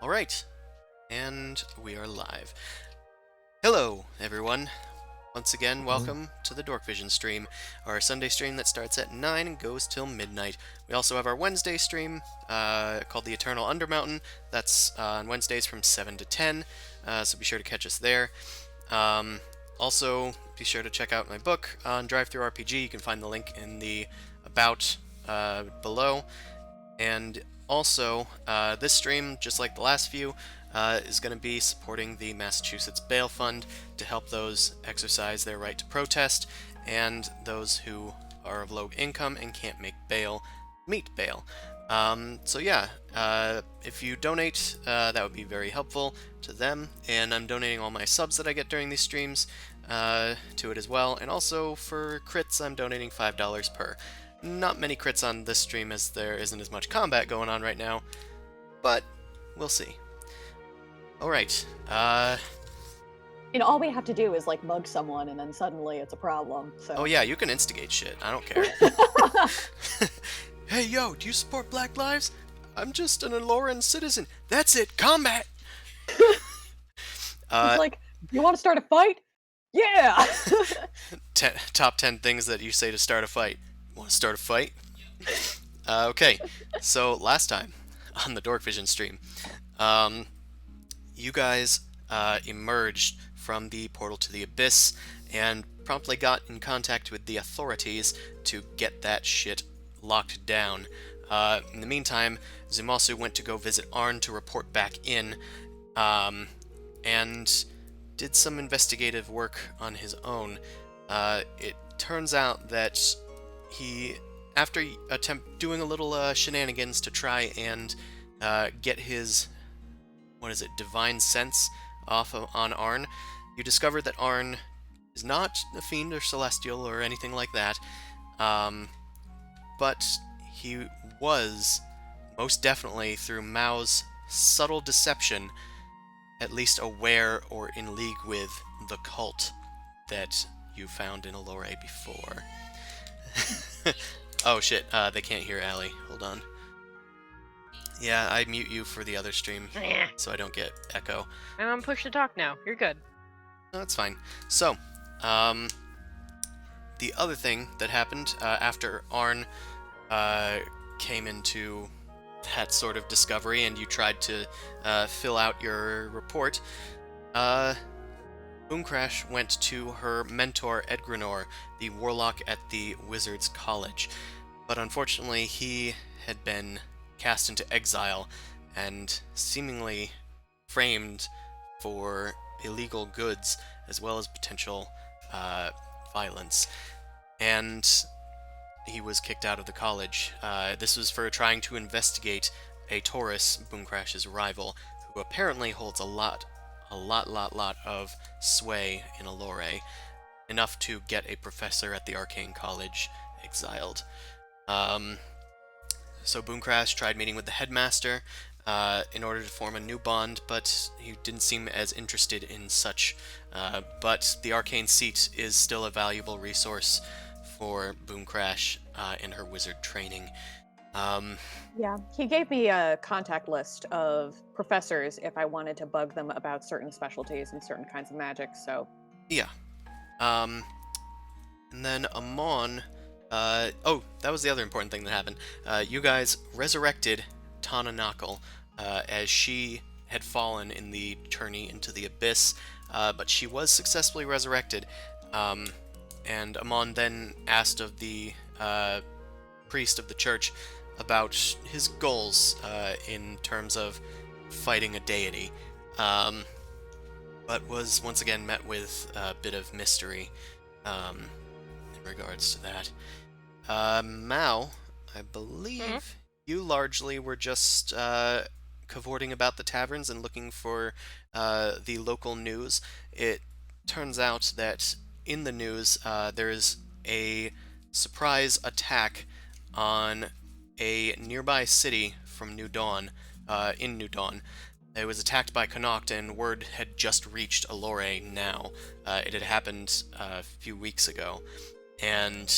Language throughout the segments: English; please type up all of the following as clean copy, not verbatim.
Alright, and we are live. Hello, everyone. Once again, welcome to the Dorkvision stream, our Sunday stream that starts at 9 and goes till midnight. We also have our Wednesday stream, called the Eternal Undermountain. That's on Wednesdays from 7 to 10, so be sure to catch us there. Also, be sure to check out my book on DriveThruRPG. You can find the link in the About below. And also, this stream, just like the last few, is going to be supporting the Massachusetts Bail Fund to help those exercise their right to protest, and those who are of low income and can't make bail, meet bail. So yeah, if you donate, that would be very helpful to them, and I'm donating all my subs that I get during these streams to it as well, and also for crits, I'm donating $5 per. Not many crits on this stream as there isn't as much combat going on right now, but we'll see. Alright, all we have to do is, like, mug someone, and then suddenly it's a problem, so... Oh yeah, you can instigate shit, I don't care. Hey yo, do you support Black Lives? I'm just an Eloran citizen. That's it, combat! It's like, you want to start a fight? Yeah! Top 10 things that you say to start a fight. Want to start a fight? Okay, so last time on the Dorkvision stream, you guys emerged from the portal to the Abyss and promptly got in contact with the authorities to get that shit locked down. In the meantime, Zumasu went to go visit Arn to report back in, and did some investigative work on his own. It turns out that he, after doing a little shenanigans to try and get his, divine sense off on Arn, you discovered that Arn is not a fiend or celestial or anything like that, but he was, most definitely through Mao's subtle deception, at least aware or in league with the cult that you found in Elore before. Oh shit, they can't hear Allie. Hold on. Yeah, I mute you for the other stream, so I don't get echo. I'm on push to talk now. You're good. No, that's fine. So, the other thing that happened after Arn came into that sort of discovery and you tried to fill out your report, Boomcrash went to her mentor Edgrenor, the warlock at the Wizard's College. But unfortunately, he had been cast into exile and seemingly framed for illegal goods as well as potential violence. And he was kicked out of the college. This was for trying to investigate a Taurus, Boomcrash's rival, who apparently holds a lot of sway in Elore, enough to get a professor at the Arcane College exiled. So Boomcrash tried meeting with the headmaster in order to form a new bond, but he didn't seem as interested in such. But the Arcane Seat is still a valuable resource for Boomcrash in her wizard training. Yeah, he gave me a contact list of professors if I wanted to bug them about certain specialties and certain kinds of magic, so... Yeah. And then Amon... oh, that was the other important thing that happened. You guys resurrected Tana Knuckle, as she had fallen in the journey into the Abyss, but she was successfully resurrected, and Amon then asked of the priest of the church about his goals in terms of fighting a deity, but was once again met with a bit of mystery in regards to that. Mao, I believe you largely were just cavorting about the taverns and looking for the local news. It turns out that in the news there is a surprise attack on a nearby city from New Dawn, in New Dawn. It was attacked by Connacht, and word had just reached Elore now. It had happened a few weeks ago, and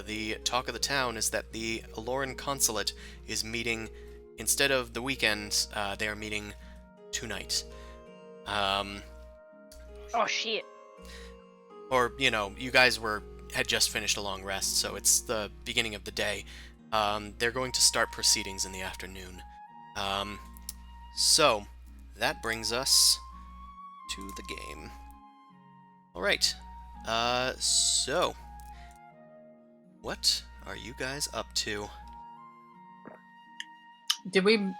the talk of the town is that the Eloran Consulate is meeting instead of the weekend, they are meeting tonight. Oh shit. Or, you guys had just finished a long rest, so it's the beginning of the day. They're going to start proceedings in the afternoon. So, that brings us to the game. Alright. So, what are you guys up to?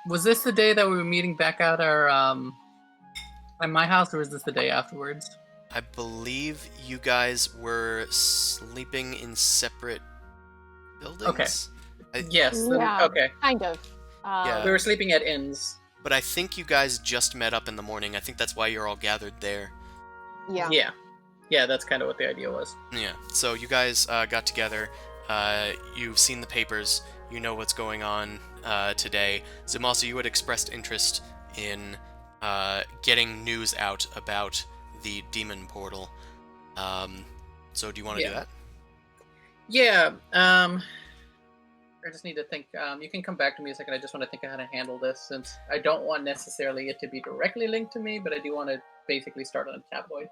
Was this the day that we were meeting back at at my house, or was this the day afterwards? I believe you guys were sleeping in separate buildings? Okay. Yes. Yeah. Okay. Kind of. Yeah. We were sleeping at inns. But I think you guys just met up in the morning. I think that's why you're all gathered there. Yeah. Yeah, that's kind of what the idea was. Yeah, so you guys got together. You've seen the papers. You know what's going on today. Zimasa, you had expressed interest in getting news out about the demon portal. So do you want to do that? Yeah. I just need to think. You can come back to me a second. I just want to think of how to handle this, since I don't want necessarily it to be directly linked to me, but I do want to basically start on a tabloid.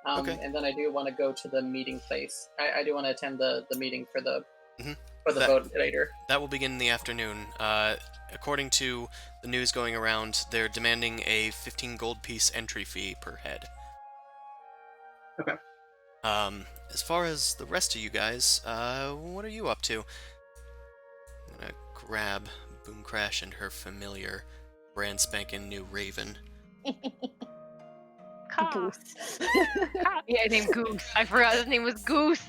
Okay. And then I do want to go to the meeting place. I do want to attend the meeting for the vote later. That will begin in the afternoon. According to the news going around, they're demanding a 15 gold piece entry fee per head. Okay. As far as the rest of you guys, what are you up to? I'm gonna grab Boom Crash and her familiar brand spanking new Raven. Goose. Yeah, his name Goose. I forgot his name was Goose.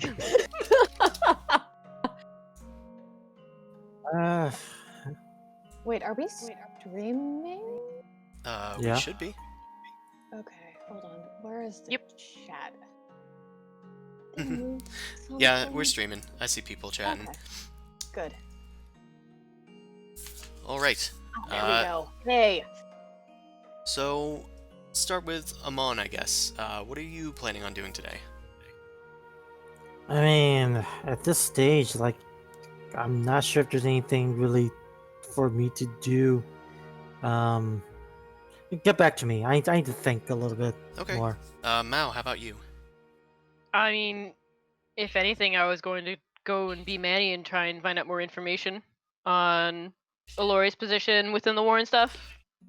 Wait, are we streaming? We should be. Okay, hold on. Where is the Yep. chat? Yeah, we're streaming. I see people chatting. Okay. Good. Alright. Oh, there we go. Hey. So, start with Amon, I guess. What are you planning on doing today? I mean, at this stage, like, I'm not sure if there's anything really for me to do. Get back to me. I need to think a little bit more. Mao, how about you? I mean, if anything, I was going to go and be Manny and try and find out more information on Elori's position within the war and stuff.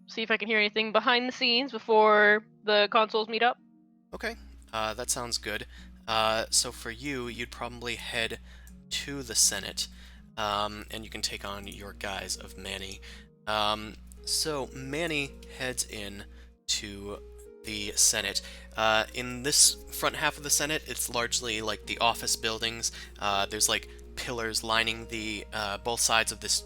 See if I can hear anything behind the scenes before the consuls meet up. Okay, that sounds good. So for you, you'd probably head to the Senate, and you can take on your guise of Manny. So Manny heads in to the Senate. In this front half of the Senate, it's largely like the office buildings. There's like pillars lining the both sides of this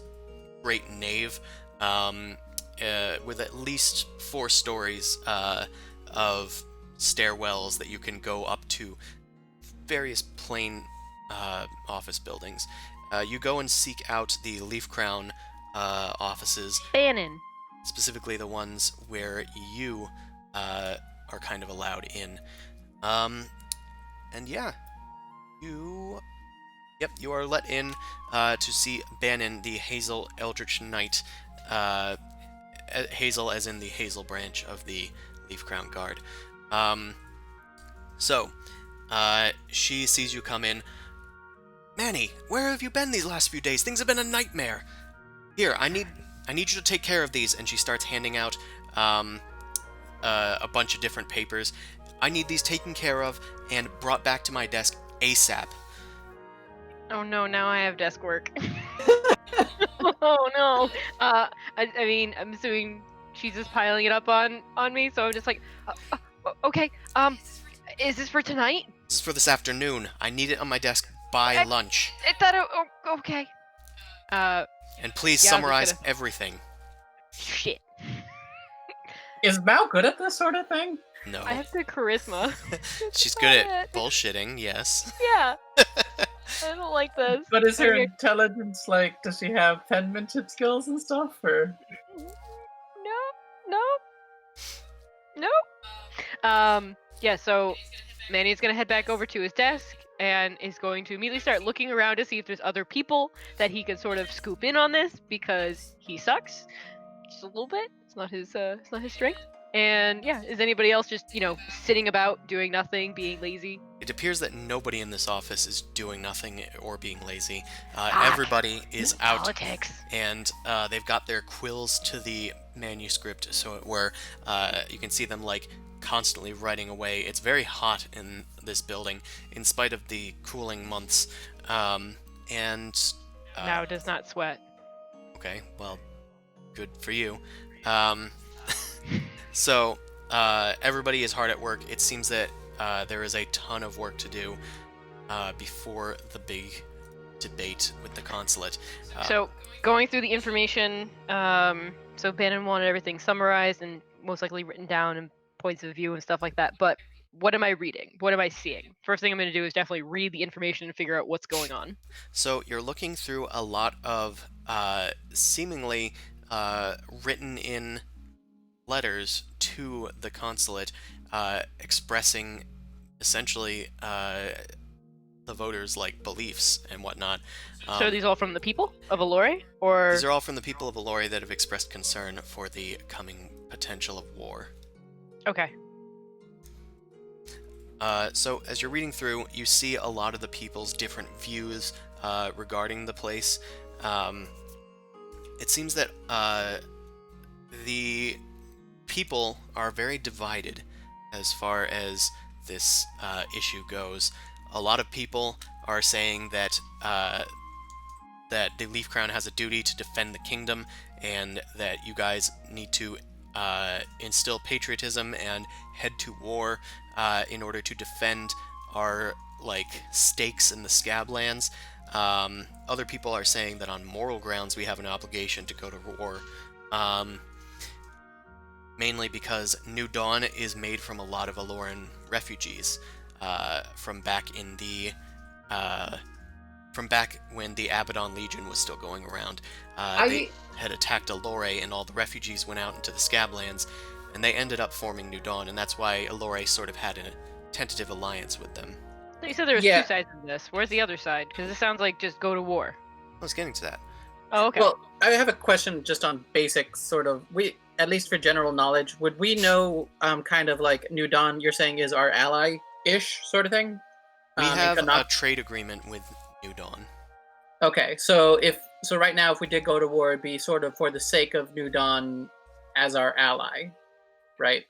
great nave, with at least 4 stories of stairwells that you can go up to various plain office buildings. You go and seek out the Leaf Crown offices. Bannon. Specifically the ones where you are kind of allowed in. And yeah, you are let in to see Bannon, the Hazel Eldritch Knight. Hazel as in the Hazel branch of the Leaf Crown Guard. So, she sees you come in. Manny, where have you been these last few days? Things have been a nightmare. Here, I need you to take care of these. And she starts handing out a bunch of different papers. I need these taken care of and brought back to my desk ASAP. Oh no, now I have desk work. Oh no. I mean, I'm assuming she's just piling it up on me, so I'm just like, okay, is this for tonight? This is for this afternoon. I need it on my desk by lunch. Okay. And please yeah, summarize everything. Shit. Is Mao good at this sort of thing? No. I have good charisma. She's good at bullshitting, yes. Yeah. I don't like this. But is her Okay. intelligence, like, does she have penmanship skills and stuff, or? No. Yeah, so Manny's gonna head back over to his desk, and is going to immediately start looking around to see if there's other people that he can sort of scoop in on this, because he sucks just a little bit. It's not his strength. And yeah, is anybody else just, sitting about doing nothing, being lazy? It appears that nobody in this office is doing nothing or being lazy. Fuck. Everybody is out, Politics. and they've got their quills to the manuscript, so where you can see them like constantly writing away. It's very hot in this building, in spite of the cooling months, and Now does not sweat. okay, well, good for you. So everybody is hard at work. It seems that there is a ton of work to do before the big debate with the consulate. So going through the information, so Bannon wanted everything summarized and most likely written down and points of view and stuff like that. But what am I reading? What am I seeing? First thing I'm going to do is definitely read the information and figure out what's going on. So you're looking through a lot of seemingly written in letters to the consulate, expressing essentially the voters' like beliefs and whatnot. So are these all from the people of Eloran, or These are all from the people of Eloran that have expressed concern for the coming potential of war. okay? So as you're reading through, you see a lot of the people's different views regarding the place. It seems that the people are very divided as far as this issue goes. A lot of people are saying that that the Leaf Crown has a duty to defend the kingdom, and that you guys need to instill patriotism and head to war in order to defend our stakes in the Scablands. Other people are saying that on moral grounds we have an obligation to go to war. Mainly because New Dawn is made from a lot of Eloran refugees from back in the from back when the Abaddon Legion was still going around. They had attacked Eloran, and all the refugees went out into the Scablands, and they ended up forming New Dawn, and that's why Eloran sort of had a tentative alliance with them. You said there was Yeah. two sides of this. Where's the other side? Because this sounds like just go to war. I was getting to that. Oh, okay. Well, I have a question just on basic sort of at least for general knowledge, would we know kind of like New Dawn you're saying is our ally-ish sort of thing? We in have a Connacht? trade agreement with New Dawn. Okay, so right now if we did go to war, it'd be sort of for the sake of New Dawn as our ally, right?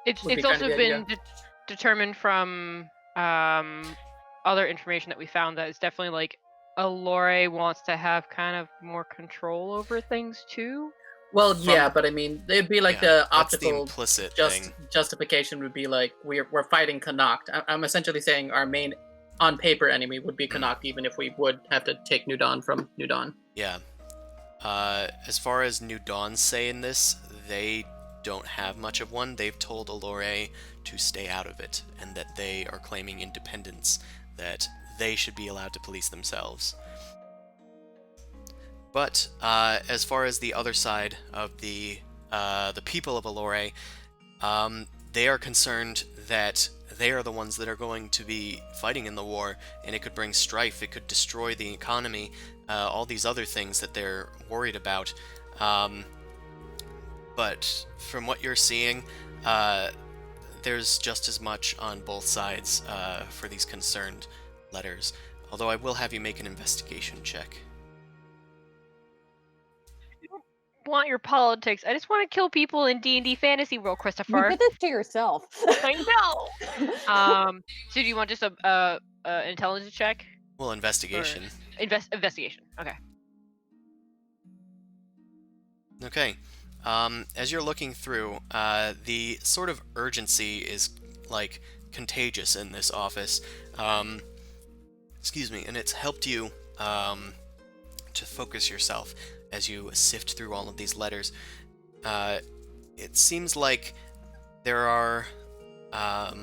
It's would be kind also of the been idea. determined from other information that we found that it's definitely like Eloran wants to have kind of more control over things too. Well, From- yeah, but I mean, it'd be like Yeah, the that's the optical implicit thing. justification would be like we're fighting Connacht. I'm essentially saying our main on paper enemy would be Connacht, even if we would have to take New Dawn from New Dawn. Yeah. As far as New Dawn's say in this, they don't have much of one. They've told Eloran to stay out of it, and that they are claiming independence, that they should be allowed to police themselves. But as far as the other side of the people of Eloran, they are concerned that they are the ones that are going to be fighting in the war, and it could bring strife, it could destroy the economy, all these other things that they're worried about. But from what you're seeing, there's just as much on both sides for these concerned letters. Although I will have you make an investigation check. Want your politics? I just want to kill people in D&D Fantasy World, You Christopher. did this to yourself. I know. So do you want just a intelligence check? Well, investigation. Investigation. Okay. Okay. As you're looking through, the sort of urgency is like contagious in this office. Excuse me, and it's helped you to focus yourself as you sift through all of these letters. It seems like there are how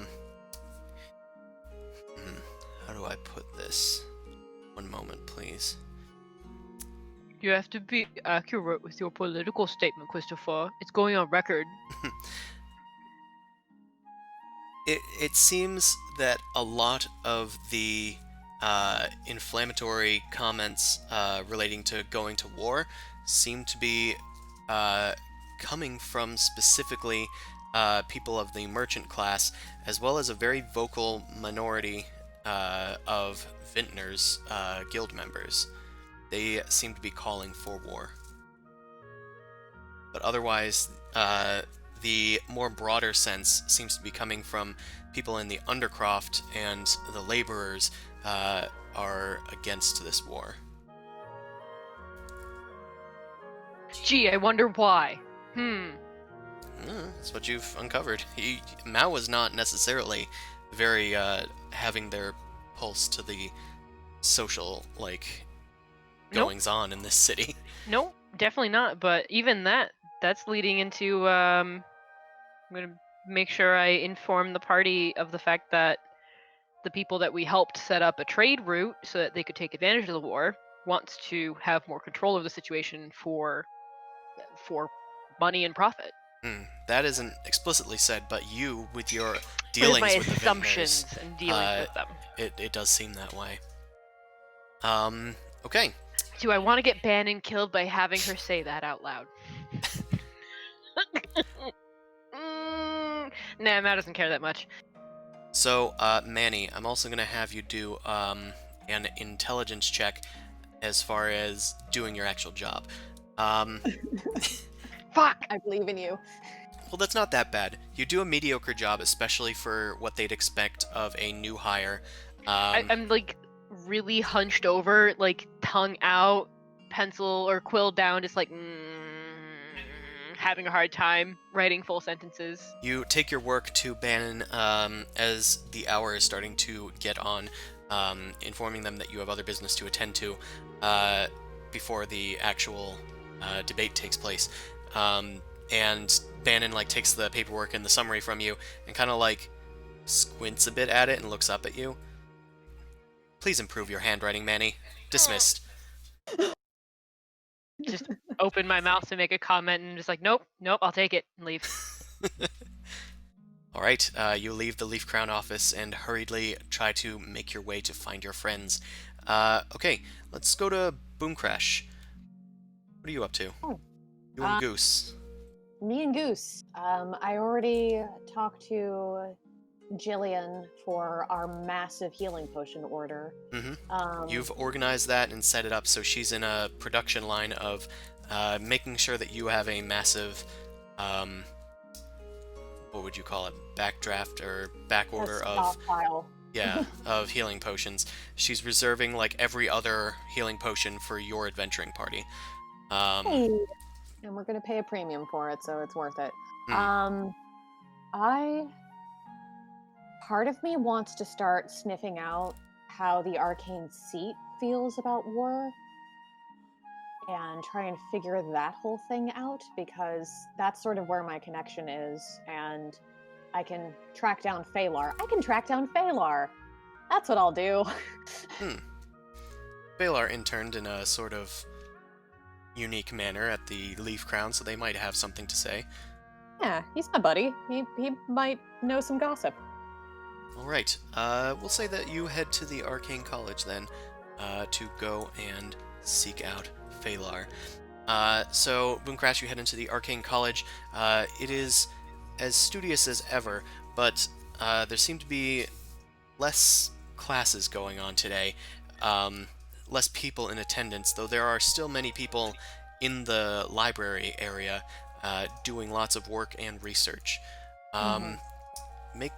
do I put this? One moment, please. You have to be accurate with your political statement, Christopher. It's going on record. It seems that a lot of the inflammatory comments relating to going to war seem to be coming from specifically people of the merchant class, as well as a very vocal minority of vintners, guild members. They seem to be calling for war. But otherwise, the more broader sense seems to be coming from people in the Undercroft, and the laborers are against this war. Gee, I wonder why. That's what you've uncovered. Mao was not necessarily very having their pulse to the social, goings-on in this city. Nope, definitely not. But even that's leading into I'm gonna make sure I inform the party of the fact that the people that we helped set up a trade route so that they could take advantage of the war wants to have more control of the situation for money and profit. That isn't explicitly said, but you, with your With dealings my with the assumptions vintners, and dealings with them. it does seem that way. Okay. Do I want to get banned and killed by having her say that out loud? Nah, Matt doesn't care that much. So, Manny, I'm also going to have you do an intelligence check as far as doing your actual job. Fuck! I believe in you. Well, that's not that bad. You do a mediocre job, especially for what they'd expect of a new hire. I'm really hunched over, tongue out, pencil or quill down, just having a hard time writing full sentences. You take your work to Bannon as the hour is starting to get on, informing them that you have other business to attend to before the actual debate takes place. And Bannon takes the paperwork and the summary from you and kind of squints a bit at it and looks up at you. Please improve your handwriting, Manny. Dismissed. Just open my mouth to make a comment and just nope, I'll take it and leave. All right, you leave the Leaf Crown office and hurriedly try to make your way to find your friends. Okay, let's go to Boom Crash. What are you up to? Oh. You and Goose. Me and Goose. I already talked to Jillian for our massive healing potion order. Mm-hmm. You've organized that and set it up so she's in a production line of making sure that you have a massive, what would you call it, backdraft or back order of stockpile. Yeah, of healing potions. She's reserving every other healing potion for your adventuring party. Hey. And we're gonna pay a premium for it, so it's worth it. Part of me wants to start sniffing out how the arcane seat feels about war and try and figure that whole thing out, because that's sort of where my connection is, and I can track down Phalar. That's what I'll do. Phalar interned in a sort of unique manner at the Leaf Crown, so they might have something to say. Yeah, he's my buddy. He might know some gossip. Alright, we'll say that you head to the Arcane College then, to go and seek out Phalar. So, Boomcrash, you head into the Arcane College. It is as studious as ever, but there seem to be less classes going on today, less people in attendance, though there are still many people in the library area doing lots of work and research. Make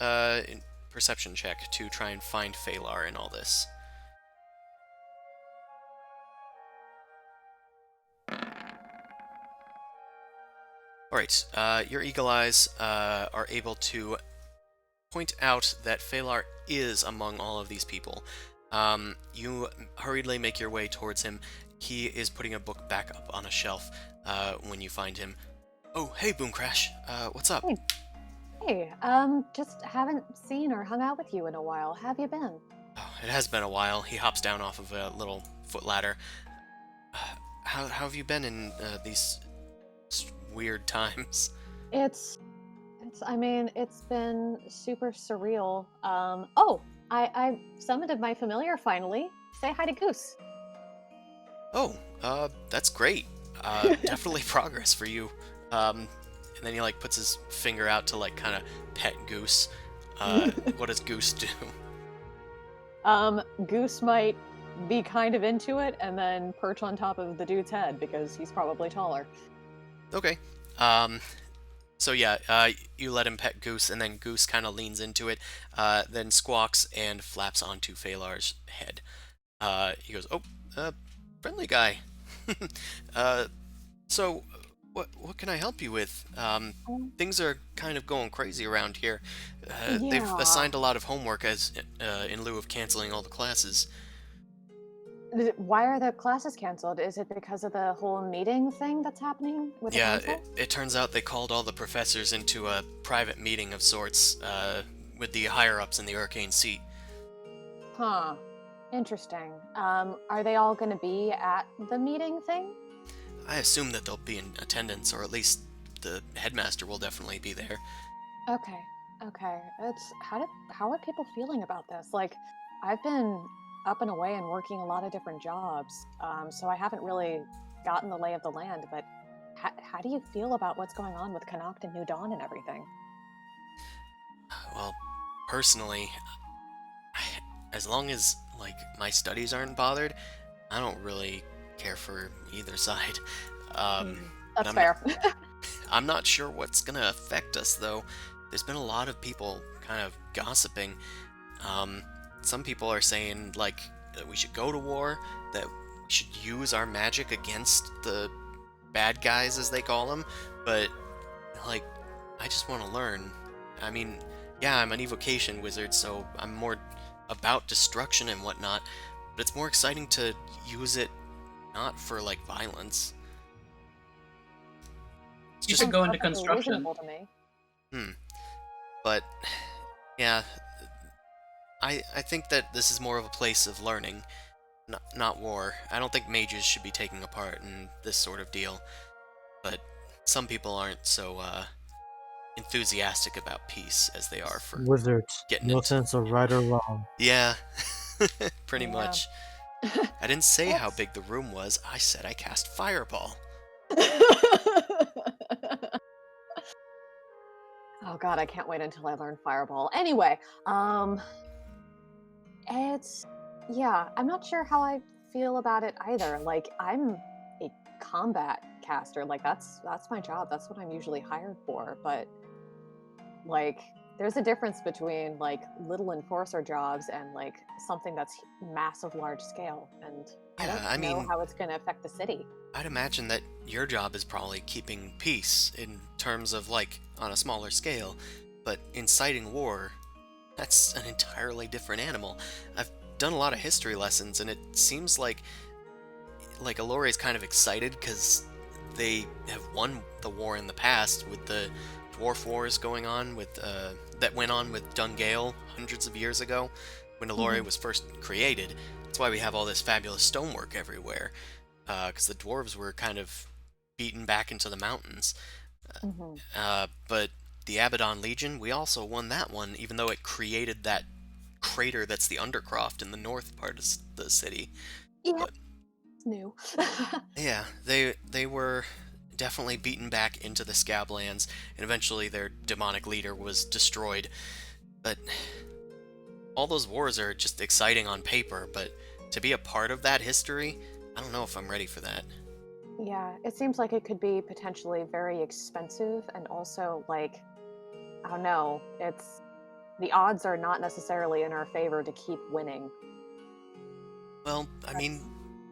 a perception check to try and find Phalar in all this. Alright, your eagle eyes are able to point out that Phalar is among all of these people. You hurriedly make your way towards him. He is putting a book back up on a shelf when you find him. Oh, hey, Boomcrash. What's up? Hey, just haven't seen or hung out with you in a while. How have you been? Oh, it has been a while. He hops down off of a little foot ladder. How have you been in these weird times? I mean, it's been super surreal. Oh, I summoned my familiar finally. Say hi to Goose. Oh, that's great. Definitely progress for you. And then he like puts his finger out to like kind of pet Goose. What does Goose do? Goose might be kind of into it and then perch on top of the dude's head because he's probably taller. Okay. So yeah, you let him pet Goose, and then Goose kind of leans into it, then squawks and flaps onto Phalar's head. He goes, "Oh, friendly guy. uh, so, what can I help you with? Things are kind of going crazy around here. They've Yeah. assigned a lot of homework as in lieu of canceling all the classes. Why are the classes canceled? Is it because of the whole meeting thing that's happening with the Yeah, council? it turns out they called all the professors into a private meeting of sorts with the higher-ups in the arcane seat. Huh. Interesting. Are they all going to be at the meeting thing? I assume that they'll be in attendance, or at least the headmaster will definitely be there. Okay. Okay. It's how are people feeling about this? Like, I've been up and away and working a lot of different jobs, so I haven't really gotten the lay of the land. But how do you feel about what's going on with Connacht and New Dawn and everything? Well, personally, as long as like my studies aren't bothered, I don't really care for either side. Um, and That's fair. I'm not sure what's gonna affect us though. There's been a lot of people kind of gossiping. Some people are saying like that we should go to war, that we should use our magic against the bad guys as they call them, but like I just want to learn. I mean, yeah, I'm an evocation wizard, so I'm more about destruction and whatnot, but it's more exciting to use it not for like violence. It's You just should go into Perfectly construction. reasonable to me. but yeah, I think that this is more of a place of learning, not war. I don't think mages should be taking a part in this sort of deal, but some people aren't so enthusiastic about peace as they are for Wizards. getting No it. sense of right or wrong. Yeah, pretty Yeah. much. I didn't say how That's- big the room was. I said I cast fireball. Oh god, I can't wait until I learn Fireball. Anyway, it's yeah, I'm not sure how I feel about it either. Like I'm a combat caster. Like that's my job. That's what I'm usually hired for, but like there's a difference between like little enforcer jobs and like something that's massive large scale and I Yeah, don't I know mean, how it's going to affect the city. I'd imagine that your job is probably keeping peace in terms of like on a smaller scale, but inciting war, that's an entirely different animal. I've done a lot of history lessons, and it seems like Alore's kind of excited because they have won the war in the past with the dwarf wars going on with that went on with Dungale hundreds of years ago when Elore Mhm. was first created. That's why we have all this fabulous stonework everywhere, because the dwarves were kind of beaten back into the mountains. Mhm. But the Abaddon Legion, we also won that one, even though it created that crater that's the Undercroft in the north part of the city. Yeah, But it's new. yeah, they were definitely beaten back into the Scablands, and eventually their demonic leader was destroyed. But all those wars are just exciting on paper, but to be a part of that history, I don't know if I'm ready for that. Yeah, it seems like it could be potentially very expensive and also like I don't know, it's the odds are not necessarily in our favor to keep winning. Well, I mean,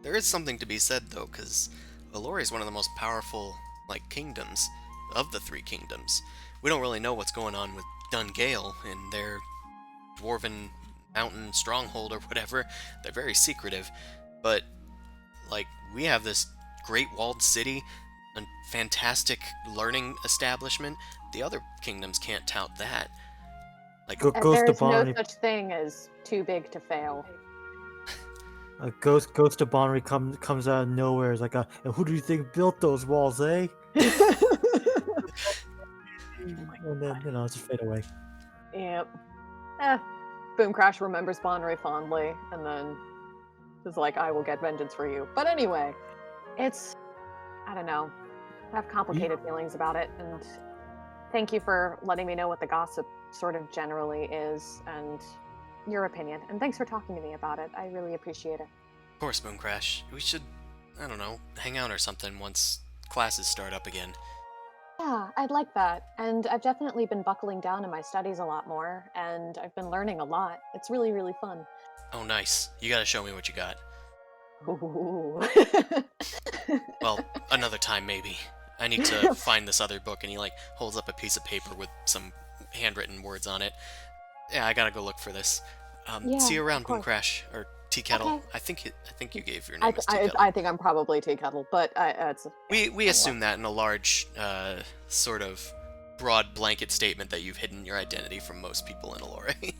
there is something to be said though, because Elori is one of the most powerful, like, kingdoms of the three kingdoms. We don't really know what's going on with Dungale and their dwarven mountain stronghold or whatever. They're very secretive, but like we have this great walled city, a fantastic learning establishment. The other kingdoms can't tout that. Like, Go, And Ghost there's no Bonnery, such thing as too big to fail. Ghost Bonnery comes out of nowhere. It's like, and who do you think built those walls, eh? and then just fade away. Yep. Boom Crash remembers Bonnery fondly, and then is like, I will get vengeance for you. But anyway, I don't know. I have complicated feelings about it, and thank you for letting me know what the gossip sort of generally is, and your opinion. And thanks for talking to me about it. I really appreciate it. Of course, Boom Crash. We should, I don't know, hang out or something once classes start up again. Yeah, I'd like that. And I've definitely been buckling down in my studies a lot more, and I've been learning a lot. It's really, really fun. Oh, nice. You gotta show me what you got. Ooh. Well, another time maybe. I need to find this other book, and he holds up a piece of paper with some handwritten words on it. Yeah, I gotta go look for this. Yeah, see you of around, Boom course. Crash or Tea Kettle. Okay. I think you gave your name as Tea Kettle. I think I'm probably Tea Kettle, but it's. We assume that in a large, sort of broad blanket statement that you've hidden your identity from most people in Eloran.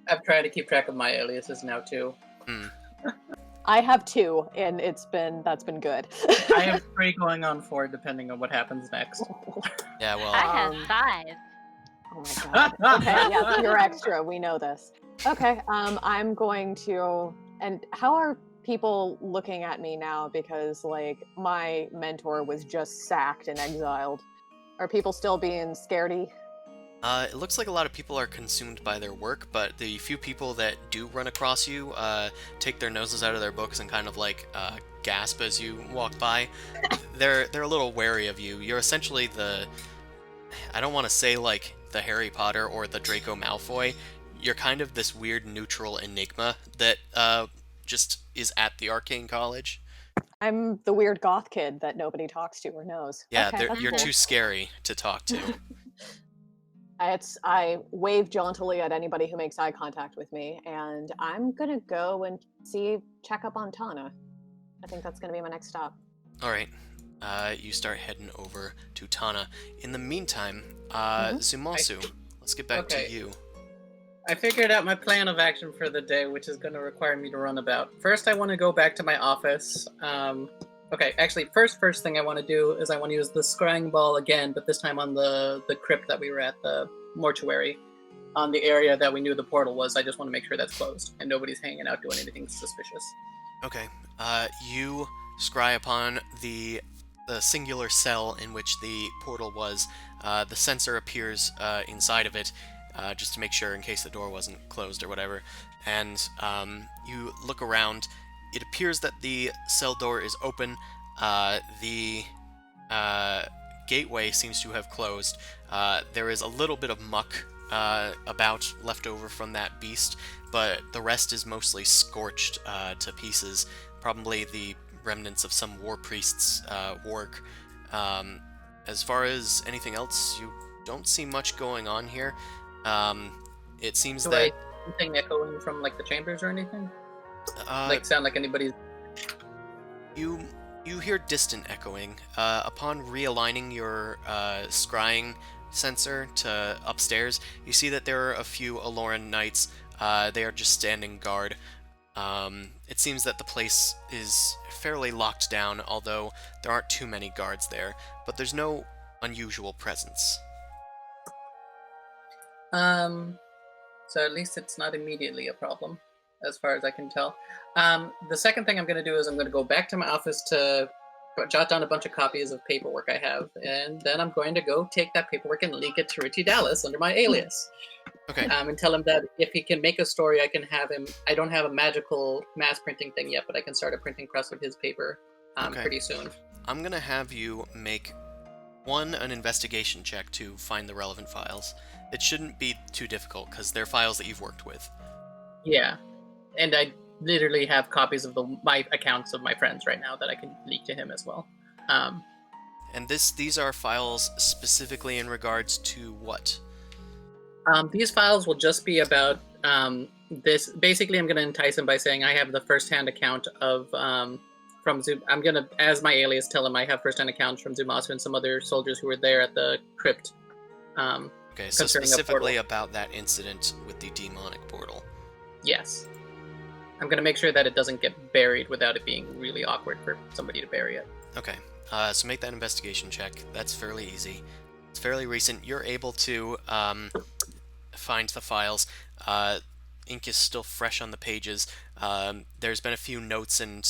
I'm trying to keep track of my aliases now too. I have 2, and that's been good. I have 3 going on 4, depending on what happens next. Yeah, well, I have 5. Oh my god. Okay, yeah, so you're extra. We know this. Okay, I'm going to. And how are people looking at me now? Because my mentor was just sacked and exiled. Are people still being scaredy? it looks like a lot of people are consumed by their work, but the few people that do run across you take their noses out of their books and kind of gasp as you walk by. They're a little wary of you. You're essentially I don't want to say the Harry Potter or the Draco Malfoy. You're kind of this weird neutral enigma that just is at the Arcane College. I'm the weird goth kid that nobody talks to or knows. Yeah, Okay, that's you're cool. too scary to talk to. I wave jauntily at anybody who makes eye contact with me, and I'm gonna go and check up on Tana. I think that's gonna be my next stop. All right. You start heading over to Tana. In the meantime, Zumasu, let's get back to you. I figured out my plan of action for the day, which is going to require me to run about. First, I want to go back to my office. Okay, actually, first thing I want to do is I want to use the scrying ball again, but this time on the crypt that we were at, the mortuary, on the area that we knew the portal was. I just want to make sure that's closed and nobody's hanging out doing anything suspicious. Okay. You scry upon the singular cell in which the portal was. The sensor appears inside of it, just to make sure in case the door wasn't closed or whatever. And you look around. It appears that the cell door is open. The gateway seems to have closed. There is a little bit of muck about left over from that beast, but the rest is mostly scorched to pieces. Probably the remnants of some war priest's work. As far as anything else, you don't see much going on here. It seems that anything echoing from the chambers or anything? Sound like anybody's. You hear distant echoing. Upon realigning your scrying sensor to upstairs, you see that there are a few Eloran knights. They are just standing guard. It seems that the place is fairly locked down, although there aren't too many guards there, but there's no unusual presence. So at least it's not immediately a problem, as far as I can tell. The second thing I'm going to do is I'm going to go back to my office to jot down a bunch of copies of paperwork I have, and then I'm going to go take that paperwork and leak it to Richie Dallas under my alias. Okay. And tell him that if he can make a story, I can have him. I don't have a magical mass printing thing yet, but I can start a printing press of his paper pretty soon. I'm going to have you make an investigation check to find the relevant files. It shouldn't be too difficult, because they're files that you've worked with. Yeah. And I literally have copies of my accounts of my friends right now that I can leak to him as well. And these are files specifically in regards to what? These files will just be about this. Basically, I'm going to entice him by saying I have the first-hand account of from Zoom. I'm going to, as my alias, tell him I have first-hand accounts from Zumasu and some other soldiers who were there at the crypt. Okay, so specifically about that incident with the demonic portal. Yes. I'm going to make sure that it doesn't get buried without it being really awkward for somebody to bury it. Okay, so make that investigation check. That's fairly easy. It's fairly recent. You're able to find the files. Ink is still fresh on the pages. There's been a few notes and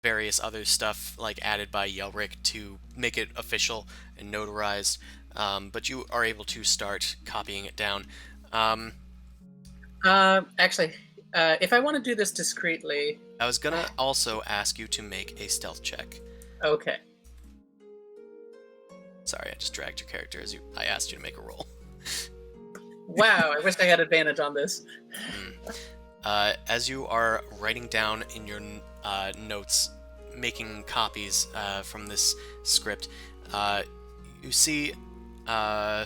various other stuff like added by Yelric to make it official and notarized, but you are able to start copying it down. Actually, if I want to do this discreetly... I was gonna also ask you to make a stealth check. Okay. Sorry, I just dragged your character as I asked you to make a roll. Wow, I wish I had advantage on this. As you are writing down in your notes, making copies from this script, you see a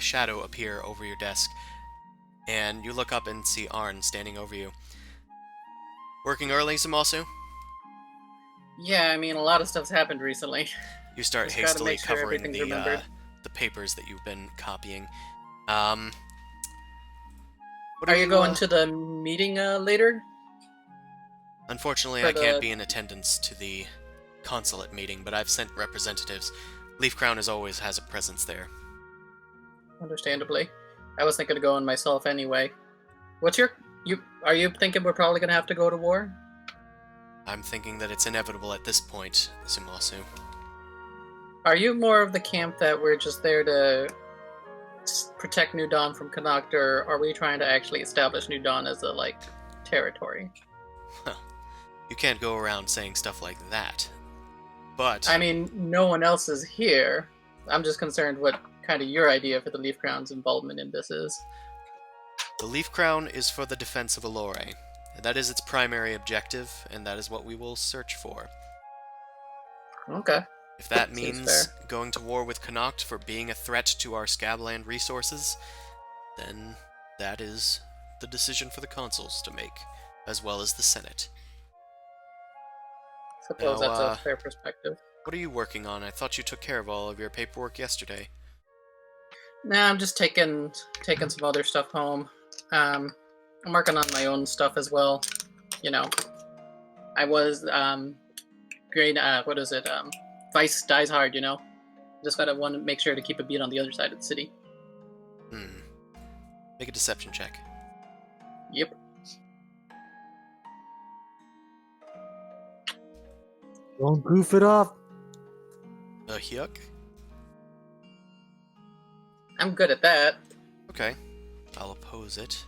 shadow appear over your desk, and you look up and see Arn standing over you. Working early, Zamasu? Yeah, I mean, a lot of stuff's happened recently. You start Just gotta hastily make sure covering everything's remembered. the papers that you've been copying. Are you going to the meeting later? Unfortunately, I can't be in attendance to the Consulate meeting, but I've sent representatives. Leaf Crown always has a presence there. Understandably. I was thinking of going myself anyway. Are you thinking we're probably gonna have to go to war? I'm thinking that it's inevitable at this point, Sumasu. Are you more of the camp that we're just there to protect New Dawn from Connacht, or are we trying to actually establish New Dawn as a, territory? Well, you can't go around saying stuff like that. But... I mean, no one else is here. I'm just concerned what kind of your idea for the Leaf Crown's involvement in this is. The Leaf Crown is for the defense of Eloran. That is its primary objective, and that is what we will search for. Okay. If that Seems means fair. going to war with Connacht for being a threat to our Scabland resources, then that is the decision for the consuls to make, as well as the Senate. Suppose Now, that's a fair perspective. What are you working on? I thought you took care of all of your paperwork yesterday. Nah, I'm just taking some other stuff home. I'm working on my own stuff as well. You know, I was great. What is it? Vice dies hard. You know, just gotta want to make sure to keep a beat on the other side of the city. Make a deception check. Yep. Don't goof it up. Yuck. I'm good at that. Okay. I'll oppose it.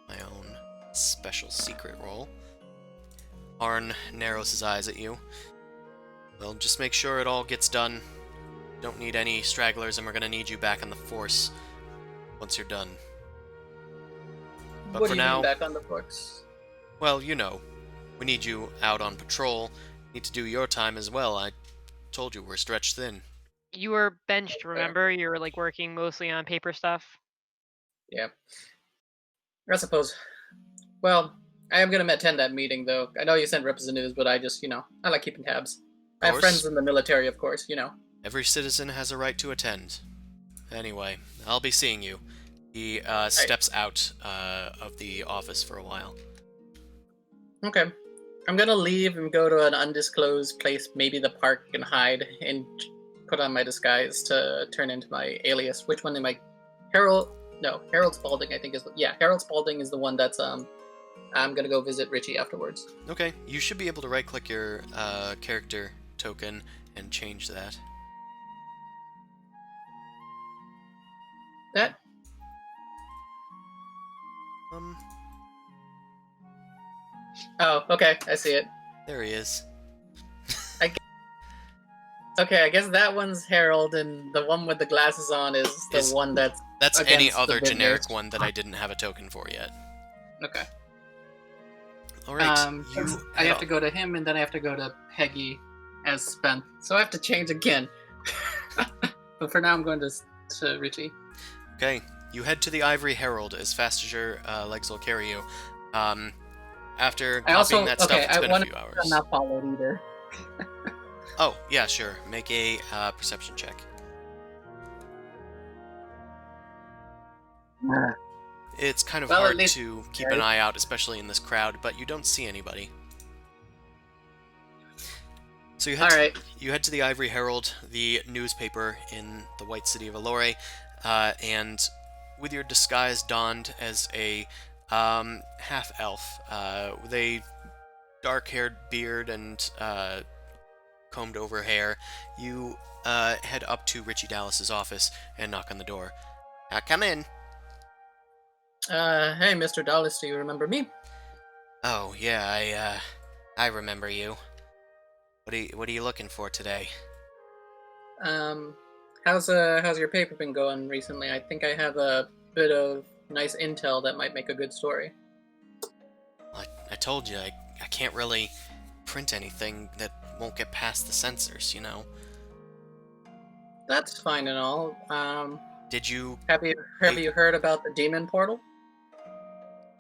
My own special secret roll. Arn narrows his eyes at you. Well, just make sure it all gets done. Don't need any stragglers, and we're gonna need you back on the force once you're done. But What for do you now, mean back on the books? well, you know, we need you out on patrol. Need to do your time as well. I told you we're stretched thin. You were benched, remember? You were working mostly on paper stuff. Yeah. I suppose. Well, I am gonna attend that meeting though. I know you sent representatives, but I just, I like keeping tabs. I have Course. friends in the military, of course. Every citizen has a right to attend. Anyway, I'll be seeing you. He steps out of the office for a while. Okay. I'm gonna leave and go to an undisclosed place, maybe the park, and hide and put on my disguise to turn into my alias. Which one am I? Harold Spalding, I think Harold Spalding is the one that's I'm gonna go visit Richie afterwards. Okay, you should be able to right-click your character token and change that. That? Oh, okay, I see it. There he is. Okay, I guess that one's Harold, and the one with the glasses on is the one that's any against other the generic business. one that I didn't have a token for yet. Okay. Alright, I have to go to him, and then I have to go to Peggy as Spent. So I have to change again. But for now, I'm going to Richie. Okay, you head to the Ivory Herald as fast as your legs will carry you. After copying that stuff, it's been a few hours. I'm not followed either. Oh, yeah, sure. Make a perception check. It's kind of Well, at hard least- to keep an eye out, especially in this crowd, but you don't see anybody. So All right. you head to the Ivory Herald, the newspaper in the White City of Eloran, and with your disguise donned as a half-elf, with a dark-haired beard and combed-over hair, you head up to Richie Dallas's office and knock on the door. Come in. Hey, Mr. Dallas, do you remember me? Oh yeah, I remember you. What are you looking for today? How's your paper been going recently? I think I have a bit of nice intel that might make a good story. I told you I can't really print anything that won't get past the censors, you know. That's fine and all. Did you? Have you heard about the demon portal?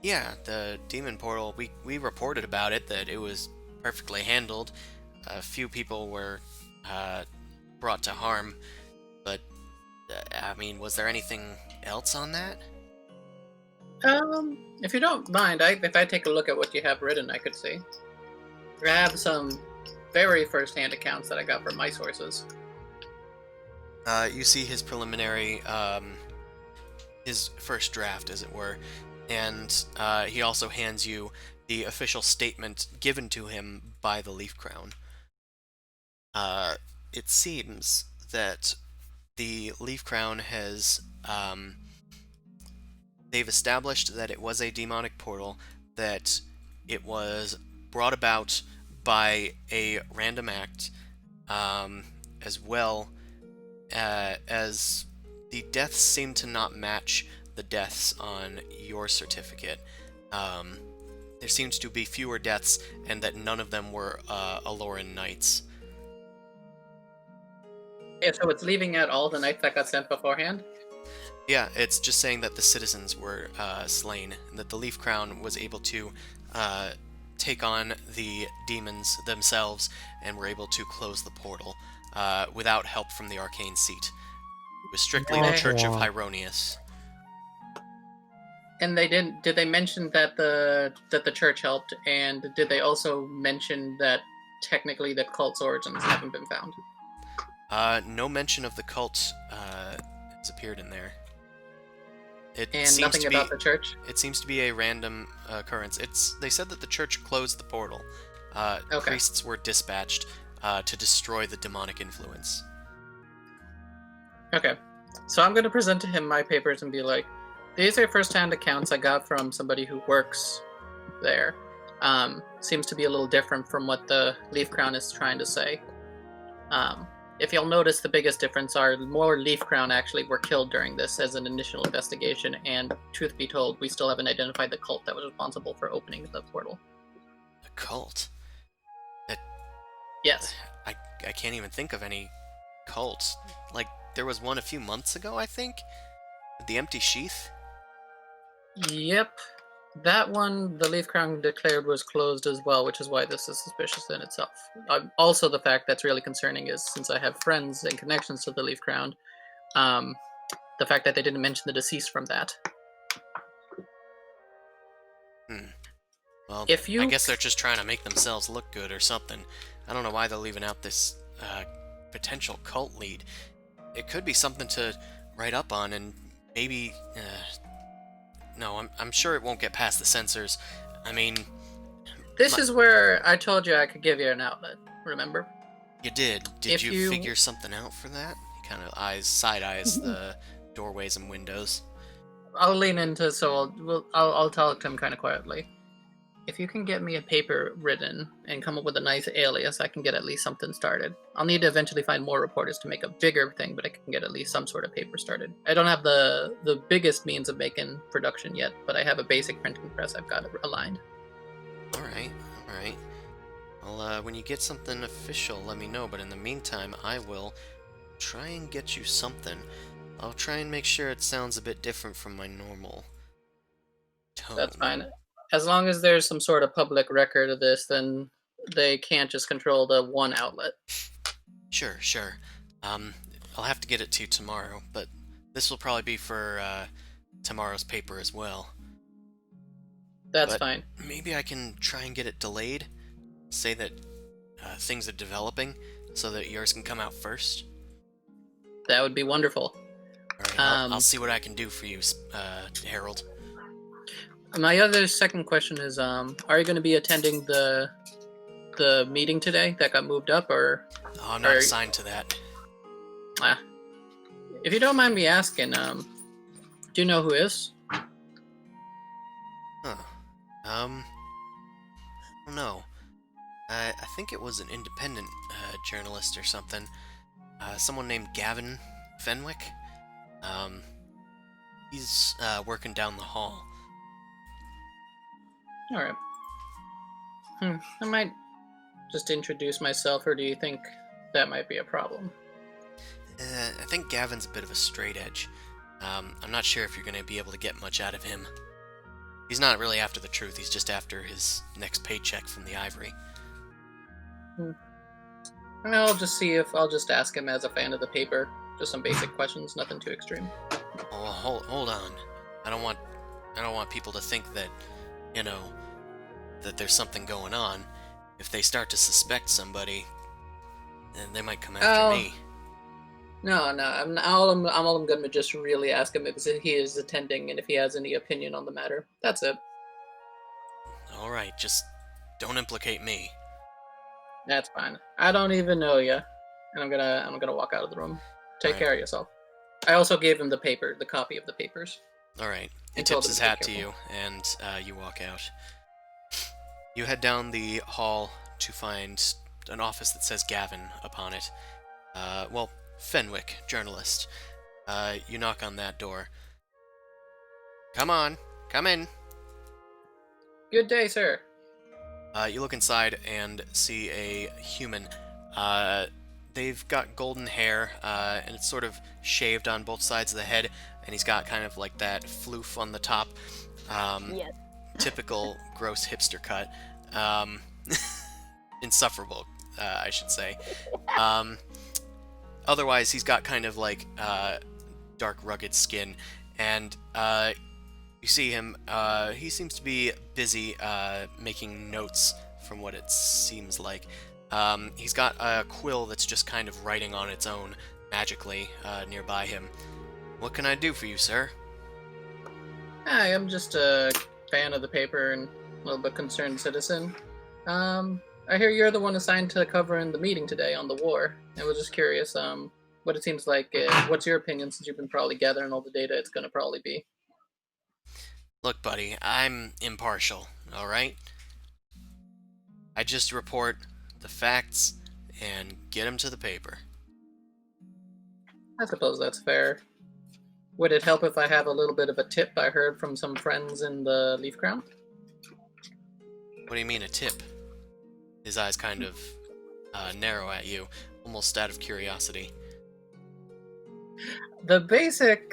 Yeah, the demon portal. We reported about it, that it was perfectly handled. A few people were brought to harm, but I mean, was there anything else on that? If you don't mind, if I take a look at what you have written, I could see. I have some very first-hand accounts that I got from my sources. You see his preliminary, his first draft, as it were, and he also hands you the official statement given to him by the Leaf Crown. It seems that the Leaf Crown has, they've established that it was a demonic portal, that it was brought about by a random act, as well as the deaths seem to not match the deaths on your certificate. There seems to be fewer deaths, and that none of them were Eloran knights. Yeah, so it's leaving out all the knights that got sent beforehand? Yeah, it's just saying that the citizens were slain, and that the Leaf Crown was able to take on the demons themselves, and were able to close the portal without help from the Arcane Seat. It was strictly the Church of Hieronius. And did they mention that the church helped, and did they also mention that technically the cult's origins haven't been found? No mention of the cult has appeared in there. And nothing about the church? It seems to be a random occurrence. They said that the church closed the portal. Okay. Priests were dispatched to destroy the demonic influence. Okay. So I'm going to present to him my papers and be like, these are first-hand accounts I got from somebody who works there. Seems to be a little different from what the Leaf Crown is trying to say. If you'll notice, the biggest difference are more Leaf Crown actually were killed during this as an initial investigation, and truth be told, we still haven't identified the cult that was responsible for opening the portal. A cult? Yes. I can't even think of any cults. Like, there was one a few months ago, I think? The Empty Sheath? Yep. That one, the Leaf Crown declared was closed as well, which is why this is suspicious in itself. Also, the fact that's really concerning is, since I have friends and connections to the Leaf Crown, the fact that they didn't mention the deceased from that. Well, I guess they're just trying to make themselves look good or something. I don't know why they're leaving out this potential cult lead. It could be something to write up on, and maybe... No, I'm sure it won't get past the censors. I mean... This is where I told you I could give you an outlet, remember? You did. Did you figure something out for that? He kind of side-eyes the doorways and windows. I'll lean into, so I'll talk to him kind of quietly. If you can get me a paper written and come up with a nice alias, I can get at least something started. I'll need to eventually find more reporters to make a bigger thing, but I can get at least some sort of paper started. I don't have the biggest means of making production yet, but I have a basic printing press I've got aligned. Alright. Well, when you get something official, let me know, but in the meantime, I will try and get you something. I'll try and make sure it sounds a bit different from my normal tone. That's fine. As long as there's some sort of public record of this, then they can't just control the one outlet. Sure. I'll have to get it to you tomorrow, but this will probably be for tomorrow's paper as well. That's fine. Maybe I can try and get it delayed. Say that things are developing, so that yours can come out first. That would be wonderful. All right, I'll see what I can do for you, Harold. My other second question is, are you going to be attending the meeting today that got moved up, or? Oh, I'm not assigned to that. If you don't mind me asking, do you know who is? Huh. I don't know. I think it was an independent journalist or something. Someone named Gavin Fenwick. He's working down the hall. All right. I might just introduce myself, or do you think that might be a problem? I think Gavin's a bit of a straight edge. I'm not sure if you're going to be able to get much out of him. He's not really after the truth, he's just after his next paycheck from the Ivory. I'll just see if I'll just ask him as a fan of the paper. Just some basic questions, nothing too extreme. Oh, hold on. I don't want people to think that, that there's something going on. If they start to suspect somebody, then they might come after me. No. I'm gonna just really ask him if he is attending and if he has any opinion on the matter. That's it. All right, just don't implicate me. That's fine. I don't even know you, and I'm gonna walk out of the room. Take care of yourself. I also gave him the copy of the papers. All right. He tips his hat to you, and you walk out. You head down the hall to find an office that says Gavin upon it. Fenwick, journalist. You knock on that door. Come on, come in. Good day, sir. You look inside and see a human. They've got golden hair, and it's sort of shaved on both sides of the head, and he's got kind of like that floof on the top. Yes. Typical gross hipster cut. Insufferable, I should say. Otherwise, he's got kind of like dark, rugged skin, and you see him. He seems to be busy making notes, from what it seems like. He's got a quill that's just kind of writing on its own magically nearby him. What can I do for you, sir? Hi, I'm just a fan of the paper and a little bit concerned citizen. I hear you're the one assigned to covering the meeting today on the war. I was just curious, what it seems like. What's your opinion, since you've been probably gathering all the data it's going to probably be? Look, buddy, I'm impartial, alright? I just report the facts and get them to the paper. I suppose that's fair. Would it help if I have a little bit of a tip I heard from some friends in the Leaf Crown? What do you mean, a tip? His eyes kind of narrow at you, almost out of curiosity. The basic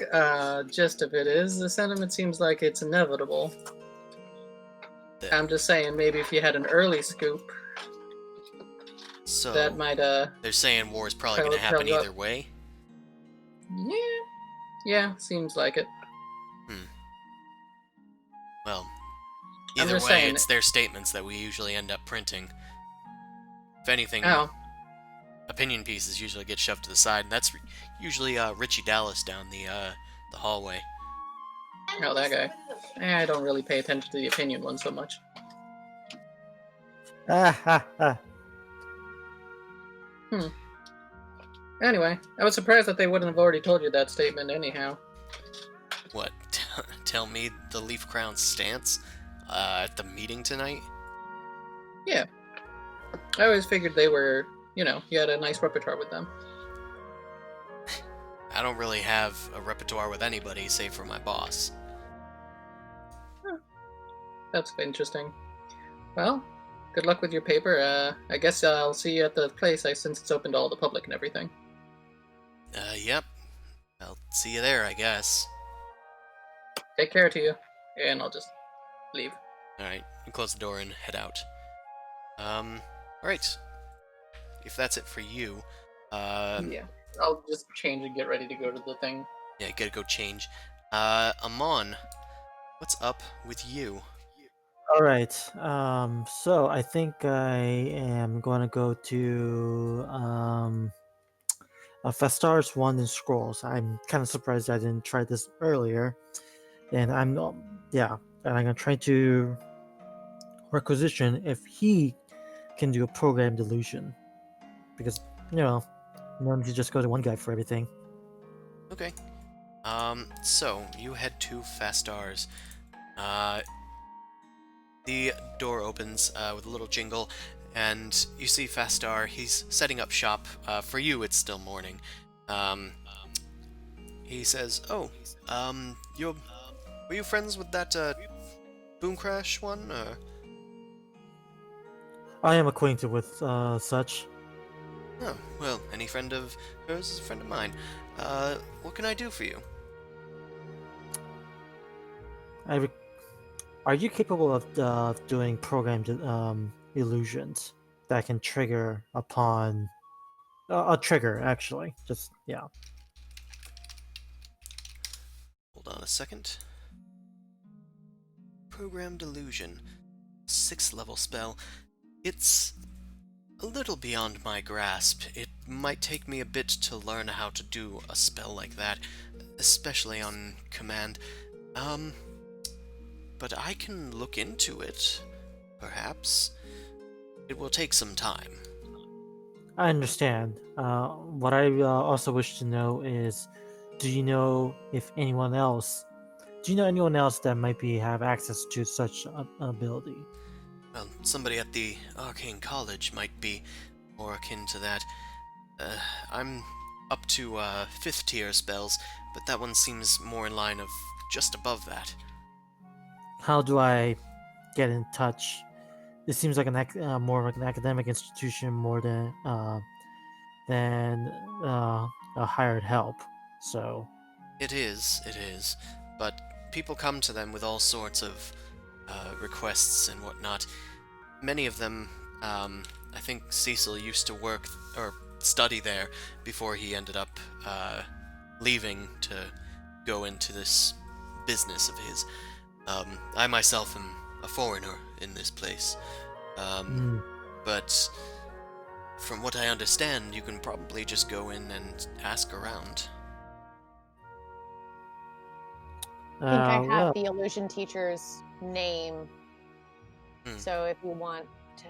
gist of it is the sentiment seems like it's inevitable. I'm just saying, maybe if you had an early scoop, so that might they're saying war is probably going to happen either way? Yeah, seems like it. Well, either way, it's their statements that we usually end up printing. If anything, opinion pieces usually get shoved to the side, and that's usually Richie Dallas down the hallway. Oh, that guy. I don't really pay attention to the opinion one so much. Anyway, I was surprised that they wouldn't have already told you that statement anyhow. What? Tell me the Leaf Crown's stance at the meeting tonight? Yeah. I always figured they were, you had a nice repertoire with them. I don't really have a repertoire with anybody, save for my boss. That's interesting. Well, good luck with your paper. I guess I'll see you at the place, since it's open to all the public and everything. Yep. I'll see you there, I guess. Take care to you, and I'll just leave. Alright, you close the door and head out. Alright. If that's it for you, yeah. I'll just change and get ready to go to the thing. Yeah, you gotta go change. Amon, what's up with you? All right. So I think I am going to go to Festar's Wand and Scrolls. I'm kind of surprised I didn't try this earlier, and yeah, and I'm gonna try to requisition if he can do a program delusion, because normally you just go to one guy for everything. Okay. So you head to Fastar's. The door opens with a little jingle, and you see Fastar. He's setting up shop. For you, it's still morning. Um, he says, "Oh, were you friends with that Boom Crash one? I am acquainted with such. Oh, well, any friend of hers is a friend of mine. What can I do for you?" I re- Are you capable of doing programmed illusions that can trigger upon a trigger? Actually, just yeah. Hold on a second. Program Delusion. 6th level spell. It's a little beyond my grasp. It might take me a bit to learn how to do a spell like that, especially on command. But I can look into it, perhaps. It will take some time. I understand. What I also wish to know is, do you know if anyone else? Do you know anyone else that might have access to such ability? Well, somebody at the Arcane College might be more akin to that. I'm up to 5th tier spells, but that one seems more in line of just above that. How do I get in touch? It seems like more like an academic institution more than a hired help. So It is. But people come to them with all sorts of requests and whatnot. Many of them, I think Cecil used to work or study there before he ended up leaving to go into this business of his. I myself am a foreigner in this place. But from what I understand, you can probably just go in and ask around. I think I have well, the illusion teacher's name. Hmm. So if you want to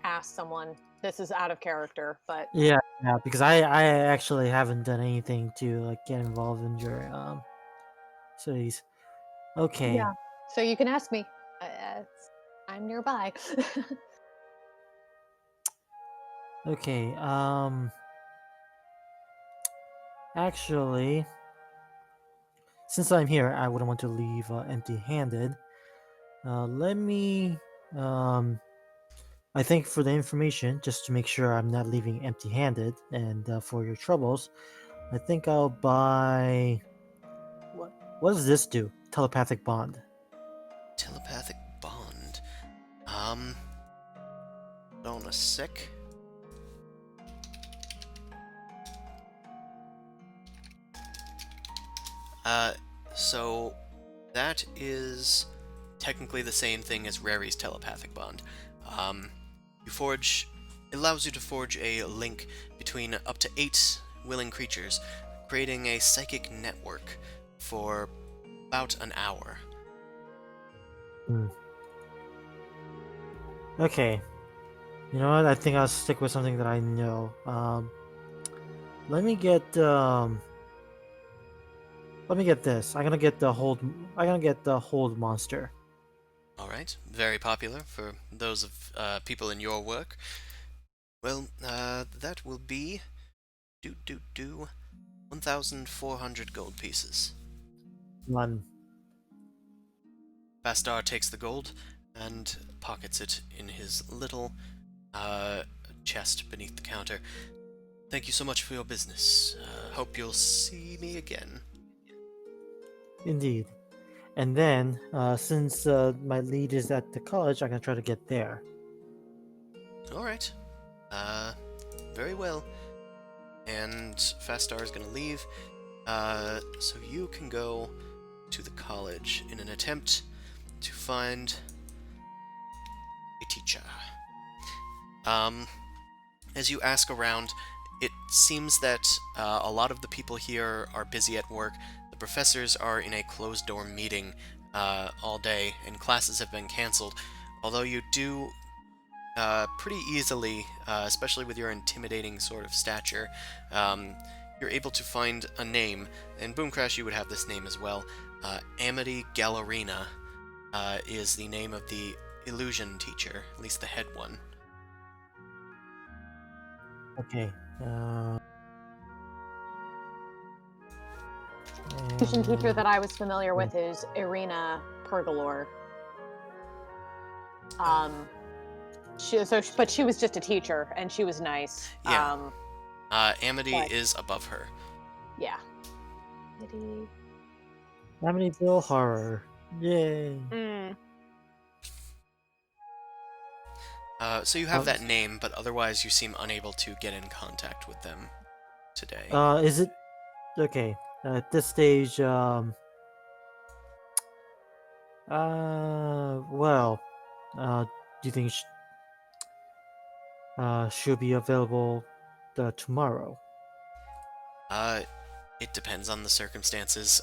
ask someone, this is out of character, but yeah, because I actually haven't done anything to like get involved in your studies. Okay. yeah. So you can ask me. I'm nearby. Okay. Actually, since I'm here, I wouldn't want to leave empty-handed. Let me. I thank you for the information, just to make sure I'm not leaving empty-handed. And for your troubles, I think I'll buy. What does this do? Telepathic bond. Telepathic bond. Hold on a sec. So that is technically the same thing as Rary's telepathic bond. You forge. It allows you to forge a link between up to 8 willing creatures, creating a psychic network for about an hour. Okay. You know what? I think I'll stick with something that I know. Let me get this. I'm gonna get the hold monster. All right, very popular for those of people in your work. Well, that will be 1,400 gold pieces. One. Bastar takes the gold and pockets it in his little chest beneath the counter. Thank you so much for your business. Hope you'll see me again. Indeed. And then, since my lead is at the college, I'm gonna try to get there. All right. Very well. And Fastar is gonna leave. So you can go to the college in an attempt to find teacher. As you ask around, it seems that a lot of the people here are busy at work. The professors are in a closed-door meeting all day, and classes have been cancelled. Although you do pretty easily, especially with your intimidating sort of stature, you're able to find a name, and Boomcrash, you would have this name as well. Amity Gallerina is the name of the illusion teacher, at least the head one. Okay. Tuition teacher that I was familiar with is Irina Pergalore. But she was just a teacher, and she was nice. Yeah. Amity but- is above her. Yeah. Amityville Horror. Yay. So you have that name, but otherwise you seem unable to get in contact with them today. Is it okay? At this stage, well, do you think she'll be available tomorrow? It depends on the circumstances.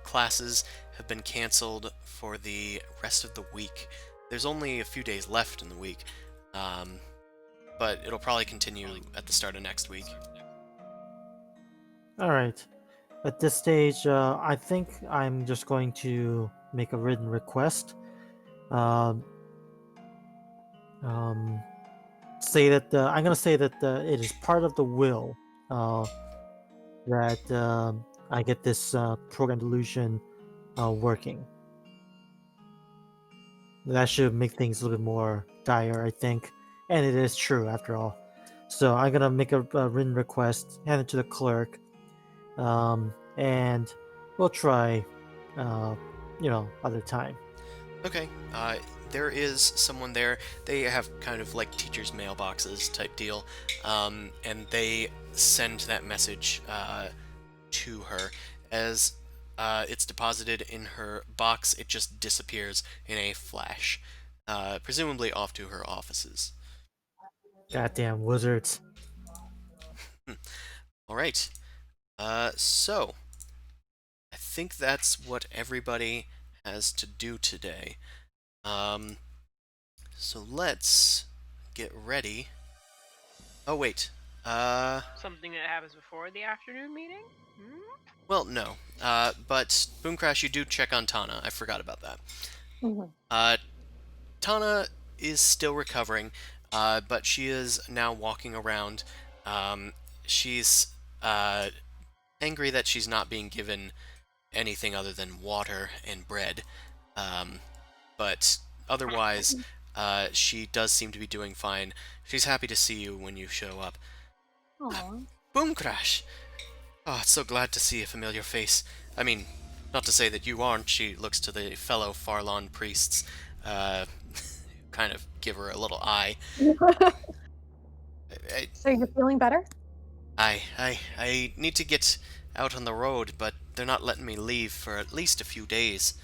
Classes have been canceled for the rest of the week. There's only a few days left in the week, but it'll probably continue at the start of next week. All right. At this stage, I think I'm just going to make a written request. Say that I'm gonna say that it is part of the will that I get this program delusion working. That should make things a little bit more dire, I think, and it is true after all. So I'm gonna make a written request, hand it to the clerk, and we'll try, other time. Okay, there is someone there. They have kind of like teachers' mailboxes type deal, and they send that message to her. As it's deposited in her box, it just disappears in a flash, presumably off to her offices. Goddamn wizards. Alright, so I think that's what everybody has to do today. So let's get ready. Oh wait, Something that happens before the afternoon meeting? well, no. But Boomcrash, you do check on Tana. I forgot about that. Mhm. Tana is still recovering, but she is now walking around. She's angry that she's not being given anything other than water and bread. But otherwise, she does seem to be doing fine. She's happy to see you when you show up. Aw. Boomcrash! Oh, it's so glad to see a familiar face. I mean, not to say that you aren't. She looks to the fellow Farlon priests, kind of give her a little eye. So you're feeling better? I need to get out on the road, but they're not letting me leave for at least a few days.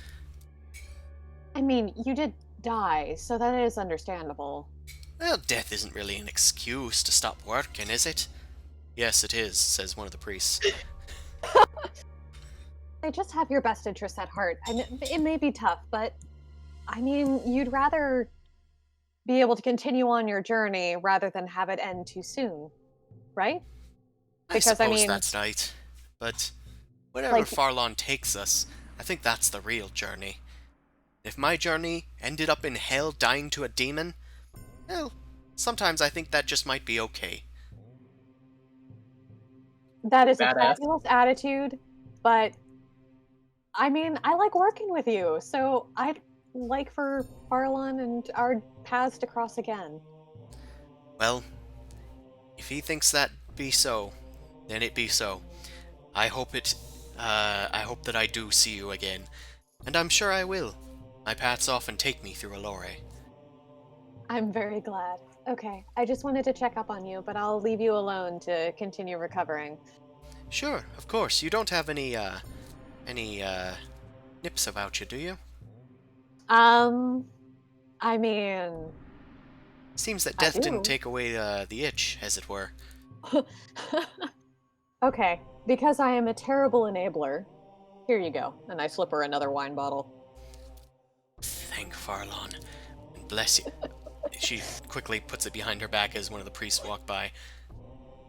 I mean, you did die, so that is understandable. Well, death isn't really an excuse to stop working, is it? Yes, it is, says one of the priests. They just have your best interests at heart. I mean, it may be tough, but I mean, you'd rather be able to continue on your journey rather than have it end too soon, right? I Because, I suppose mean, that's right. But wherever like- Farlon takes us, I think that's the real journey. If my journey ended up in hell dying to a demon, well, sometimes I think that just might be okay. That is a Badass. fabulous attitude, but I mean, I like working with you, so I'd like for Farlon and our paths to cross again. Well, if he thinks that be so, then it be so. I hope that I do see you again, and I'm sure I will. My paths often take me through Elore. I'm very glad. Okay, I just wanted to check up on you, but I'll leave you alone to continue recovering. Sure, of course. You don't have any nips about you, do you? I mean, Seems that I death didn't do. take away the itch, as it were. Okay, because I am a terrible enabler. Here you go. And I slip her another wine bottle. Thank Farlon, and bless you. She quickly puts it behind her back as one of the priests walk by.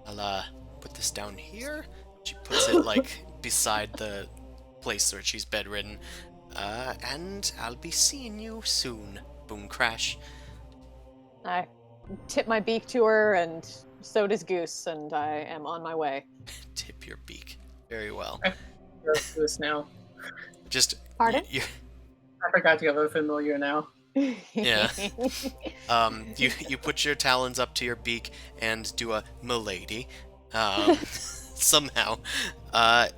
I'll put this down here. She puts it like beside the place where she's bedridden. And I'll be seeing you soon. Boom crash. I tip my beak to her, and so does Goose, and I am on my way. Tip your beak. Very well. You're this now. Just Pardon? I forgot you have a familiar now. Yeah. You put your talons up to your beak and do a milady. Somehow.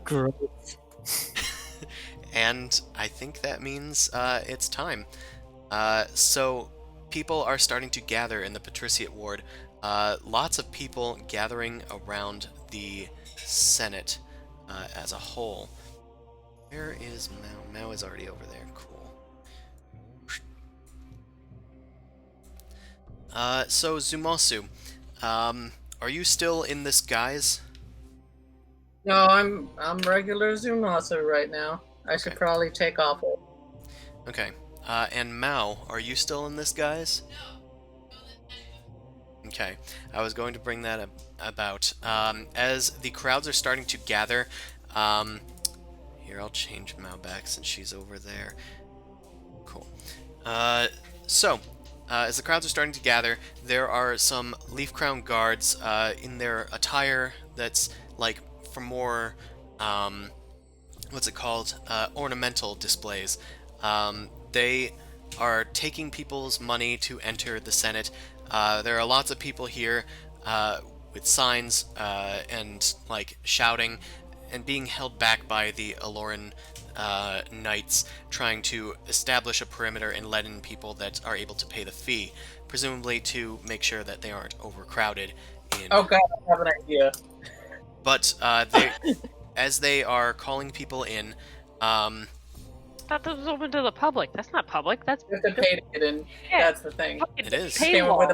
Great. And I think that means it's time. So people are starting to gather in the Patriciate Ward. Lots of people gathering around the Senate as a whole. Where is Mao? Mao is already over there. Cool. So Zumosu, are you still in this guise? No, I'm regular Zumasa right now. I should Okay. probably take off it. Okay. And Mao, are you still in this guise? Okay, I was going to bring that about. As the crowds are starting to gather, here, I'll change Mao back since she's over there. Cool. As the crowds are starting to gather, there are some Leaf Crown guards in their attire that's like for more, what's it called? Ornamental displays. They are taking people's money to enter the Senate. There are lots of people here with signs and like shouting and being held back by the Eloran knights trying to establish a perimeter and let in people that are able to pay the fee, presumably to make sure that they aren't overcrowded. Oh god, I have an idea. But as they are calling people in, I thought this was open to the public. That's not public. That's You have to pay to get in. Yeah. That's the thing. It is. I Paywall.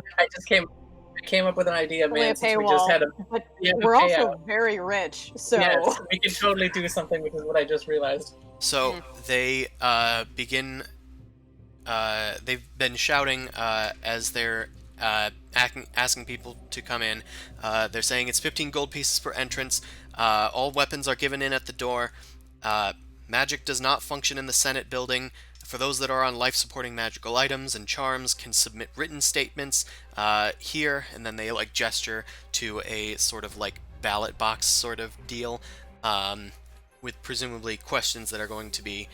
came up with an idea, Only a man. Since we just paywall, had a but yeah, we're pay also out. very rich, so Yes, we can totally do something, which is what I just realized. So they begin. They've been shouting as they're asking people to come in. They're saying it's 15 gold pieces per entrance. All weapons are given in at the door. Magic does not function in the Senate building. For those that are on life-supporting magical items and charms, can submit written statements here, and then they like gesture to a sort of like ballot box sort of deal, with presumably questions that are going to be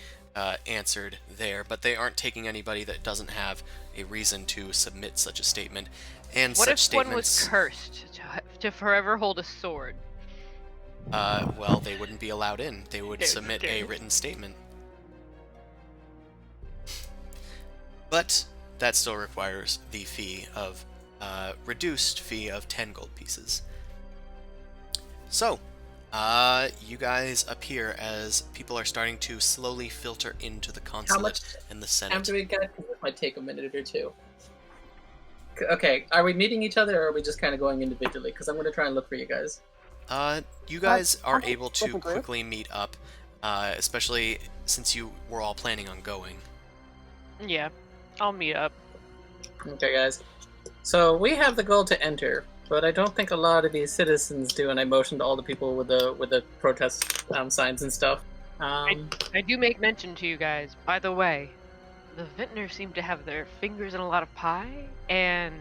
answered there. But they aren't taking anybody that doesn't have a reason to submit such a statement. And what such if one was statements, cursed to forever hold a sword? well, they wouldn't be allowed in. They would Dude, submit a dude. written statement. But that still requires the reduced fee of 10 gold pieces. So, you guys appear as people are starting to slowly filter into the consulate and the Time Senate. do we get? 'Cause this might take a minute or two. Okay, are we meeting each other, or are we just kind of going individually? Because I'm going to try and look for you guys. You guys are Okay, able with to a group? quickly meet up, especially since you were all planning on going. Yeah, I'll meet up. Okay, guys. So we have the goal to enter, but I don't think a lot of these citizens do. And I motioned to all the people with the protest signs and stuff. I do make mention to you guys, by the way, the vintners seem to have their fingers in a lot of pie, and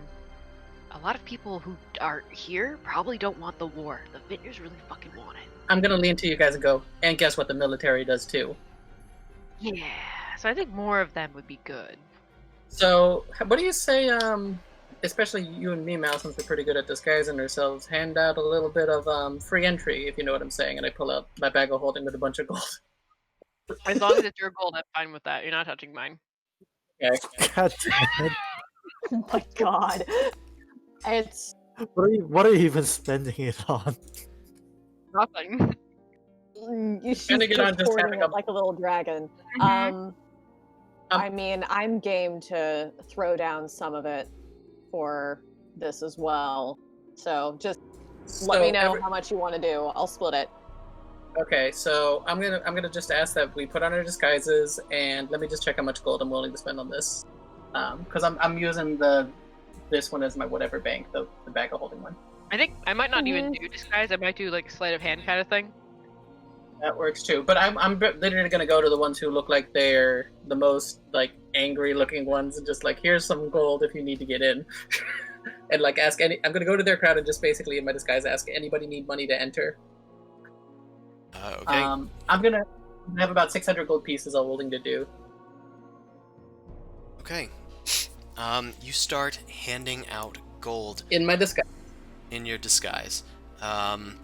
a lot of people who are here probably don't want the war. The vintners really fucking want it. I'm gonna lean to you guys and go. And guess what? The military does too. Yeah, so I think more of them would be good. So, what do you say? Especially you and me, Mal, since we're pretty good at disguising ourselves, hand out a little bit of free entry, if you know what I'm saying. And I pull out my bag of holding with a bunch of gold. As long as it's your gold, I'm fine with that. You're not touching mine. Okay. God damn it. oh my god, it's What are you even spending it on? Nothing. she's Gonna get on just hoarding having it a- like a little dragon. Mhm. I mean, I'm game to throw down some of it. for this as well. So just let me know how much you want to do. I'll split it. Okay, so I'm gonna just ask that we put on our disguises, and let me just check how much gold I'm willing to spend on this, because I'm using this one as my whatever bank, the bag of holding one. I think I might not even do disguise. I might do like a sleight of hand kind of thing. That works too. But I'm literally gonna go to the ones who look like they're the most like angry looking ones, and just like, here's some gold if you need to get in, and like ask any. I'm gonna go to their crowd and just basically in my disguise ask anybody need money to enter. Okay. I'm gonna have about 600 gold pieces I'm willing to do. Okay. You start handing out gold In my disguise. in your disguise. And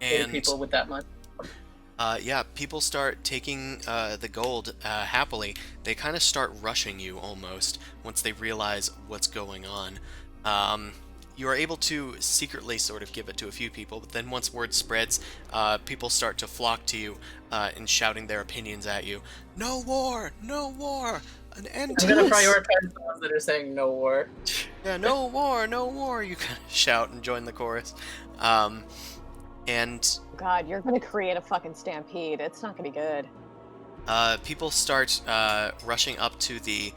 And- people with that much. Yeah, people start taking the gold happily. They kind of start rushing you almost once they realize what's going on. You are able to secretly sort of give it to a few people, but then once word spreads, people start to flock to you and shouting their opinions at you. No war! No war! An end to I'm gonna this! prioritize the ones that are saying no war. Yeah, no war! No war! You kind of shout and join the chorus. And God, you're gonna create a fucking stampede. It's not gonna be good. people start rushing up to the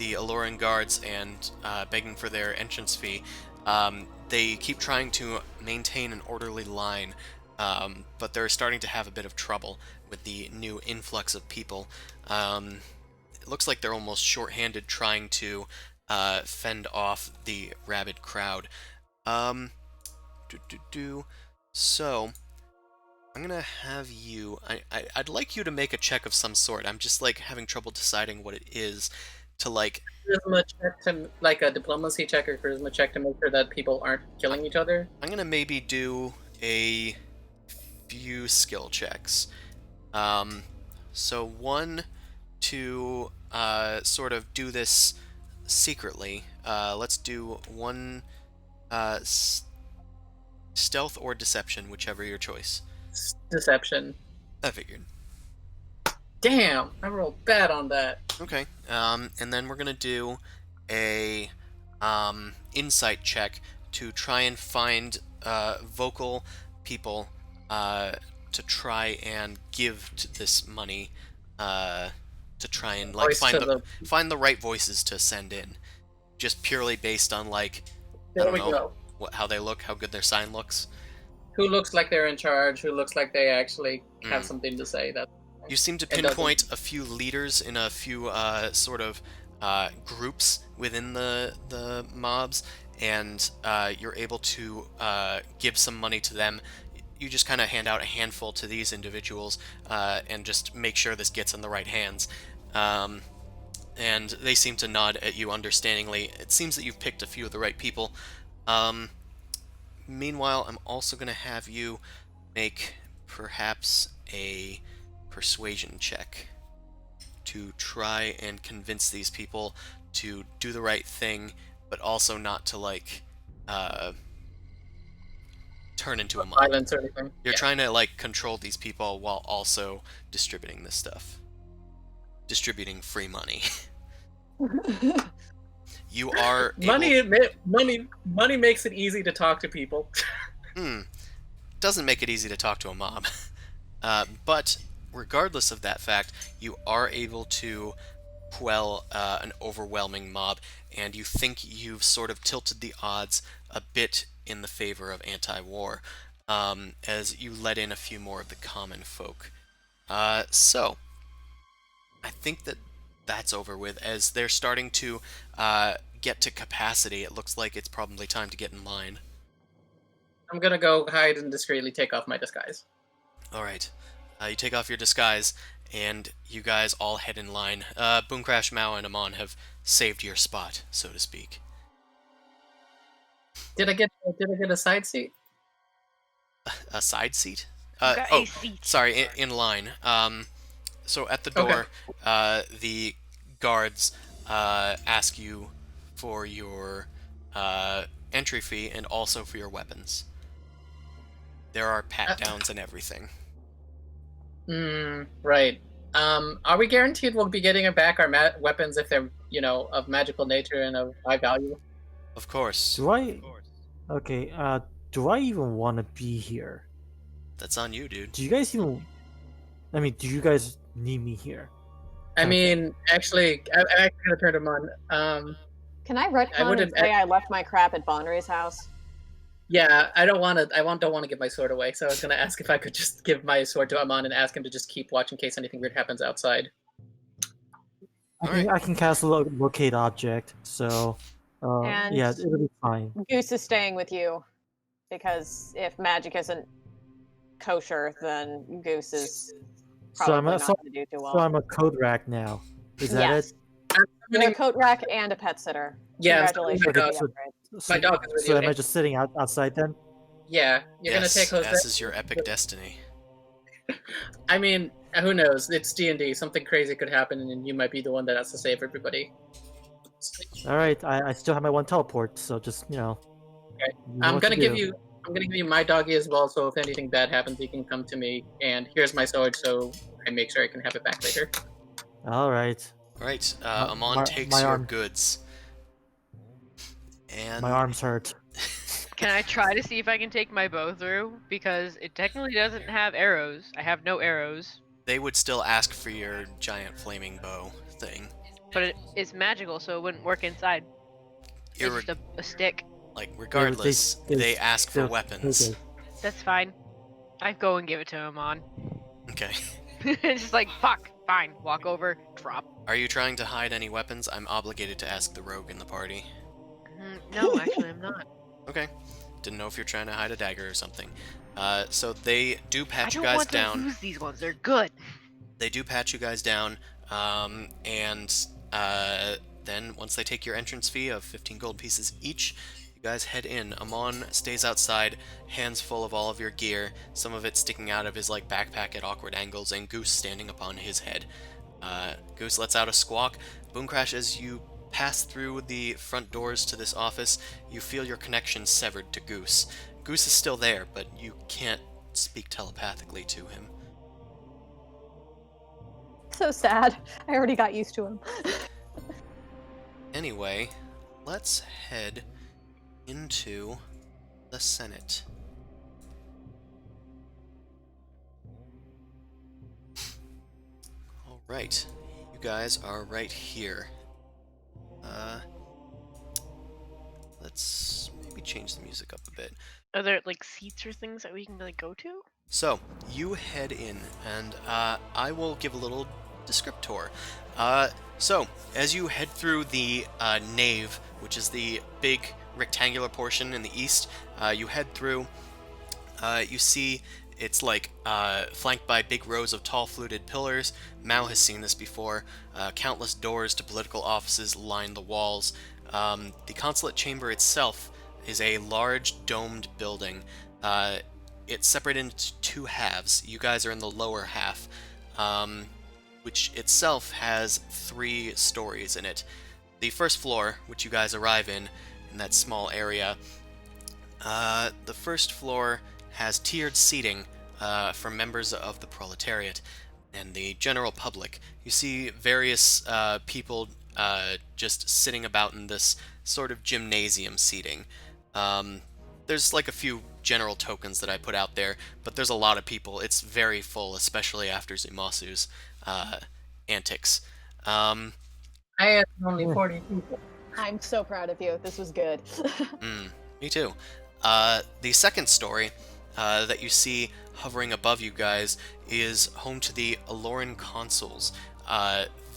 Eloran guards and begging for their entrance fee. They keep trying to maintain an orderly line, but they're starting to have a bit of trouble with the new influx of people. It looks like they're almost short-handed trying to fend off the rabid crowd. So, I'm gonna have you. I'd like you to make a check of some sort. I'm just like having trouble deciding what it is to like. Charisma check to like a diplomacy check or charisma check to make sure that people aren't killing each other. I'm gonna maybe do a few skill checks. So one to sort of do this secretly. Let's do one stealth or deception, whichever your choice. Deception. I figured. Damn, I rolled bad on that. Okay. And then we're gonna do a insight check to try and find vocal people to try and give this money to try and like Voice to find the right voices to send in, just purely based on like I There don't we know go. how they look, how good their sign looks. Who looks like they're in charge? Who looks like they actually have Mm. something to say? That You seem to It doesn't- pinpoint a few leaders in a few sort of groups within the mobs, and you're able to give some money to them. You just kind of hand out a handful to these individuals and just make sure this gets in the right hands. And they seem to nod at you understandingly. It seems that you've picked a few of the right people. Meanwhile, I'm also going to have you make perhaps a persuasion check to try and convince these people to do the right thing, but also not to like turn into a mob. violence or anything. You're trying to like control these people while also distributing this stuff. Distributing free money. You are Money makes it easy to talk to people. Doesn't make it easy to talk to a mob. But regardless of that fact, you are able to quell an overwhelming mob, and you think you've sort of tilted the odds a bit in the favor of anti-war, as you let in a few more of the common folk. So, I think that's over with, as they're starting to get to capacity. It looks like it's probably time to get in line. I'm gonna go hide and discreetly take off my disguise. Alright, you take off your disguise, and you guys all head in line. Boom Crash, Mao, and Amon have saved your spot, so to speak. Did I get a side seat? A side seat? Got a seat. Sorry, in line. So at the door, the guards ask you for your entry fee and also for your weapons. There are pat downs and everything. Right. Are we guaranteed we'll be getting back our weapons if they're, of magical nature and of high value? Of course. Do I? Okay. Do I even want to be here? That's on you, dude. Do you guys even? I mean, do you guys need me here? I Kind of thing. mean, actually, I'm actually gonna turn them on. Can I retcon wouldn't- and say I left my crap at Bonry's house? Yeah, I don't want to give my sword away, so I was gonna ask if I could just give my sword to Amon and ask him to just keep watch in case anything weird happens outside. I can cast a locate object, so And- yeah, it'll be fine. Goose is staying with you because if magic isn't kosher, then Goose is So I'm probably a not so, going to do too well. so I'm a code rack now. Is that yes. it? You're a coat rack and a pet sitter. Yeah, Congratulations. my on the dog- upgrade. So, My dog is with so you. am I just sitting outside then? Yeah, you're Yes, gonna take Jose. as is your epic destiny. I mean, who knows? It's D&D. Something crazy could happen, and you might be the one that has to save everybody. All right, I still have my one teleport, so just Okay. you know I'm what gonna to give do. you my doggy as well. So if anything bad happens, you can come to me. And here's my sword, so I make sure I can have it back later. All right, Alright, My- Amon takes my your arm. goods. And my arms hurt. Can I try to see if I can take my bow through? Because it technically doesn't have arrows. I have no arrows, they would still ask for your giant flaming bow thing. but it is magical, so it wouldn't work inside. It's Irre- just a stick. like, regardless, they ask for they'll- weapons. okay. That's fine. I go and give it to him on. Okay. It's just like, fuck, fine. Walk over, drop. Are you trying to hide any weapons? I'm obligated to ask the rogue in the party. No, actually, I'm not. Okay. Didn't know if you're trying to hide a dagger or something. So they do I pat you don't guys want down. to lose these ones. They're good. They do pat you guys down, and then once they take your entrance fee of 15 gold pieces each, you guys head in. Amon stays outside, hands full of all of your gear, some of it sticking out of his backpack at awkward angles, and Goose standing upon his head. Goose lets out a squawk. Boom Crash, as you pass through the front doors to this office, you feel your connection severed to Goose. Goose is still there, but you can't speak telepathically to him. So sad. I already got used to him. Anyway, let's head into the Senate. Alright, you guys are right here. Let's maybe change the music up a bit. Are there seats or things that we can go to? So, you head in, and I will give a little descriptor. So, as you head through the nave, which is the big rectangular portion in the east, you head through, you see it's flanked by big rows of tall fluted pillars. Mao has seen this before. Countless doors to political offices line the walls. The consulate chamber itself is a large domed building. It's separated into two halves. You guys are in the lower half, which itself has 3 stories in it. The first floor, which you guys arrive in that small area, the first floor has tiered seating for members of the proletariat and the general public. You see various people just sitting about in this sort of gymnasium seating. There's a few general tokens that I put out there, but there's a lot of people. It's very full, especially after Zumasu's antics. I had only 40 people. I'm so proud of you. This was good. Me too. The second story that you see hovering above you guys is home to the Eloran consuls.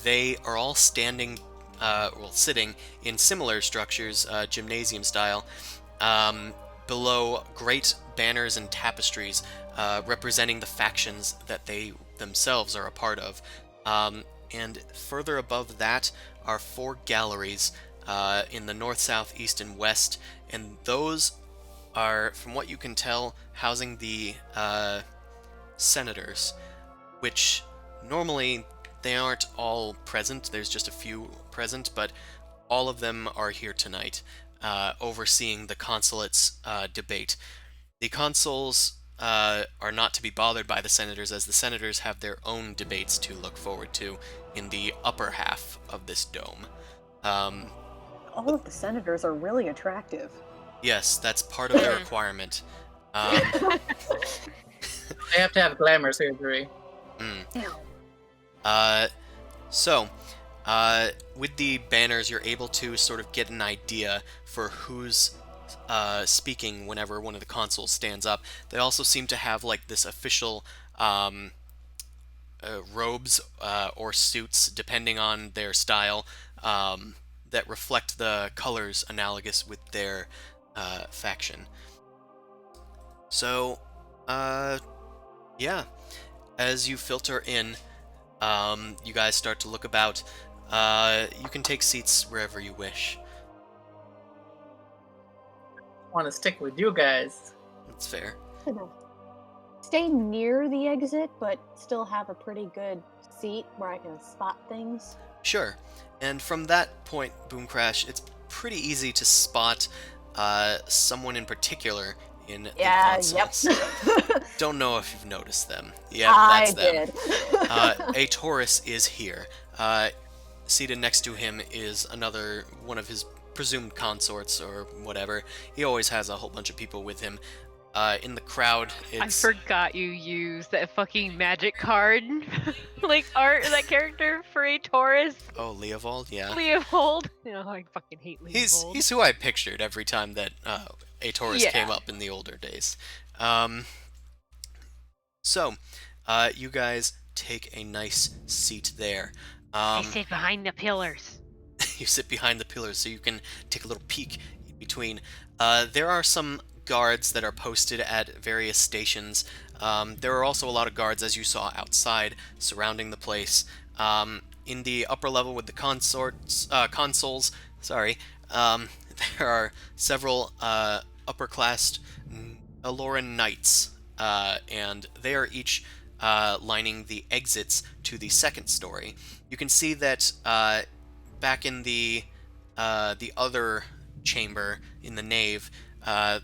They are all standing, sitting in similar structures, gymnasium style, below great banners and tapestries representing the factions that they themselves are a part of. And further above that are 4 galleries in the north, south, east, and west, and those are, from what you can tell, housing the senators, which normally they aren't all present. There's just a few present, but all of them are here tonight, overseeing the consulate's debate. The consuls are not to be bothered by the senators, as the senators have their own debates to look forward to in the upper half of this dome. All of the senators are really attractive. Yes, that's part of the requirement. They have to have glamour surgery. Ew. So, with the banners, you're able to sort of get an idea for who's speaking whenever one of the consuls stands up. They also seem to have like this official robes or suits, depending on their style, that reflect the colors analogous with their faction. So, yeah, as you filter in, you guys start to look about. You can take seats wherever you wish. Want to stick with you guys. That's fair. Stay near the exit, but still have a pretty good seat where I can spot things. Sure. And from that point, Boom Crash, it's pretty easy to spot someone in particular in the consoles. Yep. Don't know if you've noticed them. Yeah, that's them. did. A Taurus is here. Seated next to him is another one of his presumed consorts or whatever. He always has a whole bunch of people with him. In the crowd, I it's... forgot you used that fucking magic card, like art that character for a Taurus. Oh, Leovold, yeah. Leopold. You know, I fucking hate Leopold. He's who I pictured every time that a Taurus came up in the older days. So, you guys take a nice seat there. I sit behind the pillars. You sit behind the pillars so you can take a little peek in between. There are some guards that are posted at various stations. There are also a lot of guards, as you saw outside, surrounding the place. In the upper level with the consuls, there are several upper-classed Eloran knights, and they are each lining the exits to the second story. You can see that back in the other chamber in the nave,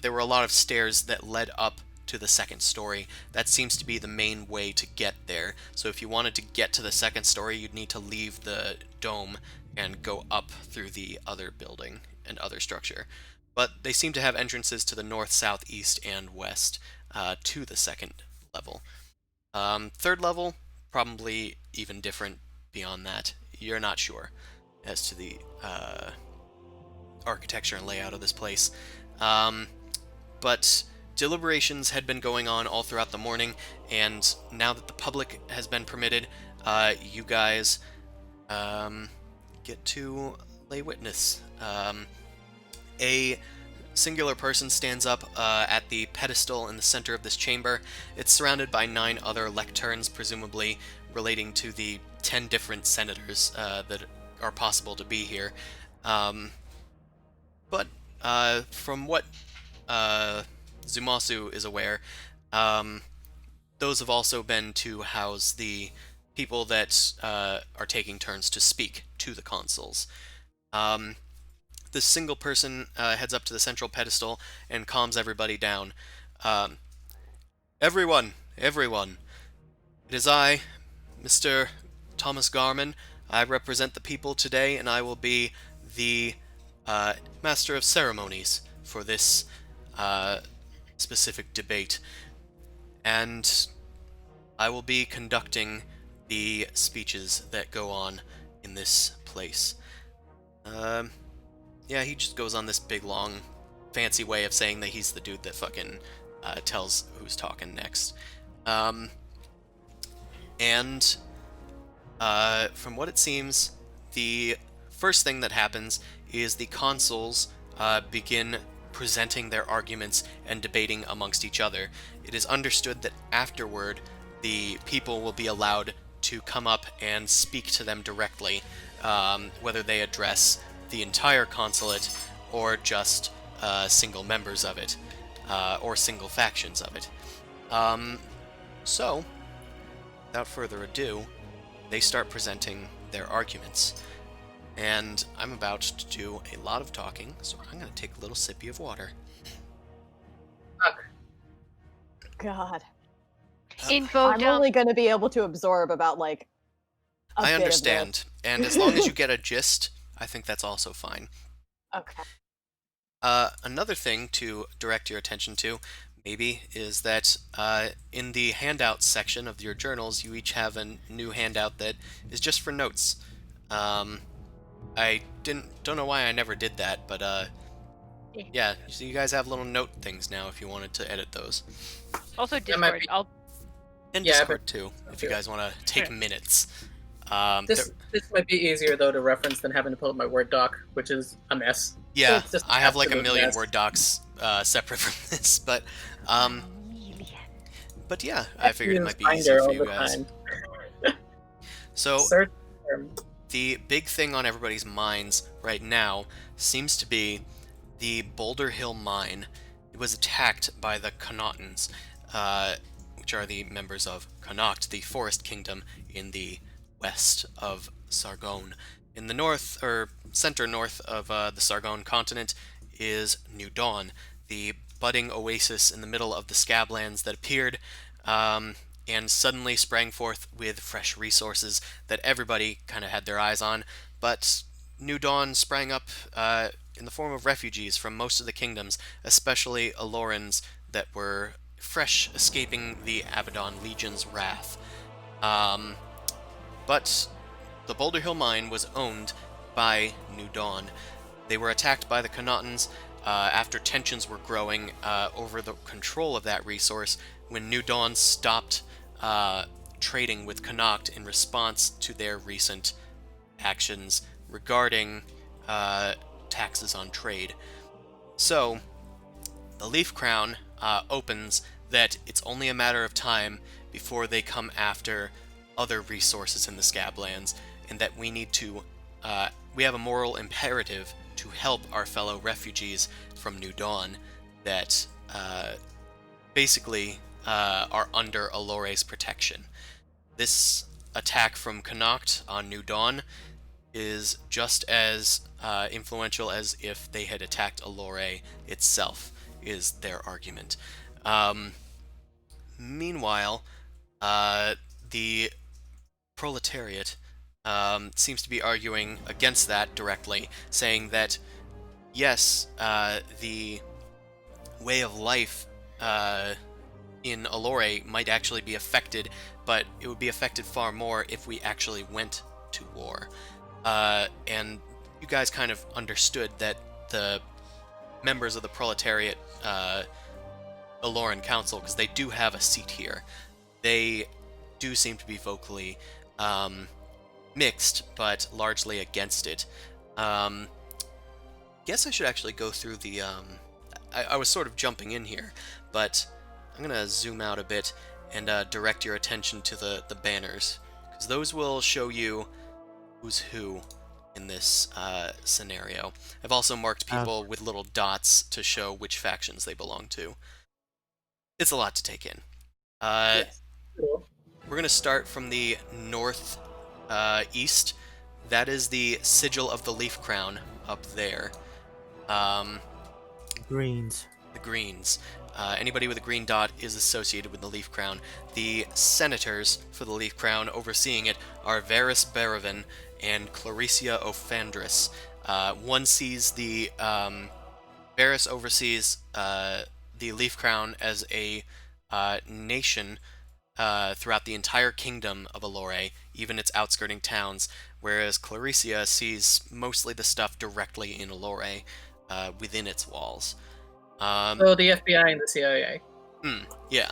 there were a lot of stairs that led up to the second story. That seems to be the main way to get there. So if you wanted to get to the second story, you'd need to leave the dome and go up through the other building and other structure. But they seem to have entrances to the north, south, east, and west to the second level. Third level, probably even different beyond that. You're not sure as to the architecture and layout of this place. But deliberations had been going on all throughout the morning, and now that the public has been permitted, you guys get to lay witness. A singular person stands up at the pedestal in the center of this chamber. It's surrounded by 9 other lecterns, presumably relating to the 10 different senators that are possible to be here. But from what Zumasu is aware, those have also been to house the people that are taking turns to speak to the consuls. This single person heads up to the central pedestal and calms everybody down. Everyone, it is I, Mr. Thomas Garman. I represent the people today, and I will be the master of ceremonies for this specific debate. And I will be conducting the speeches that go on in this place. Yeah, he just goes on this big, long, fancy way of saying that he's the dude that fucking tells who's talking next. And from what it seems, the first thing that happens is the consuls begin presenting their arguments and debating amongst each other. It is understood that afterward, the people will be allowed to come up and speak to them directly, whether they address the entire consulate or just single members of it, or single factions of it. So, without further ado, they start presenting their arguments. And I'm about to do a lot of talking, so I'm going to take a little sippy of water. Fuck. God. Info I'm dump. only going to be able to absorb about like a I bit understand, and as long as you get a gist, I think that's also fine. Of this. Okay. Another thing to direct your attention to, maybe, is that in the handouts section of your journals, you each have a new handout that is just for notes. I don't know why I never did that, but yeah, so you guys have little note things now if you wanted to edit those. Also That might Discord. be- I'll And Yeah, Discord too, if you guys want to take Sure. minutes. This might be easier though to reference than having to pull up my Word doc, which is a mess. Yeah, It's just I have like a absolute million mess. Word docs separate from this, but yeah, I have to figured it use might be Finder easier for all you the guys. time. So Search term. the big thing on everybody's minds right now seems to be the Boulder Hill mine. It was attacked by the Connachtans, which are the members of Connacht, the forest kingdom in the west of Sargon. In the north, or center north of the Sargon continent, is New Dawn, the budding oasis in the middle of the Scablands that appeared and suddenly sprang forth with fresh resources that everybody kind of had their eyes on. But New Dawn sprang up in the form of refugees from most of the kingdoms, especially Elorans that were fresh escaping the Abaddon Legion's wrath. But the Boulder Hill mine was owned by New Dawn. They were attacked by the Connachtans after tensions were growing over the control of that resource when New Dawn stopped trading with Connacht in response to their recent actions regarding taxes on trade. So, the Leaf Crown opens that it's only a matter of time before they come after other resources in the Scablands, and that we need to, we have a moral imperative to help our fellow refugees from New Dawn that basically are under Alore's protection. This attack from Connacht on New Dawn is just as influential as if they had attacked Elore itself, is their argument. Meanwhile, the proletariat seems to be arguing against that directly, saying that yes, the way of life in Elore might actually be affected, but it would be affected far more if we actually went to war. And you guys kind of understood that the members of the proletariat Eloran Council, because they do have a seat here, they do seem to be vocally mixed, but largely against it. Guess I should actually go through the... I was sort of jumping in here, but I'm going to zoom out a bit and direct your attention to the banners, because those will show you who's who in this scenario. I've also marked people with little dots to show which factions they belong to. It's a lot to take in. Yes. Cool. We're going to start from the north east. That is the Sigil of the Leaf Crown up there. Greens. The Greens. Anybody with a green dot is associated with the Leaf Crown. The senators for the Leaf Crown overseeing it are Varys Baravan and Claricia Ophandris. One sees the... Varys oversees the Leaf Crown as a nation throughout the entire kingdom of Elore, even its outskirting towns, whereas Claricia sees mostly the stuff directly in Elore, within its walls. So the FBI and the CIA. Yeah.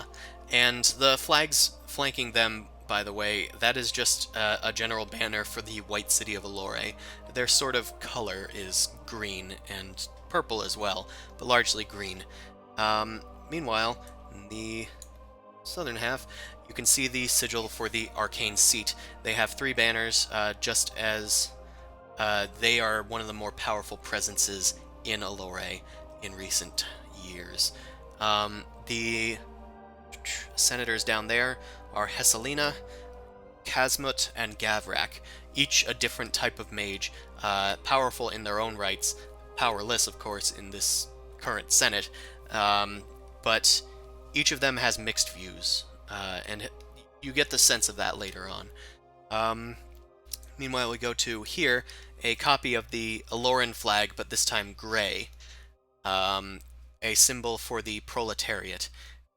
And the flags flanking them, by the way, that is just a general banner for the White City of Elore. Their sort of color is green and purple as well, but largely green. Meanwhile, in the southern half, you can see the sigil for the Arcane Seat. They have 3 banners, just as they are one of the more powerful presences in Elore in recent years. The senators down there are Hesselina, Kasmut, and Gavrak, each a different type of mage, powerful in their own rights, powerless, of course, in this current Senate, but each of them has mixed views, and you get the sense of that later on. Meanwhile, we go to here, a copy of the Eloran flag, but this time gray, a symbol for the proletariat.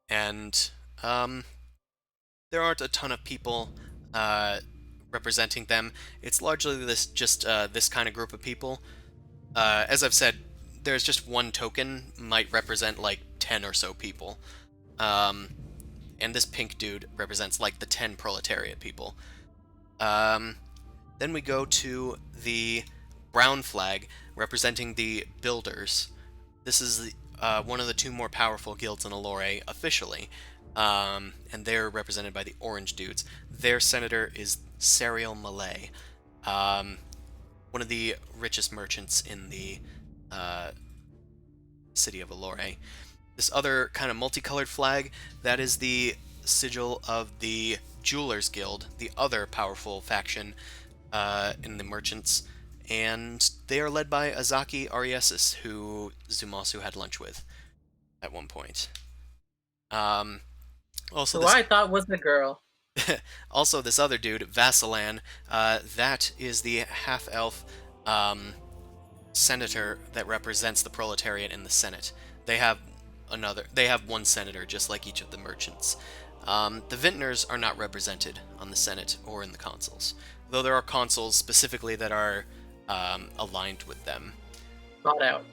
And there aren't a ton of people representing them. It's largely this kind of group of people. As I've said, there's just one token might represent like 10 or so people. And this pink dude represents like the 10 proletariat people. Then we go to the brown flag, representing the Builders. This is one of the 2 more powerful guilds in Elore, officially, and they're represented by the orange dudes. Their senator is Serial Malay, one of the richest merchants in the city of Elore. This other kind of multicolored flag, that is the sigil of the Jewelers Guild, the other powerful faction in the merchants, and they are led by Azaki Ariesis, who Zumasu had lunch with at one point. Also, Who I thought was the girl. also this other dude, Vasilan, that is the half-elf senator that represents the proletariat in the Senate. They have one senator, just like each of the merchants. The vintners are not represented on the Senate or in the consuls, though there are consuls specifically that are aligned with them. Thought out.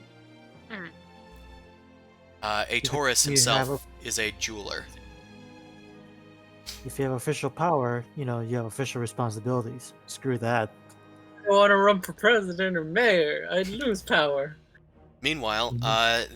A Taurus You himself is a jeweler. If you have official power, you have official responsibilities. Screw that. I want to run for president or mayor. I'd lose power. Meanwhile,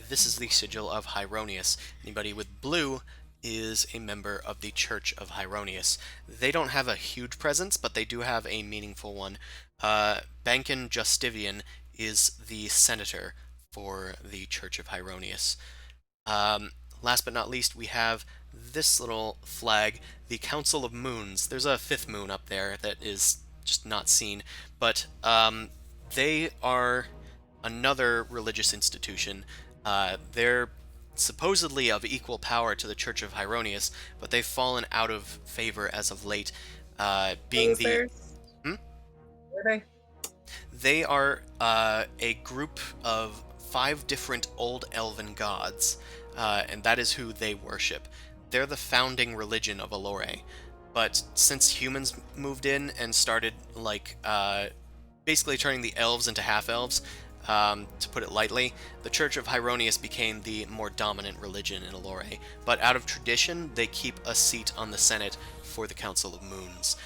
this is the sigil of Hieronius. Anybody with blue is a member of the Church of Hieronius. They don't have a huge presence, but they do have a meaningful one. Bankin Justivian is the senator for the Church of Hieronius. Last but not least, we have this little flag, the Council of Moons. There's a 5th moon up there that is just not seen, but they are another religious institution. They're supposedly of equal power to the Church of Hieronius, but they've fallen out of favor as of late, being the... Were they? They are a group of 5 different old elven gods, and that is who they worship. They're the founding religion of Elore, but since humans moved in and started, basically turning the elves into half-elves, to put it lightly, the Church of Hieronius became the more dominant religion in Elore. But out of tradition, they keep a seat on the Senate for the Council of Moons.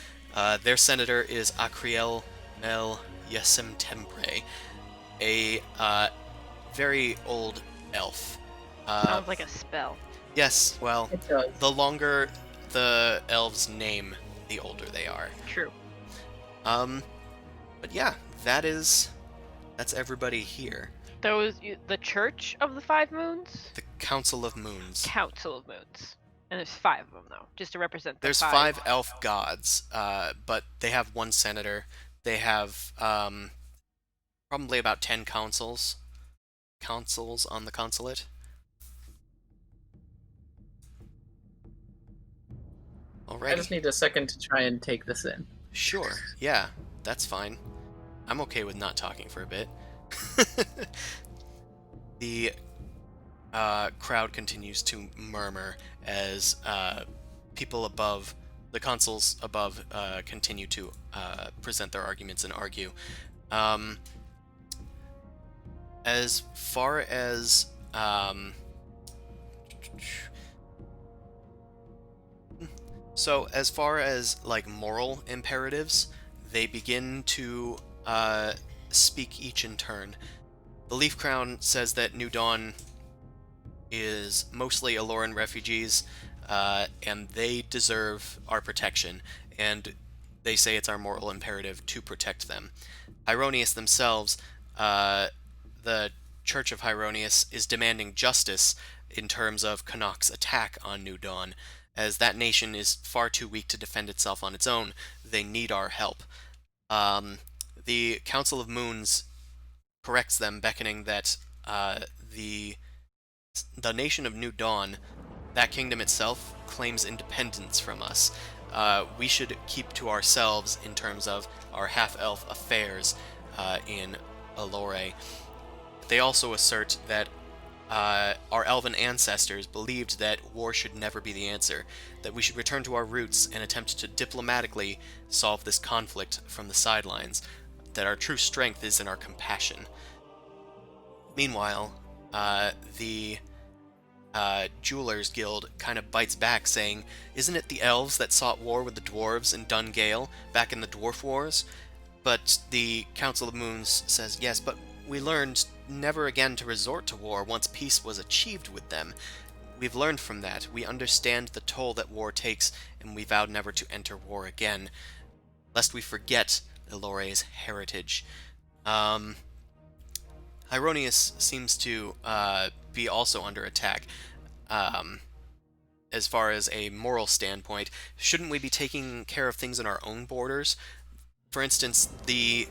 Their senator is Acriel Mel Yesemtembre, a very old elf. Sounds like a spell. Yes, well, It does. the longer the elves' name, the older they are. True. But yeah, that's everybody here. The Church of the 5 Moons? The Council of Moons. Council of Moons. And there's 5 of them, though, just to represent the There's 5 elf gods, but they have 1 senator. They have probably about 10 consuls on the consulate. Alrighty. I just need a second to try and take this in. Sure, yeah, that's fine. I'm okay with not talking for a bit. The crowd continues to murmur as people above, the consuls above, continue to present their arguments and argue. As far as moral imperatives, they begin to speak each in turn. The Leaf Crown says that New Dawn is mostly Eloran refugees, and they deserve our protection, and they say it's our moral imperative to protect them. Hieronius themselves, the Church of Hieronius, is demanding justice in terms of Connacht's attack on New Dawn. As that nation is far too weak to defend itself on its own, they need our help. The Council of Moons corrects them, beckoning that the nation of New Dawn that kingdom itself claims independence from us. We should keep to ourselves in terms of our half-elf affairs in Elore. They also assert that our elven ancestors believed that war should never be the answer, that we should return to our roots and attempt to diplomatically solve this conflict from the sidelines, that our true strength is in our compassion. Meanwhile, the Jewelers Guild kind of bites back, saying, "Isn't it the elves that sought war with the dwarves in Dun Gale back in the Dwarf Wars?" But the Council of Moons says, "Yes, but we learned never again to resort to war once peace was achieved with them. We've learned from that. We understand the toll that war takes, and we vowed never to enter war again, lest we forget Elore's heritage." Hieronius seems to be also under attack. As far as a moral standpoint, shouldn't we be taking care of things in our own borders? For instance, the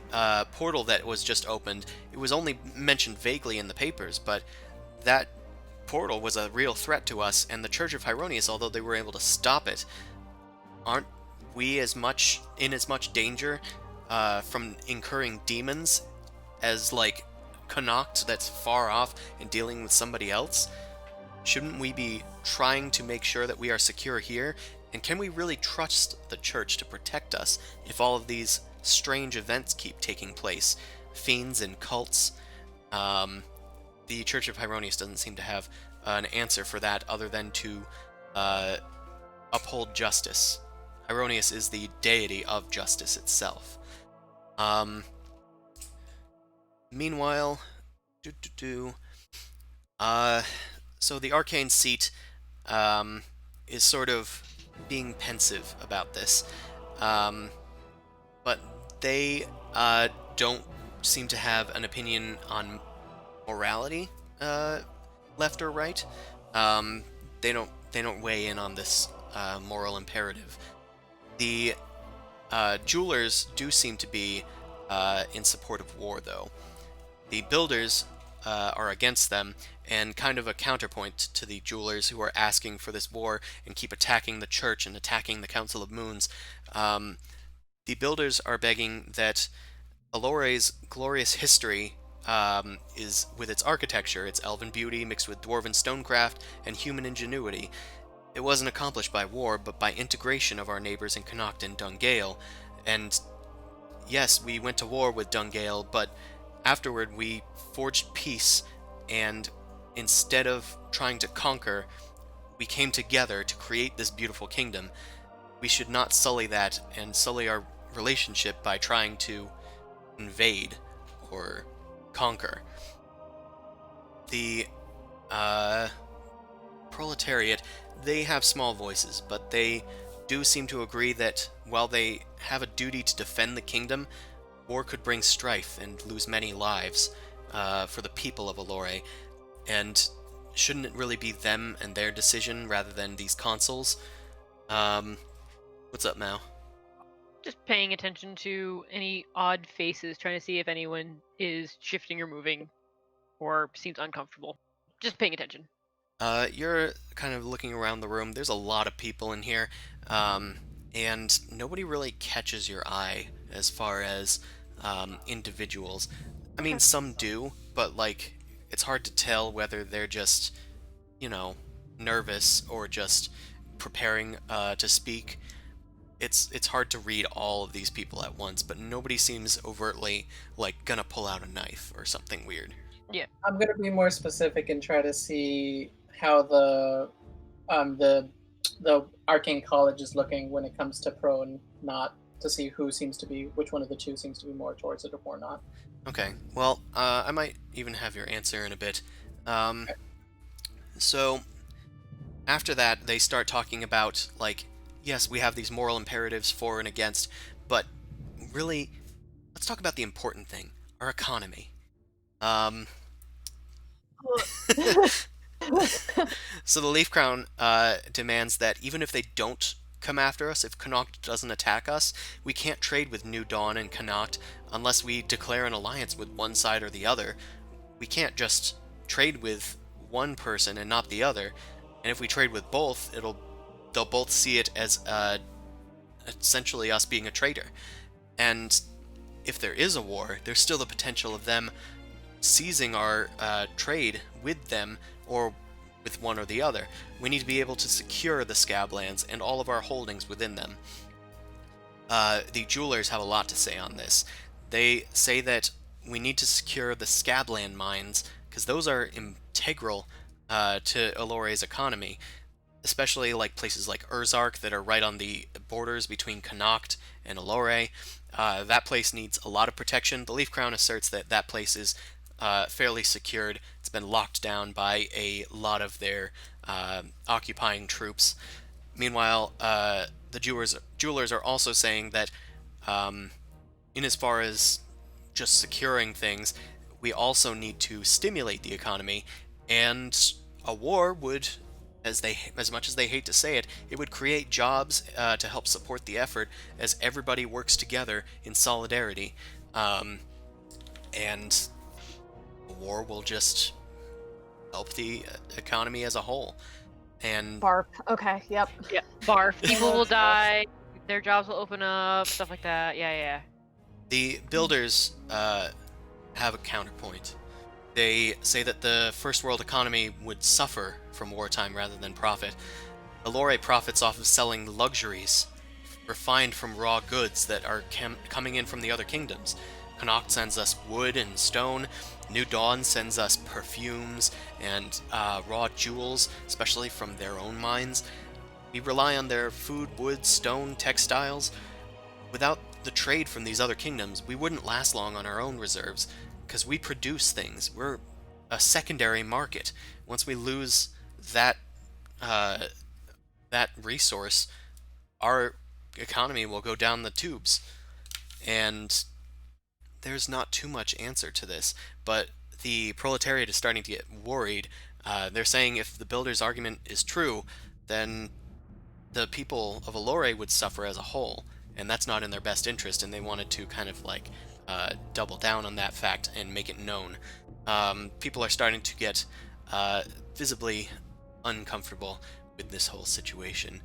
portal that was just opened, it was only mentioned vaguely in the papers, but that portal was a real threat to us, and the Church of Hieronius, although they were able to stop it, aren't we in as much danger from incurring demons as, like, Connacht that's far off and dealing with somebody else? Shouldn't we be trying to make sure that we are secure here? And can we really trust the church to protect us if all of these strange events keep taking place? Fiends and cults. The Church of Hieronius doesn't seem to have an answer for that other than to uphold justice. Hieronius is the deity of justice itself. Meanwhile, so the arcane seat is sort of being pensive about this, but they don't seem to have an opinion on morality, left or right. They don't weigh in on this moral imperative. The jewelers do seem to be in support of war, though. The builders are against them, and kind of a counterpoint to the jewelers who are asking for this war and keep attacking the church and attacking the Council of Moons. The builders are begging that Elore's glorious history is, with its architecture, its elven beauty mixed with dwarven stonecraft and human ingenuity. It wasn't accomplished by war, but by integration of our neighbors in Connacht and Dun Gale. And yes, we went to war with Dun Gale, but afterward we forged peace, and instead of trying to conquer, we came together to create this beautiful kingdom. We should not sully that and sully our relationship by trying to invade or conquer. The proletariat, they have small voices, but they do seem to agree that while they have a duty to defend the kingdom, war could bring strife and lose many lives for the people of Elore, and shouldn't it really be them and their decision rather than these consuls? What's up, Mao? Just paying attention to any odd faces, trying to see if anyone is shifting or moving or seems uncomfortable. Just paying attention. You're kind of looking around the room. There's a lot of people in here, and nobody really catches your eye as far as individuals. I mean, some do, but, like, it's hard to tell whether they're just, nervous or just preparing to speak. It's hard to read all of these people at once, but nobody seems overtly, like, gonna pull out a knife or something weird. Yeah. I'm gonna be more specific and try to see how the arcane college is looking when it comes to pro and not, to see which one of the two seems to be more towards it or not. Okay, well, I might even have your answer in a bit. So, after that, they start talking about, like, yes, we have these moral imperatives for and against, but really, let's talk about the important thing, our economy. So the Leaf Crown demands that even if they don't come after us, if Connacht doesn't attack us, we can't trade with New Dawn and Connacht unless we declare an alliance with one side or the other. We can't just trade with one person and not the other. And if we trade with both, they'll both see it as essentially us being a traitor. And if there is a war, there's still the potential of them seizing our trade with them or with one or the other. We need to be able to secure the Scablands and all of our holdings within them. The jewelers have a lot to say on this. They say that we need to secure the Scabland mines because those are integral to Elore's economy, especially like places like Urzark that are right on the borders between Connacht and Elore. That place needs a lot of protection. The Leaf Crown asserts that that place is fairly secured. It's been locked down by a lot of their occupying troops. Meanwhile, the jewelers are also saying that in as far as just securing things, we also need to stimulate the economy, and a war would, as much as they hate to say it, it would create jobs to help support the effort as everybody works together in solidarity, and a war will just help the economy as a whole. And Barf. Okay. Yep. Yeah, barf. People will die. Their jobs will open up. Stuff like that. Yeah. the builders have a counterpoint. They say that the first world economy would suffer from wartime rather than profit. Elore profits off of selling luxuries refined from raw goods that are coming in from the other kingdoms. Connacht sends us wood and stone. New Dawn sends us perfumes and raw jewels, especially from their own mines. We rely on their food, wood, stone, textiles. Without the trade from these other kingdoms, we wouldn't last long on our own reserves, because we produce things. We're a secondary market. Once we lose that resource, our economy will go down the tubes. And there's not too much answer to this, but the proletariat is starting to get worried. They're saying if the builder's argument is true, then the people of Elore would suffer as a whole, and that's not in their best interest, and they wanted to kind of like double down on that fact and make it known. People are starting to get visibly uncomfortable with this whole situation.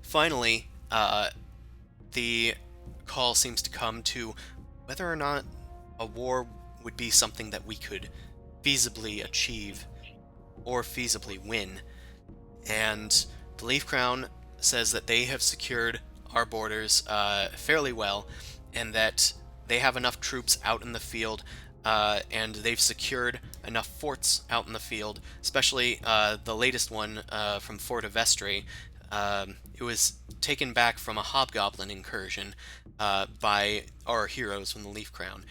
Finally, the call seems to come to whether or not a war would be something that we could feasibly achieve or feasibly win. And the Leaf Crown says that they have secured our borders fairly well, and that they have enough troops out in the field, and they've secured enough forts out in the field, especially the latest one from Fort of Vestry. It was taken back from a hobgoblin incursion by our heroes from the Leaf Crown.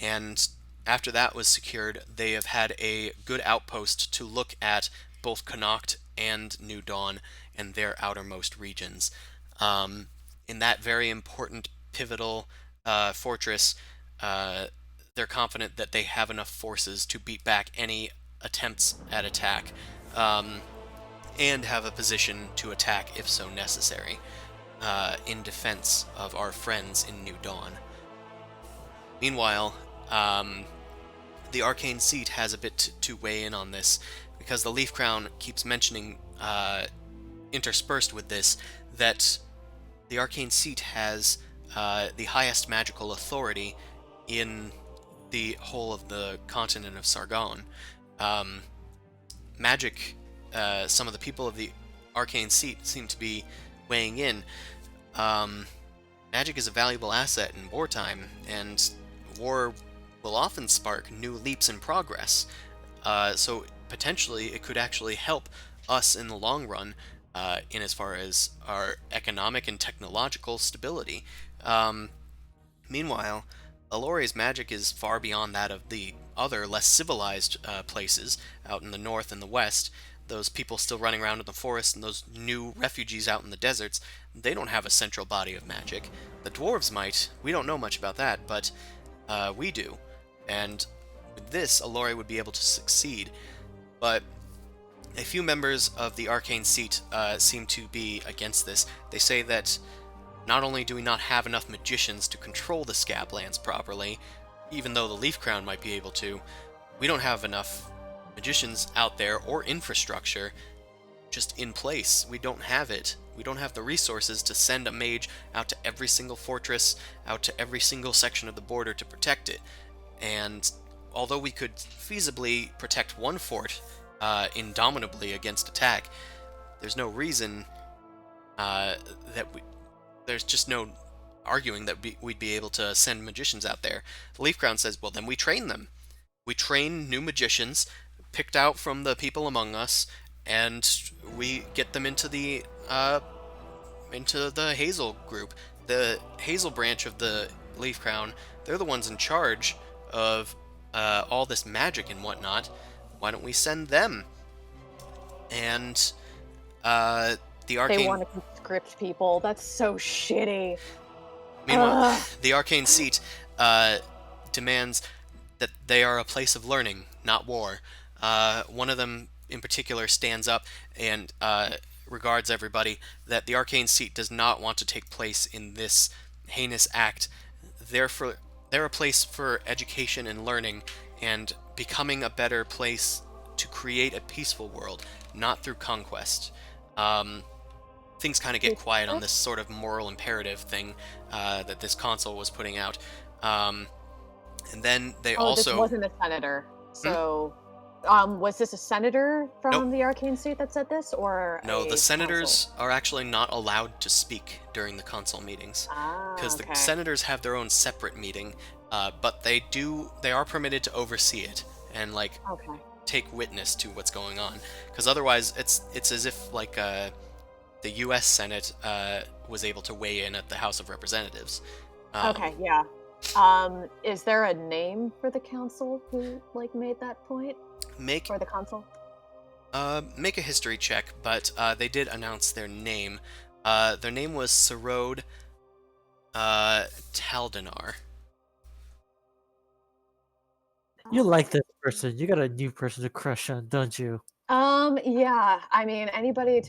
And after that was secured, they have had a good outpost to look at both Connacht and New Dawn and their outermost regions. In that very important, pivotal fortress, they're confident that they have enough forces to beat back any attempts at attack, and have a position to attack if so necessary, in defense of our friends in New Dawn. Meanwhile, the Arcane Seat has a bit to weigh in on this, because the Leaf Crown keeps mentioning, interspersed with this, that the Arcane Seat has the highest magical authority in the whole of the continent of Sargon. Magic, some of the people of the Arcane Seat seem to be weighing in. Magic is a valuable asset in wartime, and war will often spark new leaps in progress. So potentially it could actually help us in the long run, in as far as our economic and technological stability. Meanwhile, Elore's magic is far beyond that of the other, less civilized places out in the north and the west. Those people still running around in the forest and those new refugees out in the deserts, they don't have a central body of magic. The dwarves might. We don't know much about that, but we do. And with this, Elore would be able to succeed. But a few members of the Arcane Seat seem to be against this. They say that not only do we not have enough magicians to control the Scablands properly, even though the Leaf Crown might be able to, we don't have enough magicians out there or infrastructure just in place. We don't have it. We don't have the resources to send a mage out to every single fortress, out to every single section of the border to protect it. And although we could feasibly protect one fort indomitably against attack, there's no reason there's just no arguing that we'd be able to send magicians out there. The Leaf Crown says, well, then we train them. We train new magicians, picked out from the people among us, and we get them into the Hazel group. The Hazel branch of the Leaf Crown, they're the ones in charge of all this magic and whatnot. Why don't we send them? And the arcane... They want to conscript people. That's so shitty. Meanwhile, the arcane seat demands that they are a place of learning, not war. One of them in particular stands up and regards everybody that the arcane seat does not want to take place in this heinous act. They're a place for education and learning and becoming a better place to create a peaceful world, not through conquest. Things kind of get quiet on this sort of moral imperative thing that this consul was putting out. And then they also... This wasn't a senator. So, was this a senator from the Arcane Seat that said this, or No, the senators consul? are actually not allowed to speak during the consul meetings. Because the senators have their own separate meeting, but they are permitted to oversee it and, like, take witness to what's going on. Because otherwise, it's as if, like, the U.S. Senate was able to weigh in at the House of Representatives. Is there a name for the council who made that point? For the consul? Make a history check, but they did announce their name. Their name was Sarod Taldinar. You like this person. You got a new person to crush on, don't you? Yeah. I mean, anybody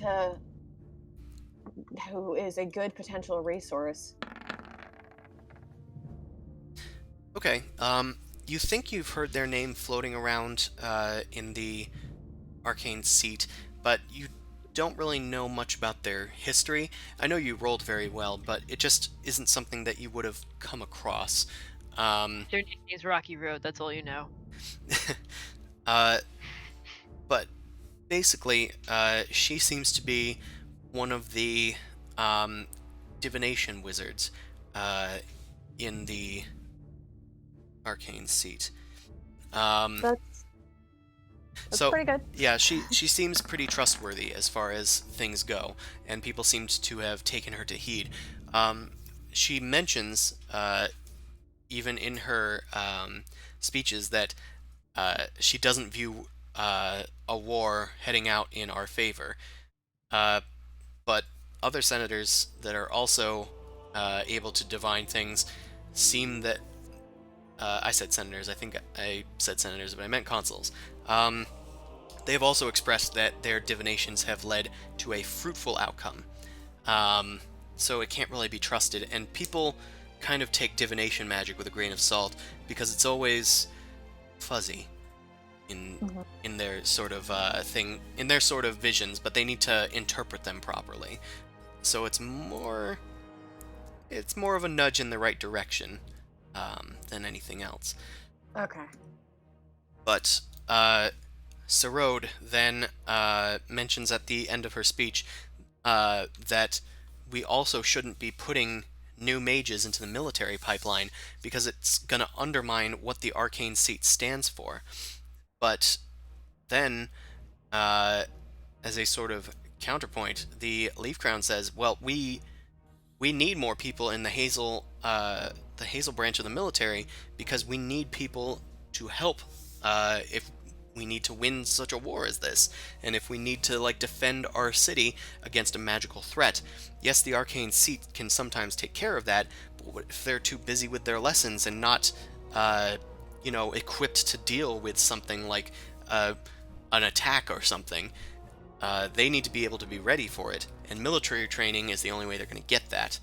who is a good potential resource. Okay, you think you've heard their name floating around in the arcane seat, but you don't really know much about their history. I know you rolled very well, but it just isn't something that you would have come across. Their name is Rocky Road, that's all you know. But basically, she seems to be one of the divination wizards in the arcane seat. That's so pretty good. Yeah, she seems pretty trustworthy as far as things go, and people seem to have taken her to heed. She mentions even in her speeches that she doesn't view a war heading out in our favor, but other senators that are also able to divine things seem that I said senators, I think I said senators, but I meant consuls. They have also expressed that their divinations have led to a fruitful outcome. So it can't really be trusted, and people kind of take divination magic with a grain of salt because it's always fuzzy in their sort of thing, in their sort of visions, but they need to interpret them properly. So it's more of a nudge in the right direction than anything else. Okay. But Sarod then mentions at the end of her speech that we also shouldn't be putting new mages into the military pipeline because it's going to undermine what the arcane seat stands for. But then, as a sort of counterpoint, the Leaf Crown says, well, we need more people in the Hazel branch of the military because we need people to help if we need to win such a war as this, and if we need to defend our city against a magical threat. Yes, the arcane seat can sometimes take care of that, but what if they're too busy with their lessons and not equipped to deal with something like an attack or something? They need to be able to be ready for it, and military training is the only way they're going to get that.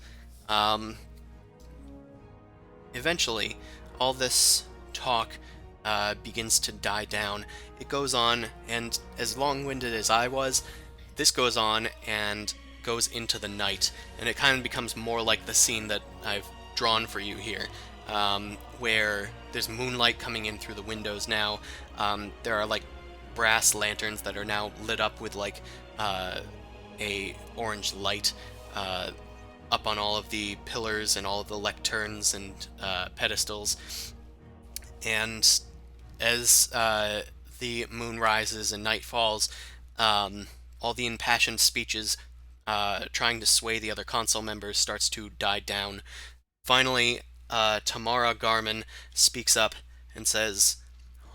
Eventually, all this talk begins to die down. It goes on, and as long-winded as I was, this goes on and goes into the night, and it kind of becomes more like the scene that I've drawn for you here, where there's moonlight coming in through the windows now. There are like brass lanterns that are now lit up with like a orange light up on all of the pillars and all of the lecterns and pedestals. And as the moon rises and night falls, all the impassioned speeches trying to sway the other consul members starts to die down. Finally, Tamara Garman speaks up and says,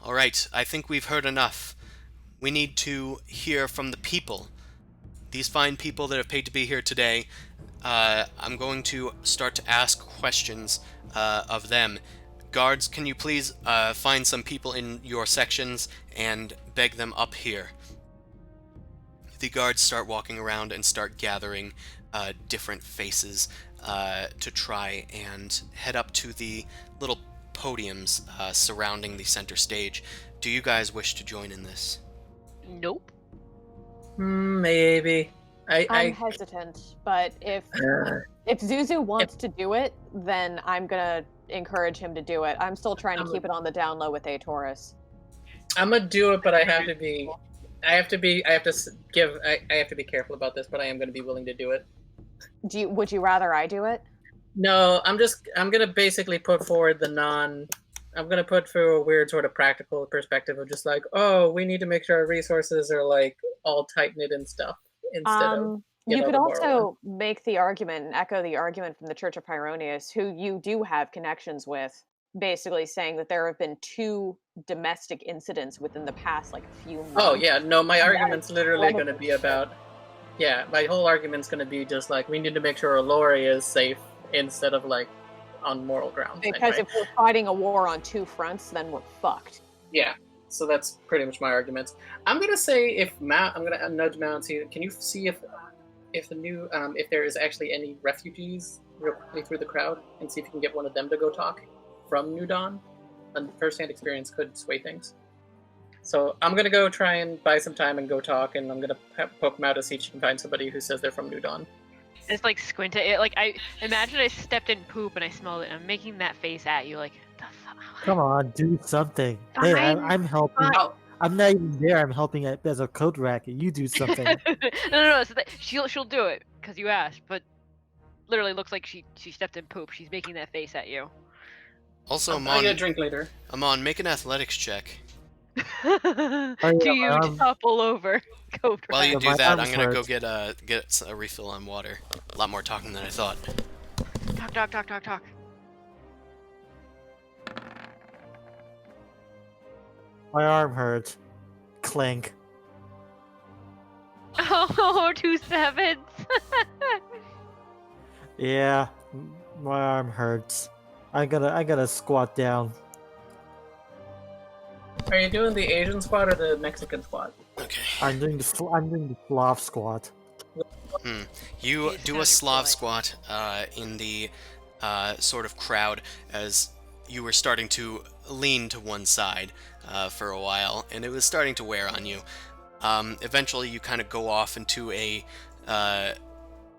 "All right, I think we've heard enough. We need to hear from the people. These fine people that have paid to be here today, I'm going to start to ask questions of them. Guards, can you please find some people in your sections and beg them up here?" The guards start walking around and start gathering different faces to try and head up to the little podiums surrounding the center stage. Do you guys wish to join in this? Nope. Maybe. I'm hesitant, but if Zuzu wants to do it, then I'm gonna encourage him to do it. I'm still trying to keep it on the down low with A Taurus. I'm gonna do it, but I have to be careful about this, but I am gonna be willing to do it. Would you rather I do it? No, I'm gonna basically put forward I'm gonna put through a weird sort of practical perspective of just like, oh, we need to make sure our resources are like all tight knit and stuff instead of you could the moral also make the argument and echo the argument from the Church of Pyronius, who you do have connections with, basically saying that there have been 2 domestic incidents within the past like few months. Oh yeah, no, my argument's literally going to be about, my whole argument's going to be just like, we need to make sure Elori is safe instead of like on moral grounds. Because anyway. if we're fighting a war on 2 fronts, then we're fucked. Yeah, so that's pretty much my arguments. I'm going to say I'm going to nudge Mount and see, can you see if there is actually any refugees real quickly through the crowd, and see if you can get one of them to go talk from New Dawn? And first-hand experience could sway things. So I'm gonna go try and buy some time and go talk, and I'm gonna poke them out to see if she can find somebody who says they're from New Dawn. Just like squint at it. Like I imagine I stepped in poop and I smelled it, and I'm making that face at you, like the fuck. Come on, do something. Hey, I'm helping. Oh, I'm not even there. I'm helping as a code racket. You do something. no. So she'll do it because you asked, but literally looks like she stepped in poop. She's making that face at you. Also, I'll get a drink later. Amon, make an athletics check. Do you topple over? While you do my that, I'm arms gonna go hurt. get a refill on water. A lot more talking than I thought. Talk. My arm hurts. Clink. Oh, 2 sevens. Yeah, my arm hurts. I gotta squat down. Are you doing the Asian squat or the Mexican squat? Okay. I'm doing the Slav squat. You It do a sounded Slav polite. squat in the sort of crowd as you were starting to lean to one side for a while, and it was starting to wear on you. Eventually, you kind of go off into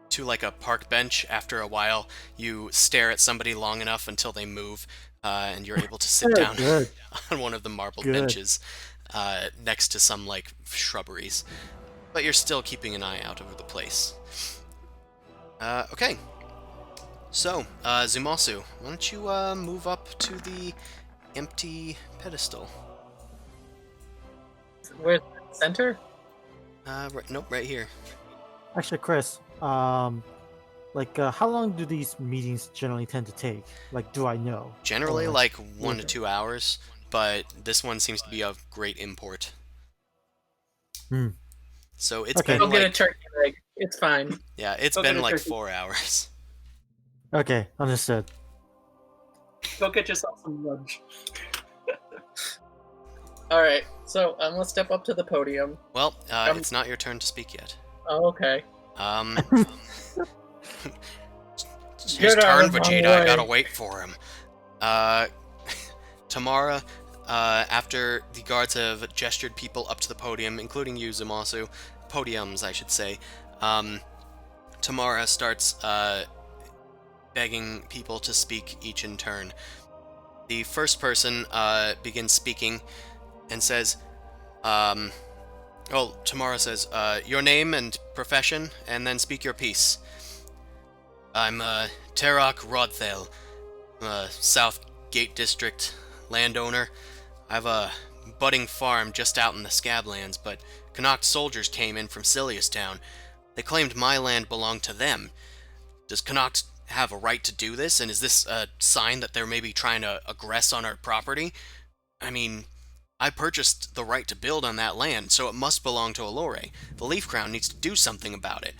to like a park bench. After a while, you stare at somebody long enough until they move, and you're able to sit down Good. on one of the marble Good. benches next to some like shrubberies. But you're still keeping an eye out over the place. Okay. So, Zumasu, why don't you move up to the empty pedestal? Where's the center? Nope, right here. Actually, Chris, how long do these meetings generally tend to take? Like, do I know? Generally, Or, like 1 to okay. 2 hours, but this one seems to be of great import. Hmm. So it's Okay. been Go get a like, turkey leg. It's fine. yeah, it's Go get been a like turkey. 4 hours. Okay, understood. Go get yourself some lunch. Alright, so I'm gonna step up to the podium. Well, it's not your turn to speak yet. Oh, okay. It's his Get out turn, of my Vegeta. I way. gotta wait for him. Tamara, after the guards have gestured people up to the podium, including you, Zumasu, podiums, I should say, Tamara starts begging people to speak each in turn. The first person begins speaking and says, Tamara says, your name and profession, and then speak your piece. I'm Terok Rodthel, South Gate District landowner. I have a budding farm just out in the Scablands, but Connacht soldiers came in from Silius Town. They claimed my land belonged to them. Does Connacht have a right to do this, and is this a sign that they're maybe trying to aggress on our property? I mean, I purchased the right to build on that land, so it must belong to Elore. The Leaf Crown needs to do something about it.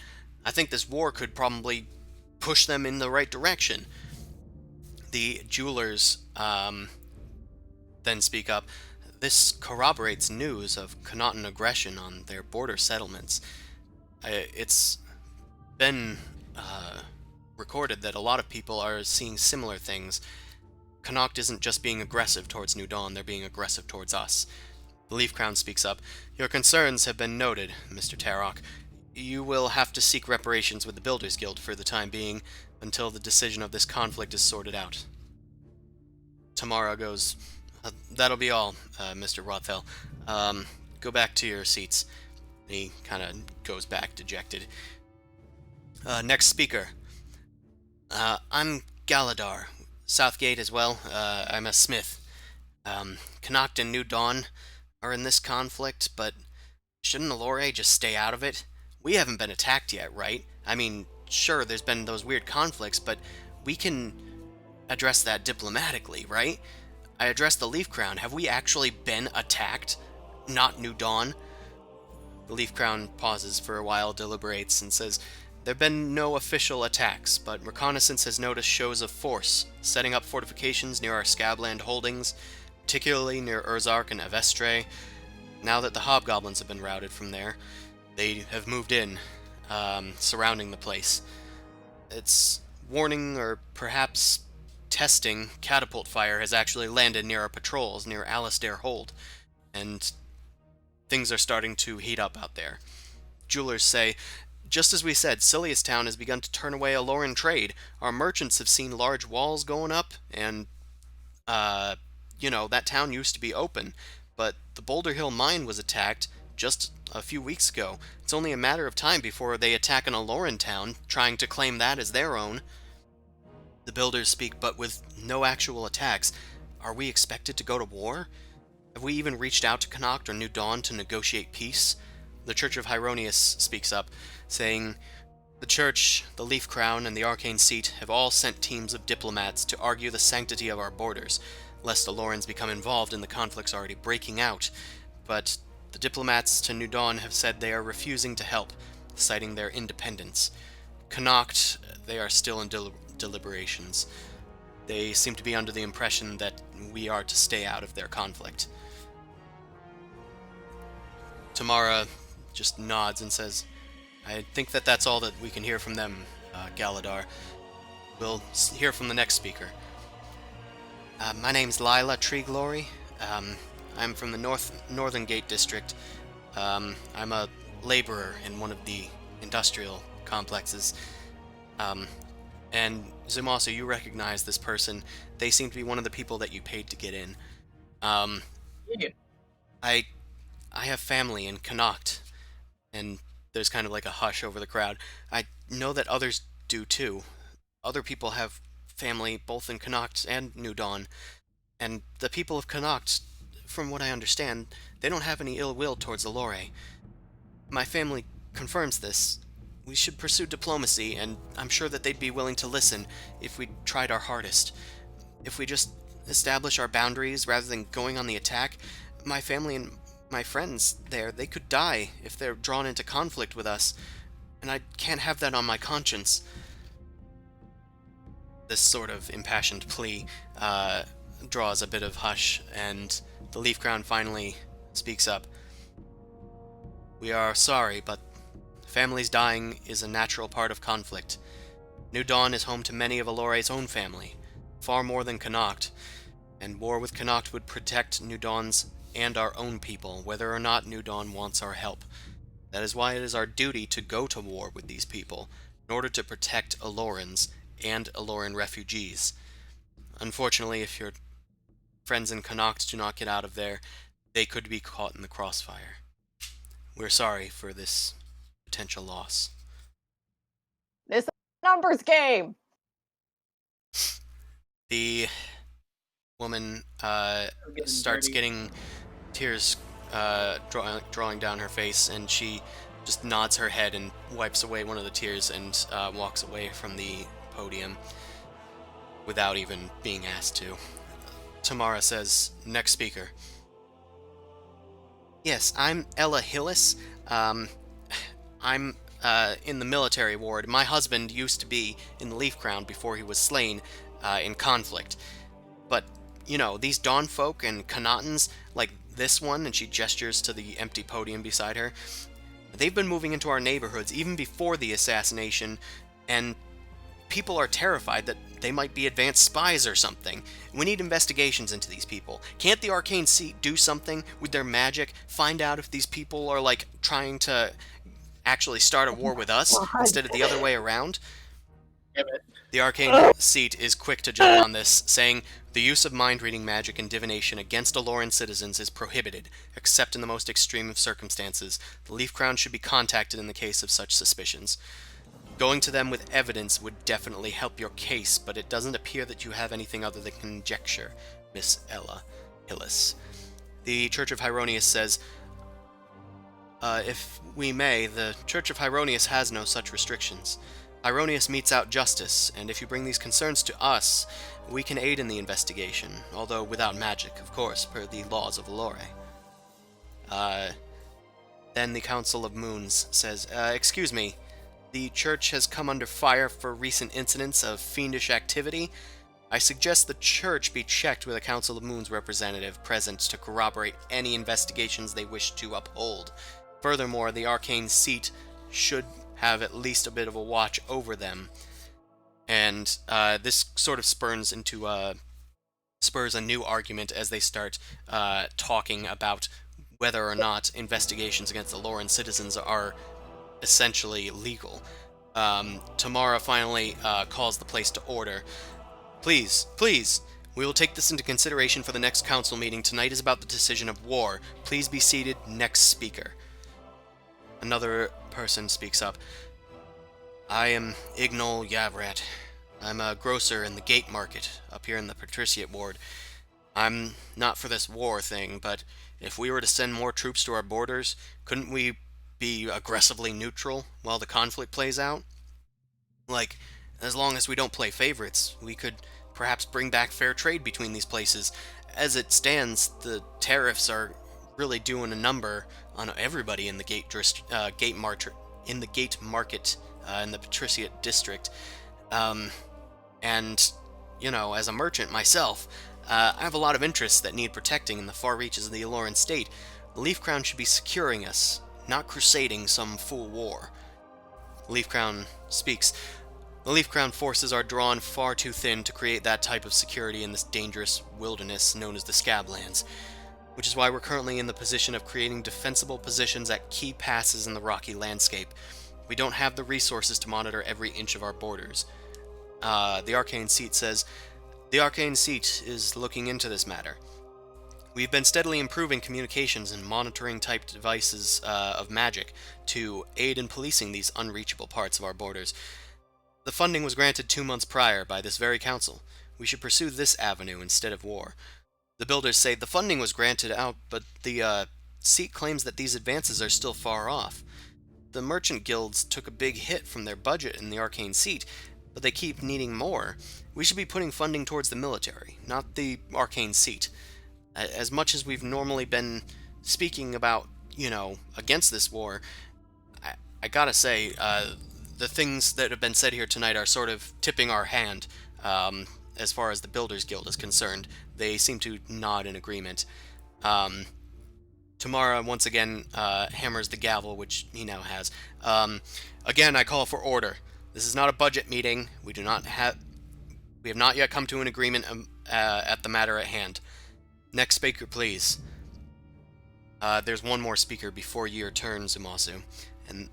I think this war could probably push them in the right direction. The jewelers then speak up. This corroborates news of Connaughton aggression on their border settlements. It's been recorded that a lot of people are seeing similar things. Connacht isn't just being aggressive towards New Dawn, they're being aggressive towards us. The Leaf Crown speaks up. Your concerns have been noted, Mr. Tarok. You will have to seek reparations with the Builders Guild for the time being, until the decision of this conflict is sorted out. Tamara goes, that'll be all, Mr. Rothel. Go back to your seats. He kind of goes back dejected. Next speaker. I'm Galadar. Southgate as well. I'm a smith. Connacht and New Dawn are in this conflict, but shouldn't Elore just stay out of it? We haven't been attacked yet, right? I mean, sure, there's been those weird conflicts, but we can address that diplomatically, right? I addressed the Leaf Crown. Have we actually been attacked? Not New Dawn? The Leaf Crown pauses for a while, deliberates, and says, there have been no official attacks, but reconnaissance has noticed shows of force, setting up fortifications near our Scabland holdings, particularly near Urzark and Avestre. Now that the Hobgoblins have been routed from there, they have moved in, surrounding the place. It's warning, or perhaps testing, catapult fire has actually landed near our patrols, near Alistair Hold, and things are starting to heat up out there. Jewelers say, just as we said, Silius Town has begun to turn away Eloran trade. Our merchants have seen large walls going up, and, that town used to be open, but the Boulder Hill mine was attacked just a few weeks ago. It's only a matter of time before they attack an Eloran town, trying to claim that as their own. The builders speak, but with no actual attacks. Are we expected to go to war? Have we even reached out to Connacht or New Dawn to negotiate peace? The Church of Hyronius speaks up, saying, the Church, the Leaf Crown, and the Arcane Seat have all sent teams of diplomats to argue the sanctity of our borders, lest the Lorens become involved in the conflicts already breaking out. But the diplomats to New Dawn have said they are refusing to help, citing their independence. Connacht, they are still in deliberations. They seem to be under the impression that we are to stay out of their conflict. Tamara just nods and says, I think that's all that we can hear from them, Galadar. We'll hear from the next speaker. My name's Lila Treeglory. I'm from the Northern Gate District. I'm a laborer in one of the industrial complexes. And Zumasu, you recognize this person. They seem to be one of the people that you paid to get in. Yeah. I have family in Connacht, and there's kind of like a hush over the crowd. I know that others do too. Other people have family both in Connacht and New Dawn, and the people of Connacht, from what I understand, they don't have any ill will towards Elore. My family confirms this. We should pursue diplomacy, and I'm sure that they'd be willing to listen if we tried our hardest. If we just establish our boundaries rather than going on the attack, my family and my friends there, they could die if they're drawn into conflict with us, and I can't have that on my conscience. This sort of impassioned plea draws a bit of hush, and the Leaf Crown finally speaks up. We are sorry, but families dying is a natural part of conflict. New Dawn is home to many of Elore's own family, far more than Connacht. and war with Connacht would protect New Dawn's and our own people, whether or not New Dawn wants our help. That is why it is our duty to go to war with these people, in order to protect Elorans and Eloran refugees. Unfortunately, if your friends in Connacht do not get out of there, they could be caught in the crossfire. We're sorry for this potential loss. This is a numbers game. The woman Getting starts dirty. getting tears drawing down her face, and she just nods her head and wipes away one of the tears and walks away from the podium without even being asked to. Tamara says, "Next speaker." "Yes, I'm Ella Hillis. I'm in the military ward. My husband used to be in the Leaf Crown before he was slain in conflict. But, you know, these Dawn folk and Connachtans, like this one," and she gestures to the empty podium beside her, "they've been moving into our neighborhoods even before the assassination, and people are terrified that they might be advanced spies or something. We need investigations into these people. Can't the Arcane Seat do something with their magic? Find out if these people are, like, trying to actually start a war with us God. instead of the other way around?" Damn it. The Arcane Seat is quick to jump on this, saying, "The use of mind-reading magic and divination against Eloran citizens is prohibited, except in the most extreme of circumstances. The Leaf Crown should be contacted in the case of such suspicions. Going to them with evidence would definitely help your case, but it doesn't appear that you have anything other than conjecture, Miss Ella Hillis." The Church of Hyronius says, "If we may, the Church of Hyronius has no such restrictions. Hyronius metes out justice, and if you bring these concerns to us, we can aid in the investigation, although without magic, of course, per the laws of Elore." Then the Council of Moons says, "Excuse me, the Church has come under fire for recent incidents of fiendish activity. I suggest the Church be checked with a Council of Moons representative present to corroborate any investigations they wish to uphold. Furthermore, the Arcane Seat should have at least a bit of a watch over them." And this sort of spurs a new argument as they start talking about whether or not investigations against the Eloran citizens are essentially legal. Tamara finally calls the place to order. Please, we will take this into consideration for the next council meeting. Tonight is about the decision of war. Please be seated. Next speaker." Another person speaks up. "I am Ignol Yavrat. I'm a grocer in the Gate Market, up here in the Patriciate Ward. I'm not for this war thing, but if we were to send more troops to our borders, couldn't we be aggressively neutral while the conflict plays out? Like, as long as we don't play favorites, we could perhaps bring back fair trade between these places. As it stands, the tariffs are really doing a number on everybody in the Gate Market in the Patriciate District. And, you know, as a merchant myself, I have a lot of interests that need protecting in the far reaches of the Eloran state. The Leaf Crown should be securing us, not crusading some fool war." Leaf Crown speaks. "The Leaf Crown forces are drawn far too thin to create that type of security in this dangerous wilderness known as the Scablands, which is why we're currently in the position of creating defensible positions at key passes in the rocky landscape. We don't have the resources to monitor every inch of our borders." The Arcane Seat says, "The Arcane Seat is looking into this matter. We've been steadily improving communications and monitoring type devices of magic to aid in policing these unreachable parts of our borders. The funding was granted 2 months prior by this very council. We should pursue this avenue instead of war. The builders say the funding was granted out, but the seat claims that these advances are still far off. The merchant guilds took a big hit from their budget in the Arcane Seat, but they keep needing more. We should be putting funding towards the military, not the Arcane Seat. As much as we've normally been speaking about, you know, against this war, I gotta say, the things that have been said here tonight are sort of tipping our hand, as far as the Builders Guild is concerned. They seem to nod in agreement. Tamara once again hammers the gavel, which he now has. "Again, I call for order. This is not a budget meeting. We We have not yet come to an agreement at the matter at hand. Next speaker, please. There's one more speaker before your turn, Zumasu. And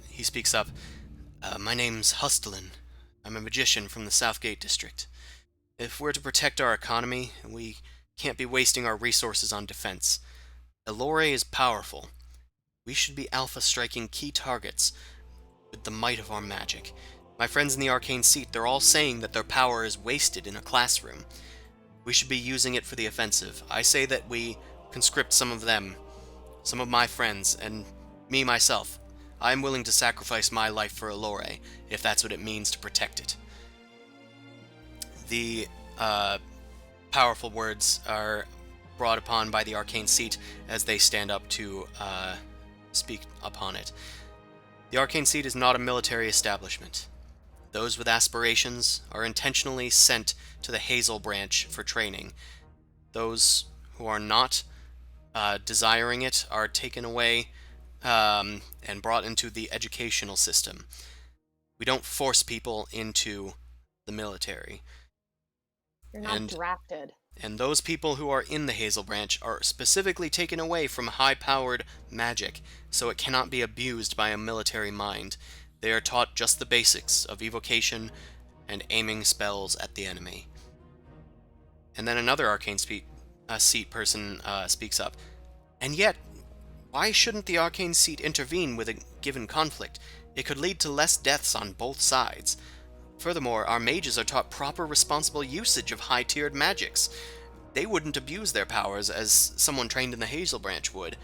he speaks up. My name's Hustlin. I'm a magician from the Southgate district. If we're to protect our economy, we can't be wasting our resources on defense. Elore is powerful. We should be alpha striking key targets with the might of our magic. My friends in the Arcane Seat, they're all saying that their power is wasted in a classroom. We should be using it for the offensive. I say that we conscript some of them, some of my friends, and me myself. I am willing to sacrifice my life for Elore, if that's what it means to protect it. The powerful words are brought upon by the Arcane Seat as they stand up to speak upon it. The Arcane Seat is not a military establishment. Those with aspirations are intentionally sent to the Hazel branch for training. Those who are not desiring it are taken away and brought into the educational system. We don't force people into the military. You're not drafted. And those people who are in the Hazel branch are specifically taken away from high-powered magic, so it cannot be abused by a military mind. They are taught just the basics of evocation and aiming spells at the enemy. And then another Arcane Seat person speaks up. And yet, why shouldn't the Arcane Seat intervene with a given conflict? It could lead to less deaths on both sides. Furthermore, our mages are taught proper responsible usage of high-tiered magics. They wouldn't abuse their powers as someone trained in the Hazel branch would.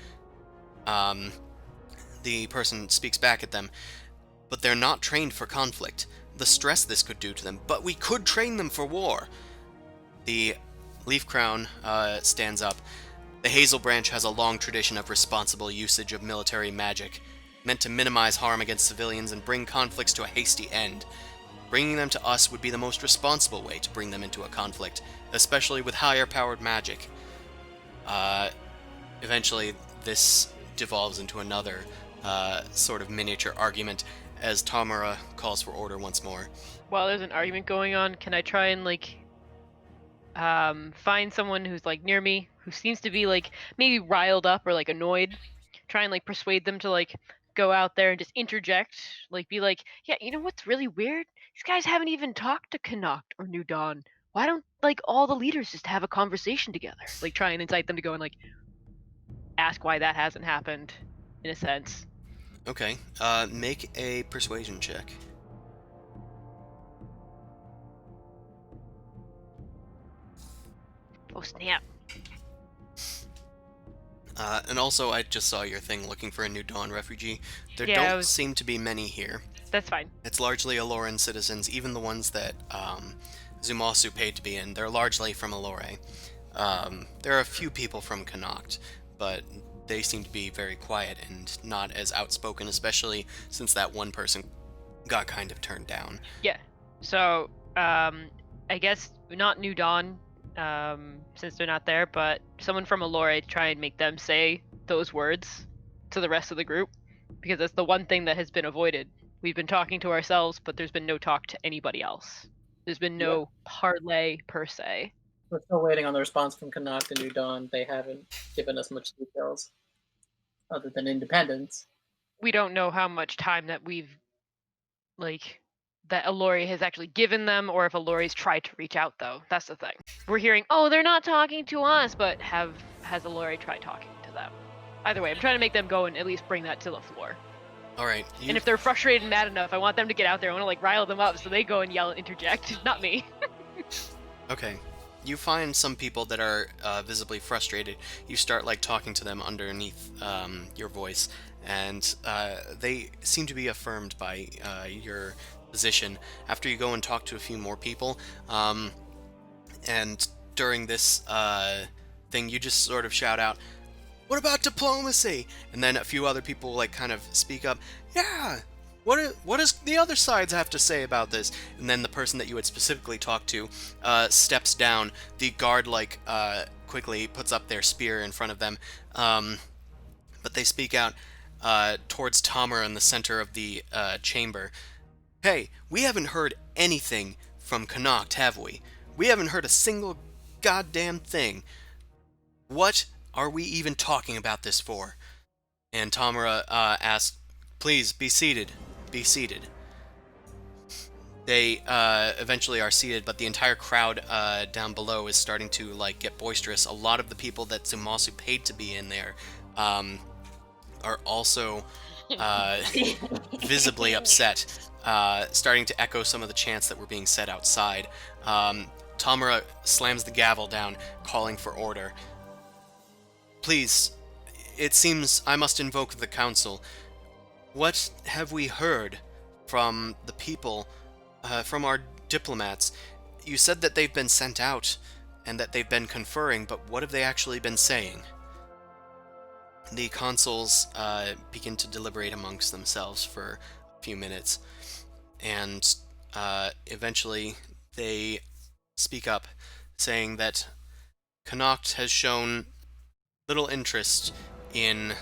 The person speaks back at them. But they're not trained for conflict. The stress this could do to them. But we could train them for war. The Leaf Crown stands up. The Hazel branch has a long tradition of responsible usage of military magic, meant to minimize harm against civilians and bring conflicts to a hasty end. Bringing them to us would be the most responsible way to bring them into a conflict, especially with higher-powered magic. Eventually, this devolves into another sort of miniature argument, as Tamara calls for order once more. While there's an argument going on, can I try and, find someone who's, near me, who seems to be, maybe riled up or, annoyed? Try and, persuade them to, go out there and just interject, be like, yeah, you know what's really weird? These guys haven't even talked to Connacht or New Dawn. Why don't, all the leaders just have a conversation together? Try and incite them to go and, ask why that hasn't happened, in a sense. Okay, make a persuasion check. Oh, snap. And also, I just saw your thing looking for a New Dawn refugee. There Yeah, don't seem to be many here. That's fine. It's largely Eloran citizens, even the ones that Zumasu paid to be in. They're largely from Elore. There are a few people from Connacht, but they seem to be very quiet and not as outspoken, especially since that one person got kind of turned down. Yeah. So, I guess not New Dawn, since they're not there, but someone from Elore, try and make them say those words to the rest of the group, because that's the one thing that has been avoided. We've been talking to ourselves, but there's been no talk to anybody else. There's been no parlay per se. We're still waiting on the response from Connacht and New Dawn. They haven't given us much details other than independence. We don't know how much time that we've, that Elore has actually given them, or if Elore's tried to reach out, though. That's the thing. We're hearing, oh, they're not talking to us, but has Elore tried talking to them? Either way, I'm trying to make them go and at least bring that to the floor. All right. And if they're frustrated and mad enough, I want them to get out there. I want to rile them up so they go and yell and interject, not me. Okay. You find some people that are visibly frustrated. You start talking to them underneath your voice, and they seem to be affirmed by your position. After you go and talk to a few more people, and during this thing, you just sort of shout out, "What about diplomacy?" And then a few other people kind of speak up. Yeah. What does the other sides have to say about this? And then the person that you had specifically talked to steps down. The guard quickly puts up their spear in front of them, but they speak out towards Tamara in the center of the chamber. Hey, we haven't heard anything from Connacht, have we? We haven't heard a single goddamn thing. What are we even talking about this for? And Tamara asked, please, be seated. Be seated. They eventually are seated, but the entire crowd down below is starting to like get boisterous. A lot of the people that Zumasu paid to be in there are also visibly upset, starting to echo some of the chants that were being said outside. Tamara slams the gavel down, calling for order. Please, it seems I must invoke the council. What have we heard from the people, from our diplomats? You said that they've been sent out and that they've been conferring, but what have they actually been saying? The consuls begin to deliberate amongst themselves for a few minutes, and eventually they speak up, saying that Connacht has shown little interest in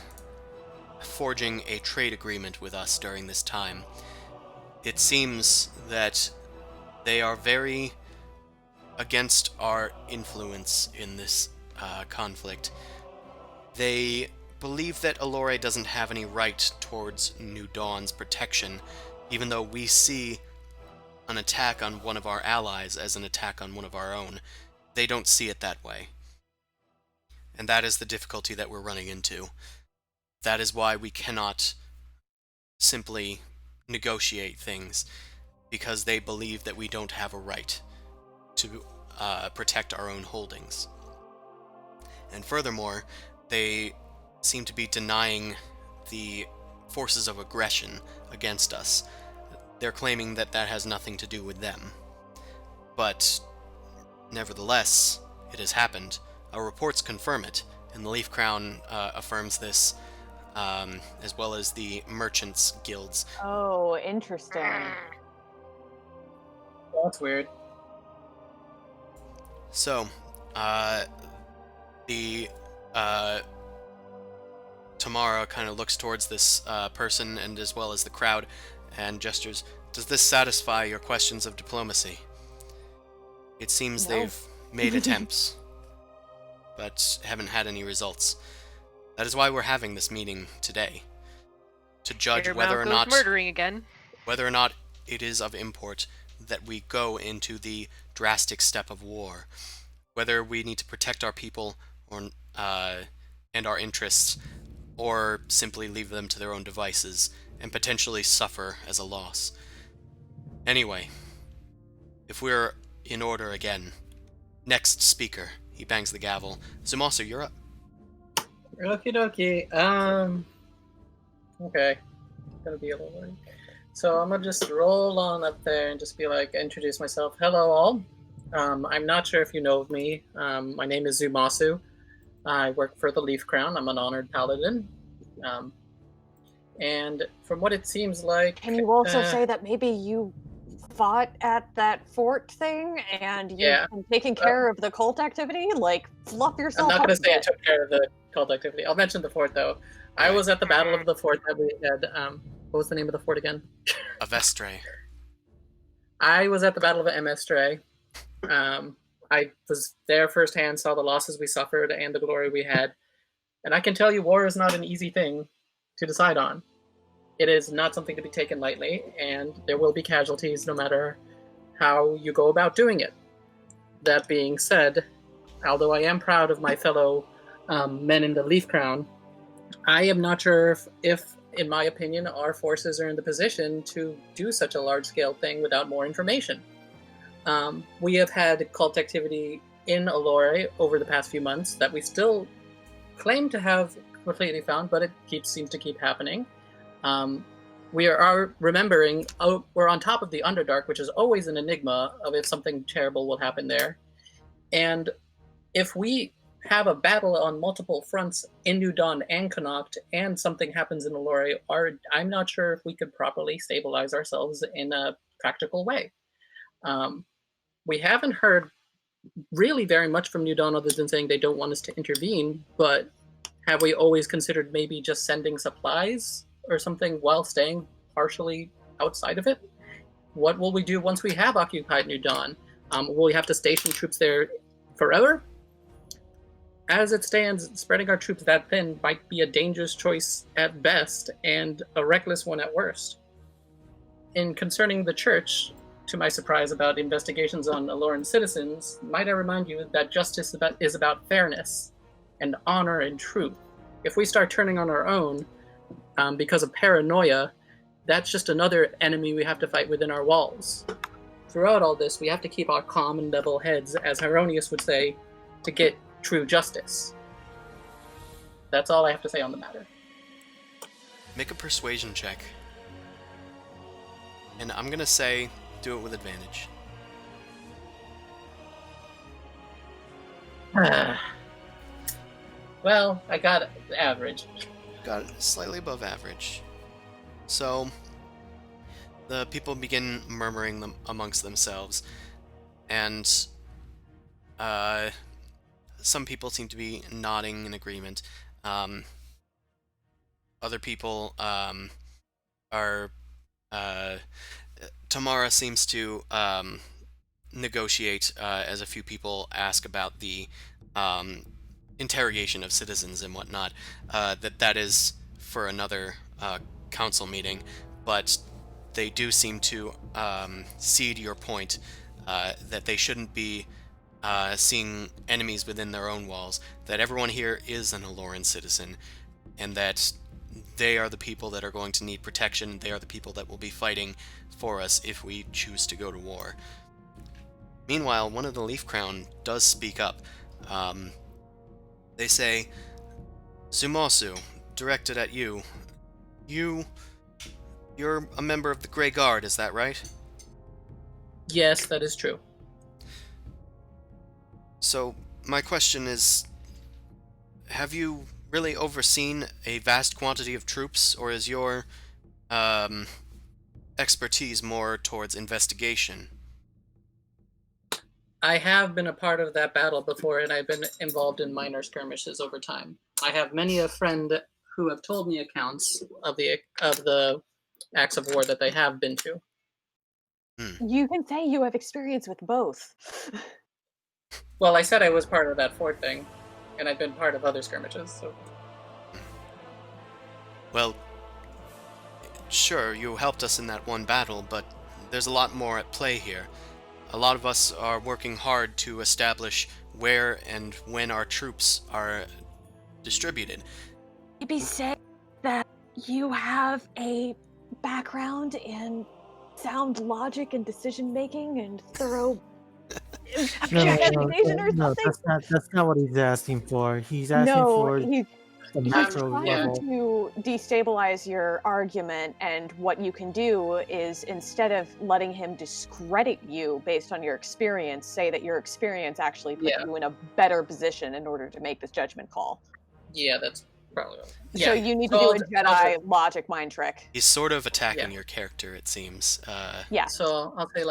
forging a trade agreement with us during this time. It seems that they are very against our influence in this conflict. They believe that Eloran doesn't have any right towards New Dawn's protection, even though we see an attack on one of our allies as an attack on one of our own. They don't see it that way. And that is the difficulty that we're running into. That is why we cannot simply negotiate things, because they believe that we don't have a right to protect our own holdings. And furthermore, they seem to be denying the forces of aggression against us. They're claiming that that has nothing to do with them. But nevertheless, it has happened. Our reports confirm it, and the Leaf Crown affirms this, as well as the merchants' guilds. Oh, interesting. That's weird. So, the Tamara kind of looks towards this person and as well as the crowd and gestures, does this satisfy your questions of diplomacy? It seems No. they've made attempts, but haven't had any results. That is why we're having this meeting today, to judge Your whether mouth or goes not murdering again. it is of import that we go into the drastic step of war, whether we need to protect our people or and our interests, or simply leave them to their own devices and potentially suffer as a loss. Anyway, if we're in order again, next speaker. He bangs the gavel. Zumasu, you're up. Okie dokie. Okay. Gonna be a little worried. So I'm gonna just roll on up there and just be like, introduce myself. Hello, all. I'm not sure if you know of me. My name is Zumasu. I work for the Leaf Crown. I'm an honored paladin. And from what it seems like... Can you also say that maybe you fought at that fort thing and you've been taking care of the cult activity? Like, fluff yourself I'm not up going to a say I bit. took care of the cult activity. I'll mention the fort, though. I was at the Battle of the Fort that we had... what was the name of the fort again? Avestre. I was at the Battle of Emestre. I was there firsthand, saw the losses we suffered and the glory we had. And I can tell you, war is not an easy thing to decide on. It is not something to be taken lightly, and there will be casualties no matter how you go about doing it. That being said, although I am proud of my fellow men in the Leaf Crown, I am not sure if, in my opinion, our forces are in the position to do such a large-scale thing without more information. We have had cult activity in Eloran over the past few months that we still claim to have completely found, but it seems to keep happening. We are remembering, we're on top of the Underdark, which is always an enigma of if something terrible will happen there. And if we have a battle on multiple fronts in New Dawn and Connacht, and something happens in Eloran, I'm not sure if we could properly stabilize ourselves in a practical way. We haven't heard really very much from New Dawn other than saying they don't want us to intervene, but have we always considered maybe just sending supplies or something while staying partially outside of it? What will we do once we have occupied New Dawn? Will we have to station troops there forever? As it stands, spreading our troops that thin might be a dangerous choice at best and a reckless one at worst. In concerning the church, to my surprise about investigations on Eloran citizens, might I remind you that justice is about fairness and honor and truth. If we start turning on our own because of paranoia, that's just another enemy we have to fight within our walls. Throughout all this, we have to keep our calm and level heads, as Hieronius would say, to get true justice. That's all I have to say on the matter. Make a persuasion check. And I'm gonna say, do it with advantage. Well, I got average. Got it slightly above average. So, the people begin murmuring them amongst themselves, and some people seem to be nodding in agreement. Other people are... Tamara seems to negotiate as a few people ask about the interrogation of citizens and whatnot. That is for another council meeting, but they do seem to cede your point that they shouldn't be seeing enemies within their own walls, that everyone here is an Eloran citizen, and that they are the people that are going to need protection, they are the people that will be fighting for us if we choose to go to war. Meanwhile, one of the Leaf Crown does speak up. They say, Zumosu, directed at you. You're a member of the Grey Guard, is that right? Yes, that is true. So, my question is, have you really overseen a vast quantity of troops, or is your expertise more towards investigation? I have been a part of that battle before, and I've been involved in minor skirmishes over time. I have many a friend who have told me accounts of the acts of war that they have been to. You can say you have experience with both. Well, I said I was part of that fort thing, and I've been part of other skirmishes, so... Well, sure, you helped us in that one battle, but there's a lot more at play here. A lot of us are working hard to establish where and when our troops are distributed. Maybe say that you have a background in sound logic and decision making and thorough investigation or no, something. that's not what he's asking for. He's asking for he's the he's macro trying level. to destabilize your argument, and what you can do is, instead of letting him discredit you based on your experience, say that your experience actually put you in a better position in order to make this judgment call. Yeah, that's probably right. So you need to do a Jedi logic mind trick. He's sort of attacking your character, it seems. Yeah. So I'll say,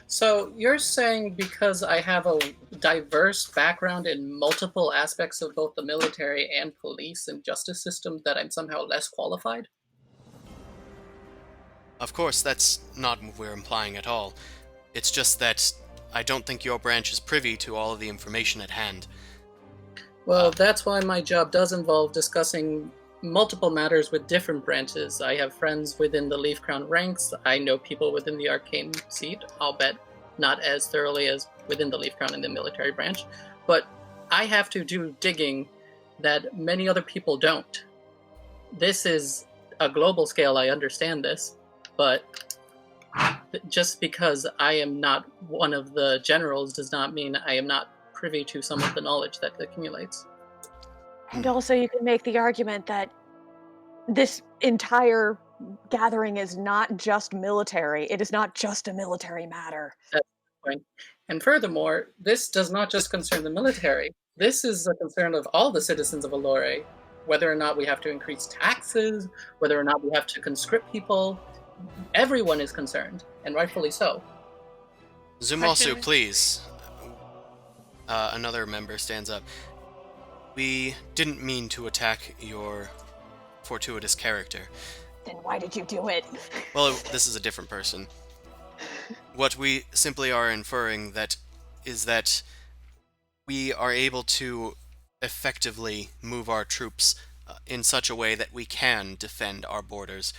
so you're saying because I have a diverse background in multiple aspects of both the military and police and justice system that I'm somehow less qualified? Of course, that's not what we're implying at all. It's just that I don't think your branch is privy to all of the information at hand. Well, that's why my job does involve discussing multiple matters with different branches. I have friends within the Leaf Crown ranks. I know people within the Arcane seat, I'll bet not as thoroughly as within the Leaf Crown and the military branch. But I have to do digging that many other people don't. This is a global scale, I understand this, but just because I am not one of the generals does not mean I am not privy to some of the knowledge that accumulates. And also you can make the argument that this entire gathering is not just military. It is not just a military matter. That's the point. And furthermore, this does not just concern the military. This is a concern of all the citizens of Elore. Whether or not we have to increase taxes, whether or not we have to conscript people, everyone is concerned, and rightfully so. Zumosu, please. Another member stands up. We didn't mean to attack your fortuitous character. Then why did you do it? Well, this is a different person. What we simply are inferring that is that we are able to effectively move our troops in such a way that we can defend our borders,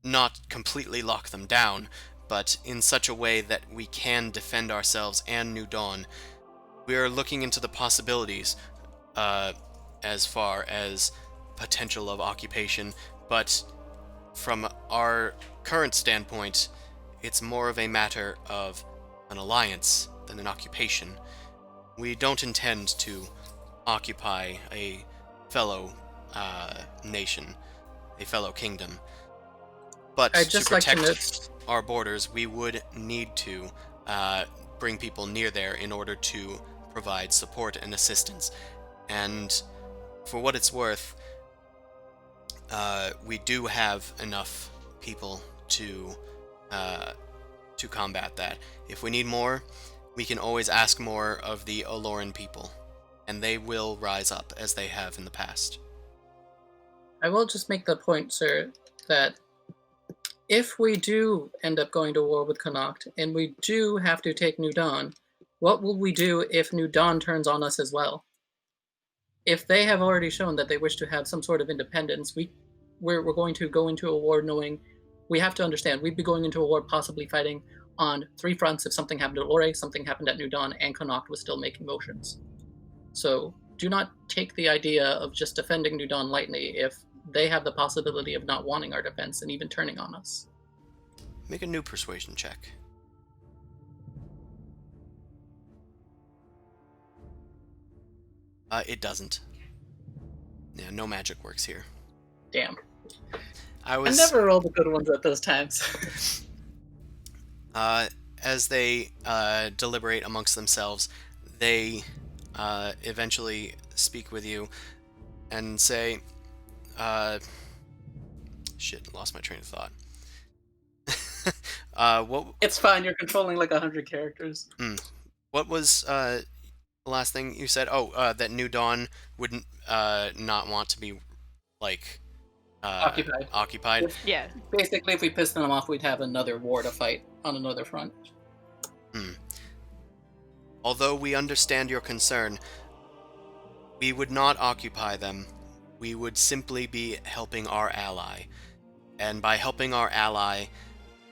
not completely lock them down, but in such a way that we can defend ourselves and New Dawn. We are looking into the possibilities as far as potential of occupation, but from our current standpoint, it's more of a matter of an alliance than an occupation. We don't intend to occupy a fellow nation, a fellow kingdom. But I'd to just like to protect our borders, we would need to bring people near there in order to provide support and assistance. And for what it's worth, we do have enough people to combat that. If we need more, we can always ask more of the Eloran people, and they will rise up as they have in the past. I will just make the point, sir, that if we do end up going to war with Connacht, and we do have to take New Dawn, what will we do if New Dawn turns on us as well? If they have already shown that they wish to have some sort of independence, we're going to go into a war knowing, we have to understand, we'd be going into a war possibly fighting on 3 fronts. If something happened at Lore, something happened at New Dawn, and Connacht was still making motions. So do not take the idea of just defending New Dawn lightly if they have the possibility of not wanting our defense and even turning on us. Make a new persuasion check. It doesn't. Yeah, no magic works here. Damn. I never roll the good ones at those times. As they deliberate amongst themselves, they eventually speak with you and say, shit, lost my train of thought. It's fine, you're controlling like 100 characters. What was the last thing you said? Oh, that New Dawn wouldn't not want to be, like, occupied? Yeah. Basically, if we pissed them off, we'd have another war to fight on another front. Although we understand your concern, we would not occupy them. We would simply be helping our ally. And by helping our ally,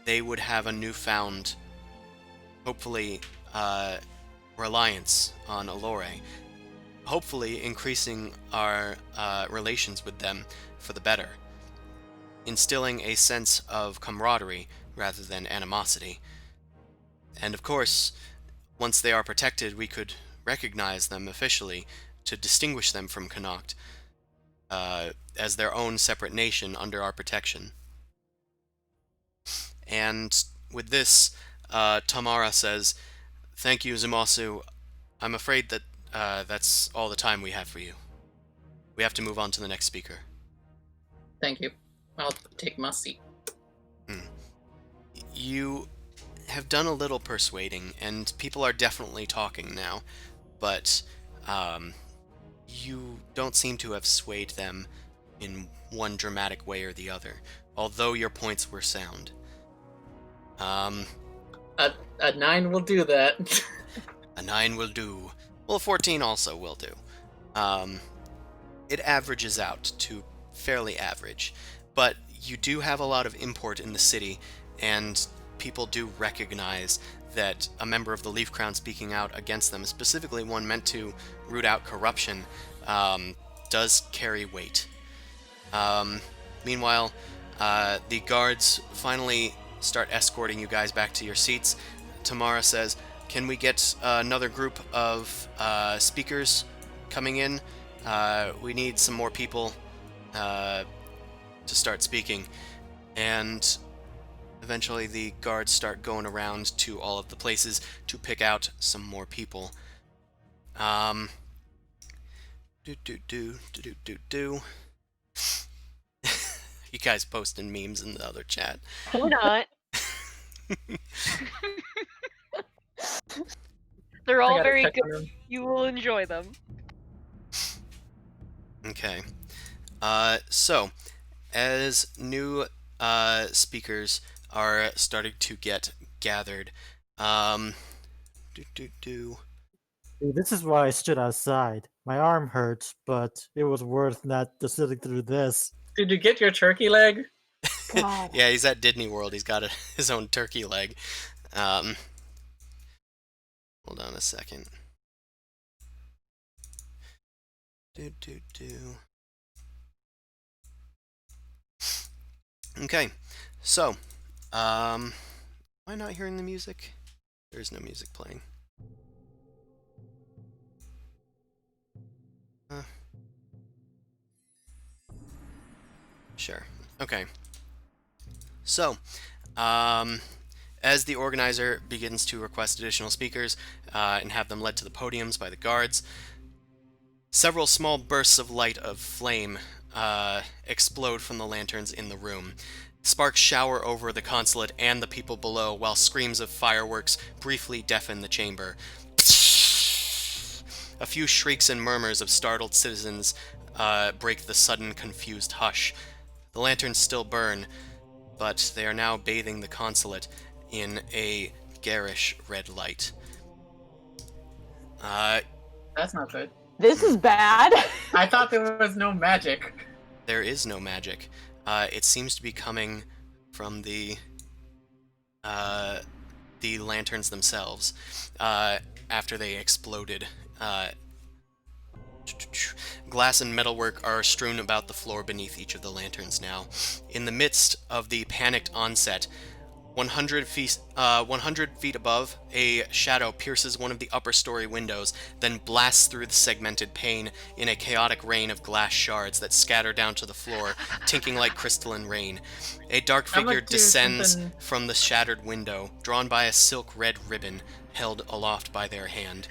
they would have a newfound, hopefully, reliance on Elore. Hopefully increasing our relations with them for the better. Instilling a sense of camaraderie rather than animosity. And of course, once they are protected, we could recognize them officially to distinguish them from Connacht as their own separate nation under our protection. And with this, Tamara says, "Thank you, Zumasu. I'm afraid that that's all the time we have for you. We have to move on to the next speaker." Thank you. I'll take my seat. You have done a little persuading, and people are definitely talking now, but you don't seem to have swayed them in one dramatic way or the other, although your points were sound. A 9 will do that. A 9 will do. Well, a 14 also will do. It averages out to fairly average, but you do have a lot of import in the city, and people do recognize that a member of the Leaf Crown speaking out against them, specifically one meant to root out corruption, does carry weight. Meanwhile, the guards finally start escorting you guys back to your seats. Tamara says, "Can we get another group of speakers coming in? We need some more people to start speaking." And eventually the guards start going around to all of the places to pick out some more people. You guys posting memes in the other chat. Or not. They're all very good. You will enjoy them. Okay. So, as new speakers are starting to get gathered. See, this is why I stood outside. My arm hurts, but it was worth not sitting through this. Did you get your turkey leg? God. Yeah, he's at Disney World. He's got his own turkey leg. Hold on a second. Okay, so, am I not hearing the music? There's no music playing. Sure. Okay. So, as the organizer begins to request additional speakers and have them led to the podiums by the guards, several small bursts of light of flame explode from the lanterns in the room. Sparks shower over the consulate and the people below, while screams of fireworks briefly deafen the chamber. A few shrieks and murmurs of startled citizens break the sudden, confused hush. The lanterns still burn, but they are now bathing the consulate in a garish red light. That's not good. This is bad. I thought there was no magic. There is no magic. It seems to be coming from the lanterns themselves after they exploded. Glass and metalwork are strewn about the floor beneath each of the lanterns now. In the midst of the panicked onset, 100 feet above, a shadow pierces one of the upper story windows, then blasts through the segmented pane in a chaotic rain of glass shards that scatter down to the floor, tinking like crystalline rain. A dark figure descends from the shattered window, drawn by a silk red ribbon held aloft by their hand.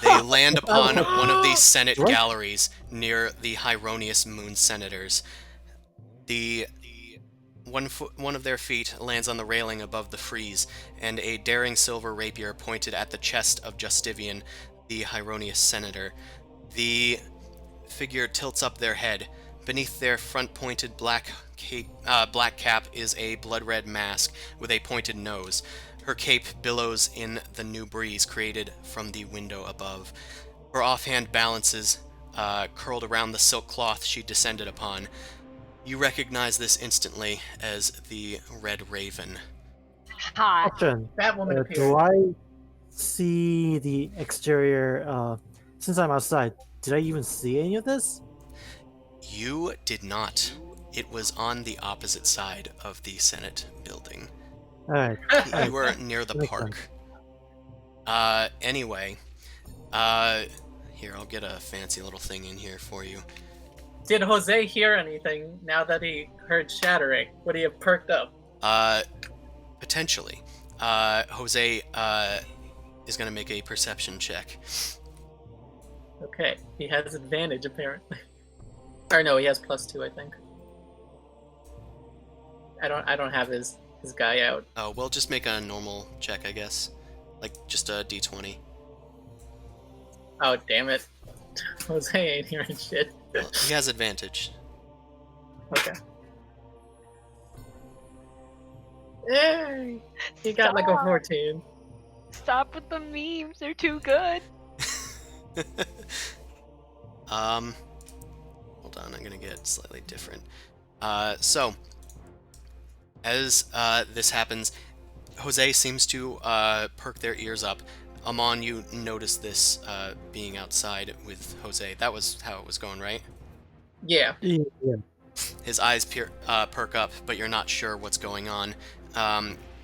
They land upon one of the Senate galleries near the Hieronius Moon senators. One of their feet lands on the railing above the frieze, and a daring silver rapier pointed at the chest of Justivian, the Hieronius senator. The figure tilts up their head. Beneath their front-pointed black cap is a blood-red mask with a pointed nose. Her cape billows in the new breeze created from the window above. Her offhand balances curled around the silk cloth she descended upon. You recognize this instantly as the Red Raven. Hot. Question. That woman appeared. Do I see the exterior? Since I'm outside, did I even see any of this? You did not. It was on the opposite side of the Senate building. Alright. You were near the Makes park. Anyway, here, I'll get a fancy little thing in here for you. Did Jose hear anything now that he heard shattering? Would he have perked up? Potentially. Jose is going to make a perception check. Okay, he has advantage apparently. Or no, he has +2, I think. I don't have his guy out. Oh, well, just make a normal check, I guess. Like, just a d20. Oh, damn it. Jose ain't hearing shit. Well, he has advantage. Okay. Yay! He got like a 14. Stop with the memes. They're too good. Hold on, I'm gonna get slightly different. So, as this happens, Jose seems to perk their ears up. Amon, you notice this being outside with Jose. That was how it was going, right? Yeah. Yeah. His eyes perk up, but you're not sure what's going on.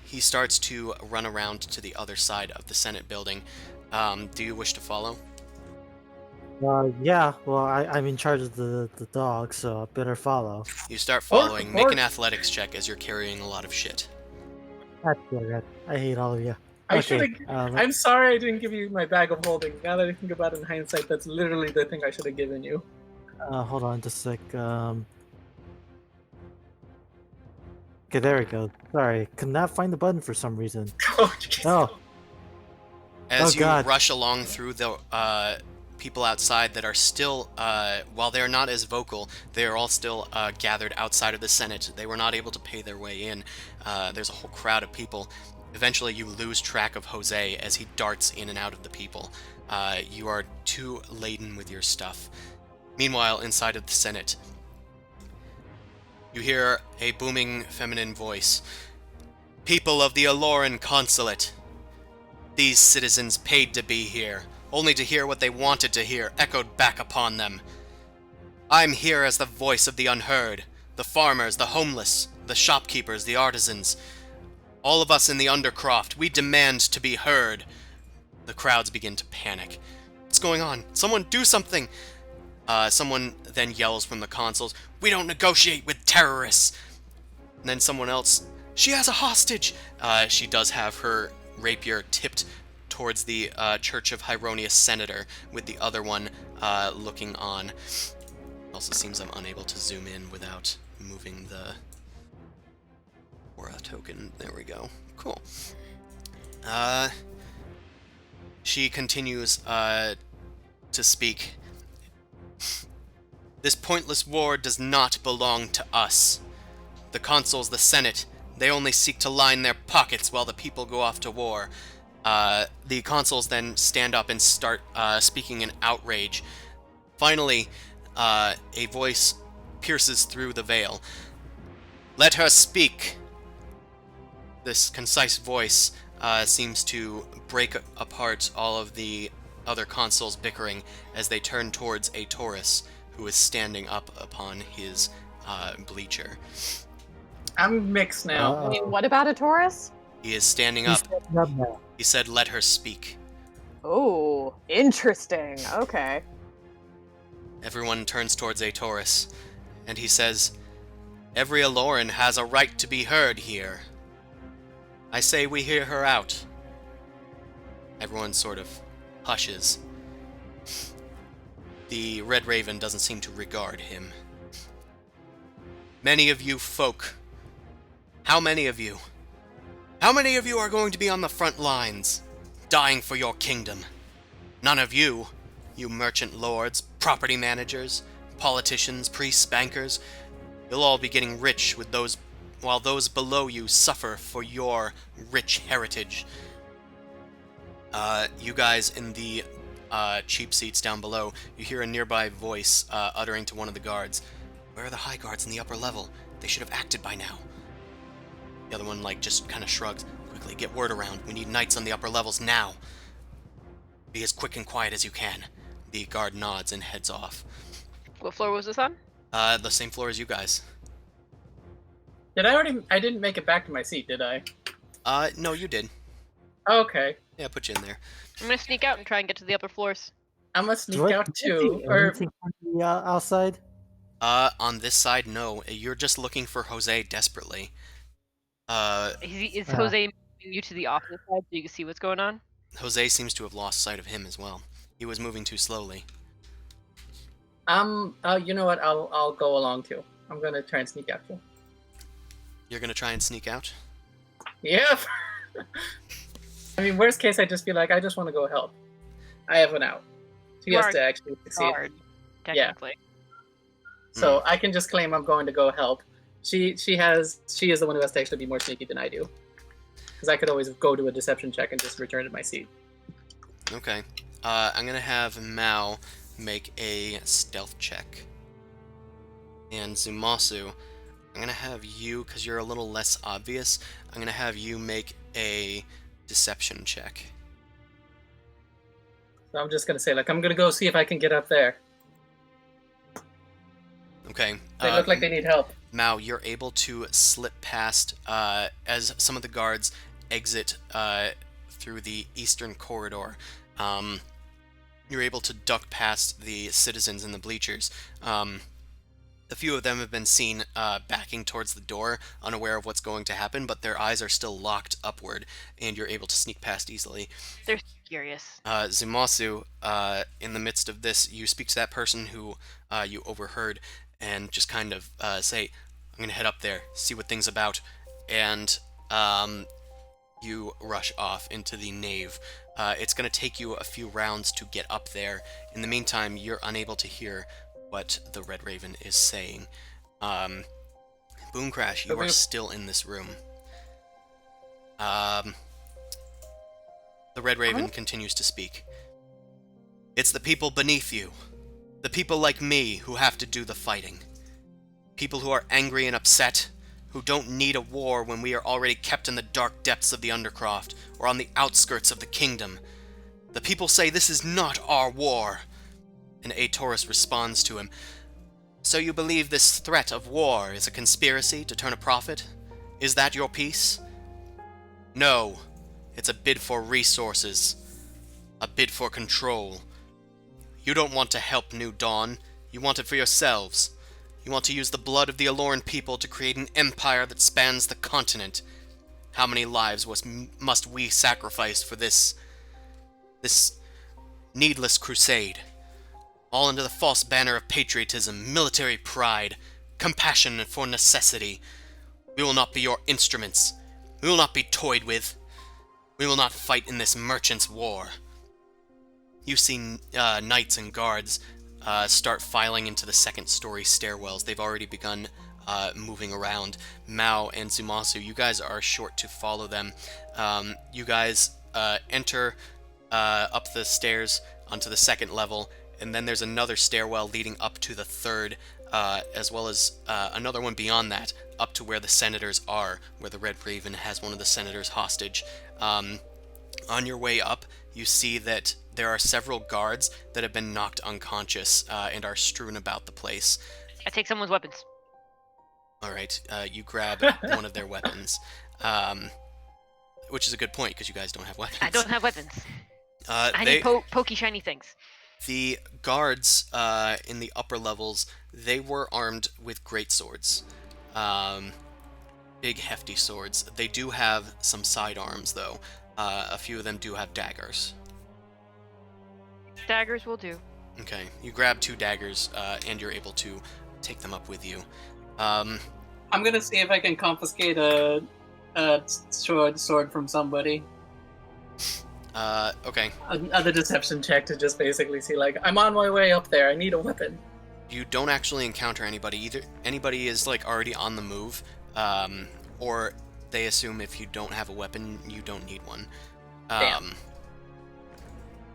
He starts to run around to the other side of the Senate building. Do you wish to follow? Yeah. Well, I'm in charge of the dog, so I better follow. You start following. Make an athletics check as you're carrying a lot of shit. That's good. I hate all of you. I Okay, should have. I'm sorry I didn't give you my bag of holding. Now that I think about it in hindsight, that's literally the thing I should have given you. Hold on just a sec. Okay, there we go. Sorry, could not find the button for some reason. Oh, jeez. Oh, As Oh, you God. rush along through the people outside that are still, while they're not as vocal, they are all still gathered outside of the Senate. They were not able to pay their way in. There's a whole crowd of people. Eventually, you lose track of Jose as he darts in and out of the people. You are too laden with your stuff. Meanwhile, inside of the Senate, you hear a booming feminine voice. People of the Eloran Consulate. These citizens paid to be here, only to hear what they wanted to hear echoed back upon them. I'm here as the voice of the unheard, the farmers, the homeless, the shopkeepers, the artisans. All of us in the Undercroft, we demand to be heard. The crowds begin to panic. What's going on? Someone do something! Someone then yells from the consuls, we don't negotiate with terrorists! And then someone else, she has a hostage! She does have her rapier tipped towards the Church of Hyronius senator, with the other one looking on. Also seems I'm unable to zoom in without moving the aura token. There we go. Cool. She continues to speak. This pointless war does not belong to us. The consuls, the Senate, they only seek to line their pockets while the people go off to war. The consuls then stand up and start speaking in outrage. Finally, a voice pierces through the veil. Let her speak! This concise voice seems to break apart all of the other consuls bickering as they turn towards a Taurus who is standing up upon his bleacher. I'm mixed now. I mean, what about a Taurus? He is standing He's up. standing up now. He said, let her speak. Oh, interesting. Okay. Everyone turns towards a Taurus, and he says, every Eloran has a right to be heard here. I say we hear her out. Everyone sort of hushes. The Red Raven doesn't seem to regard him. Many of you folk. How many of you? How many of you are going to be on the front lines, dying for your kingdom? None of you, you merchant lords, property managers, politicians, priests, bankers. You'll all be getting rich with those, while those below you suffer for your rich heritage. You guys in the cheap seats down below, you hear a nearby voice uttering to one of the guards, where are the high guards in the upper level? They should have acted by now. The other one, just kind of shrugs. Quickly, get word around. We need knights on the upper levels now. Be as quick and quiet as you can. The guard nods and heads off. What floor was this on? The same floor as you guys. I didn't make it back to my seat, did I? No, you did. Okay. Yeah, put you in there. I'm gonna sneak out and try and get to the upper floors. I'm gonna sneak Do I- out do I too. see Or anything on the outside? On this side, no. You're just looking for Jose desperately. Is Jose moving you to the opposite side so you can see what's going on? Jose seems to have lost sight of him as well. He was moving too slowly. you know what? I'll go along too. I'm gonna try and sneak out too. You're gonna try and sneak out? Yeah. I mean, worst case, I'd just be like, I just want to go help. I have an out. She You has are to actually succeed. Guard, technically. So I can just claim I'm going to go help. She is the one who has to actually be more sneaky than I do. Because I could always go to a deception check and just return to my seat. Okay. I'm gonna have Mao make a stealth check. And Zumasu, I'm gonna have you, because you're a little less obvious, I'm gonna have you make a deception check. So I'm just gonna say, I'm gonna go see if I can get up there. Okay. They look like they need help. Mao, you're able to slip past as some of the guards exit through the eastern corridor. You're able to duck past the citizens in the bleachers. A few of them have been seen backing towards the door, unaware of what's going to happen, but their eyes are still locked upward, and you're able to sneak past easily. They're curious. Zumasu, in the midst of this, you speak to that person who you overheard, and just kind of say, I'm going to head up there, see what thing's about, and you rush off into the nave. It's going to take you a few rounds to get up there. In the meantime, you're unable to hear what the Red Raven is saying. Boom Crash, you are still in this room. The Red Raven continues to speak. It's the people beneath you. The people like me who have to do the fighting. People who are angry and upset, who don't need a war when we are already kept in the dark depths of the Undercroft, or on the outskirts of the kingdom. The people say this is not our war. And Aetoris responds to him, So you believe this threat of war is a conspiracy to turn a profit? Is that your peace? No. It's a bid for resources. A bid for control. You don't want to help New Dawn. You want it for yourselves. You want to use the blood of the Eloran people to create an empire that spans the continent. How many lives must we sacrifice for this needless crusade? All under the false banner of patriotism, military pride, compassion for necessity. We will not be your instruments. We will not be toyed with. We will not fight in this merchant's war. You see knights and guards start filing into the second-story stairwells. They've already begun moving around. Mao and Zumasu, you guys are short to follow them. You guys enter up the stairs onto the second level, and then there's another stairwell leading up to the third, as well as another one beyond that, up to where the senators are, where the Red Raven has one of the senators hostage. On your way up, you see that there are several guards that have been knocked unconscious and are strewn about the place. I take someone's weapons. Alright, you grab one of their weapons. Which is a good point, because you guys don't have weapons. I don't have weapons. I need pokey shiny things. The guards in the upper levels, they were armed with greatswords. Big, hefty swords. They do have some sidearms, though. A few of them do have daggers. Daggers will do. Okay, you grab 2 daggers, and you're able to take them up with you. I'm gonna see if I can confiscate a sword from somebody. Okay. Another deception check to just basically see, like, I'm on my way up there, I need a weapon. You don't actually encounter anybody. Either anybody is, like, already on the move, or they assume if you don't have a weapon, you don't need one. Damn.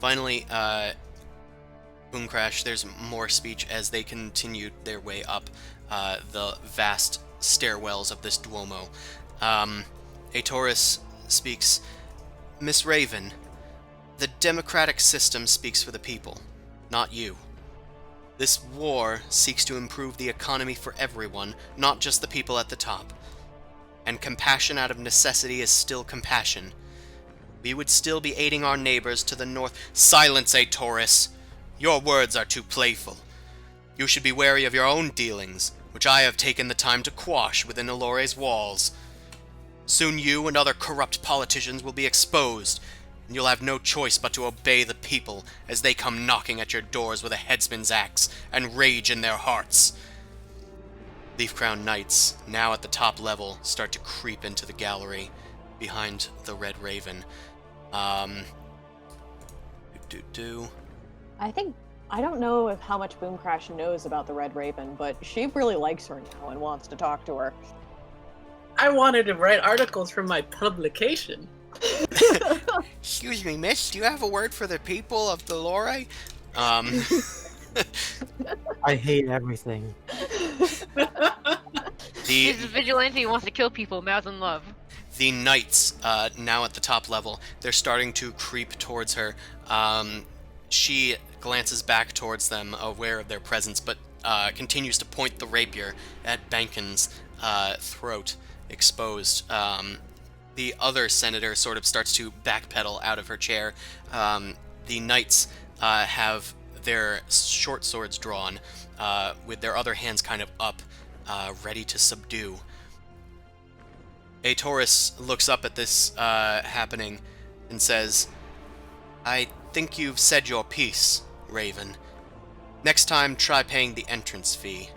Finally, Boom Crash, there's more speech as they continued their way up the vast stairwells of this Duomo. Aetoris speaks, Miss Raven, the democratic system speaks for the people, not you. This war seeks to improve the economy for everyone, not just the people at the top. And compassion out of necessity is still compassion. We would still be aiding our neighbors to the north. Silence, Aetoris! Your words are too playful. You should be wary of your own dealings, which I have taken the time to quash within Elore's walls. Soon you and other corrupt politicians will be exposed, and you'll have no choice but to obey the people as they come knocking at your doors with a headsman's axe and rage in their hearts. Leaf-crowned knights, now at the top level, start to creep into the gallery behind the Red Raven. I don't know if how much Boom Crash knows about the Red Raven, but she really likes her now and wants to talk to her. I wanted to write articles for my publication. Excuse me, miss, do you have a word for the people of Delore? I hate everything. He's a vigilante who wants to kill people, mouths in love. The knights, now at the top level, they're starting to creep towards her. She glances back towards them, aware of their presence, but continues to point the rapier at Bankin's throat, exposed. The other senator sort of starts to backpedal out of her chair. The knights have their short swords drawn, with their other hands kind of up, ready to subdue. Aetoris looks up at this happening and says, I think you've said your piece, Raven. Next time, try paying the entrance fee.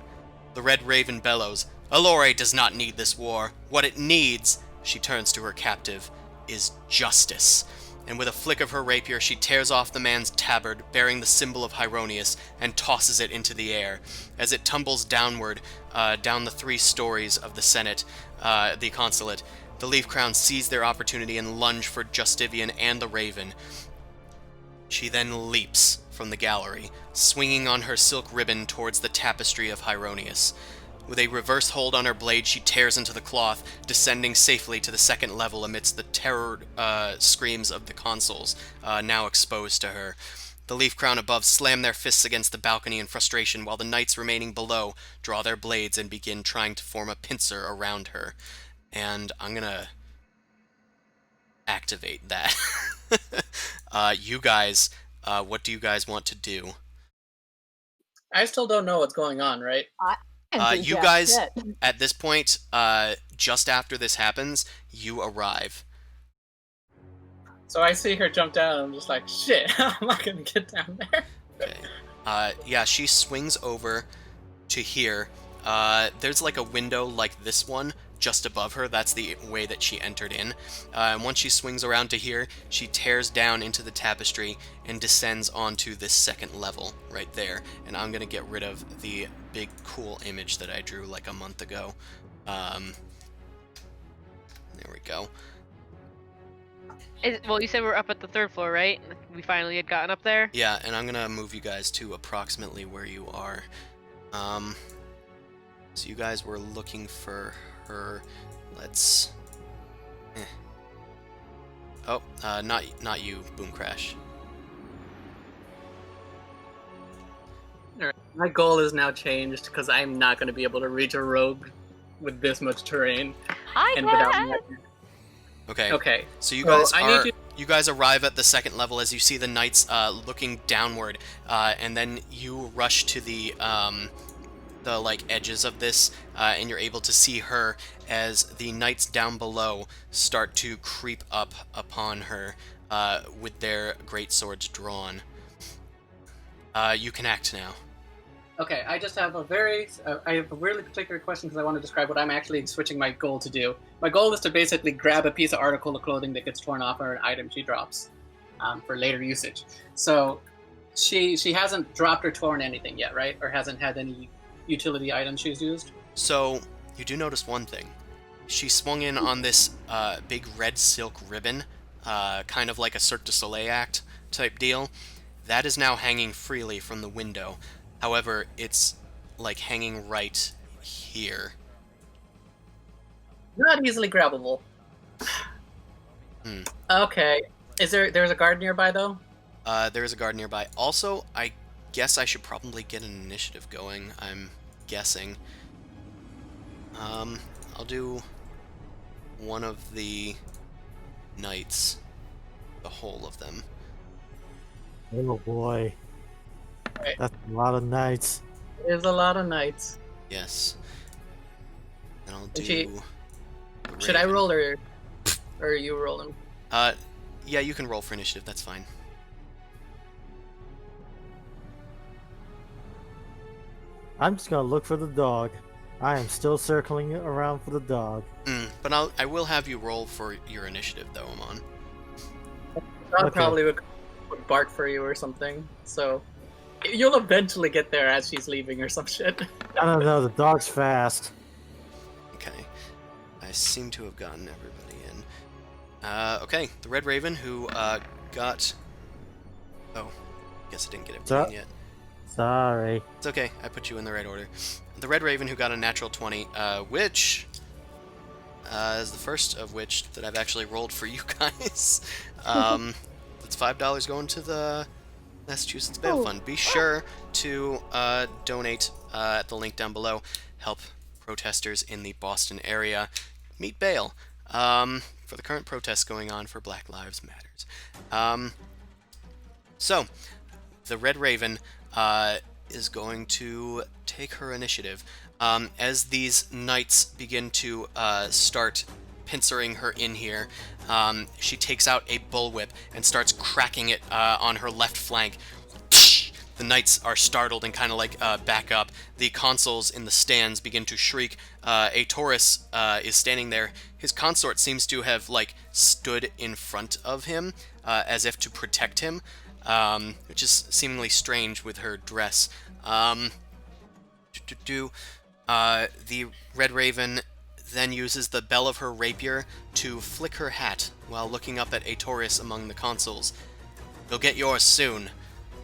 The Red Raven bellows, Elore does not need this war. What it needs, she turns to her captive, is justice. And with a flick of her rapier, she tears off the man's tabard, bearing the symbol of Hieronius, and tosses it into the air. As it tumbles downward, down the 3 stories of the Senate, the Consulate, The Leaf Crown seize their opportunity and lunge for Justivian and the Raven. She then leaps from the gallery, swinging on her silk ribbon towards the tapestry of Hieronius. With a reverse hold on her blade, she tears into the cloth, descending safely to the second level amidst the terror screams of the consuls, now exposed to her. The Leaf Crown above slam their fists against the balcony in frustration, while the knights remaining below draw their blades and begin trying to form a pincer around her. And I'm gonna activate that. You guys, what do you guys want to do? I still don't know what's going on, right? And You jack guys, shit. at this point, just after this happens, you arrive. So I see her jump down, and I'm just like, shit, how am I gonna get down there? Okay. Yeah, she swings over to here. There's like a window like this one just above her. That's the way that she entered in. And once she swings around to here, she tears down into the tapestry and descends onto this second level right there. And I'm going to get rid of the big cool image that I drew like a month ago. There we go. Well, you said we're up at the 3rd floor, right? We finally had gotten up there. Yeah, and I'm going to move you guys to approximately where you are. So you guys were looking for her. Let's... Oh, not you, Boom Crash. Alright, my goal is now changed because I'm not going to be able to reach a rogue with this much terrain and without magic. Okay. Okay. So So you guys arrive at the second level as you see the knights looking downward, and then you rush to the like edges of this, and you're able to see her as the knights down below start to creep up upon her with their great swords drawn. You can act now. Okay, I just have I have a really particular question because I want to describe what I'm actually switching my goal to do. My goal is to basically grab a piece of article of clothing that gets torn off or an item she drops for later usage. So she hasn't dropped or torn anything yet, right? Or hasn't had any utility items she's used? So you do notice one thing. She swung in on this big red silk ribbon, kind of like a Cirque du Soleil act type deal. That is now hanging freely from the window. However, it's like hanging right here. Not easily grabbable. Okay. There's a guard nearby though? There is a guard nearby. Also, I guess I should probably get an initiative going. I'm guessing. I'll do one of the knights, the whole of them. Oh boy. Right. That's a lot of knights. There's a lot of knights. Yes. And I'll do... Should I roll or are you rolling? Yeah, you can roll for initiative, that's fine. I'm just gonna look for the dog. I am still circling around for the dog. But I will have you roll for your initiative, though, Amon. Dog Okay. probably would bark for you or something, so you'll eventually get there as she's leaving or some shit. I don't know, the dog's fast. Okay. I seem to have gotten everybody in. Okay, the Red Raven, who got... Oh, guess I didn't get everybody in yet. Sorry. It's okay, I put you in the right order. The Red Raven, who got a natural 20, which is the first of which that I've actually rolled for you guys. It's $5 going to the Massachusetts Bail Fund. Be sure to donate at the link down below. Help protesters in the Boston area meet bail for the current protests going on for Black Lives Matters. So, the Red Raven is going to take her initiative. As these knights begin to start pincering her in here, she takes out a bullwhip and starts cracking it on her left flank. The knights are startled and kind of like back up. The consuls in the stands begin to shriek. A Taurus is standing there. His consort seems to have like stood in front of him as if to protect him, which is seemingly strange with her dress. The Red Raven then uses the bell of her rapier to flick her hat while looking up at Aetorius among the consuls. "You'll get yours soon."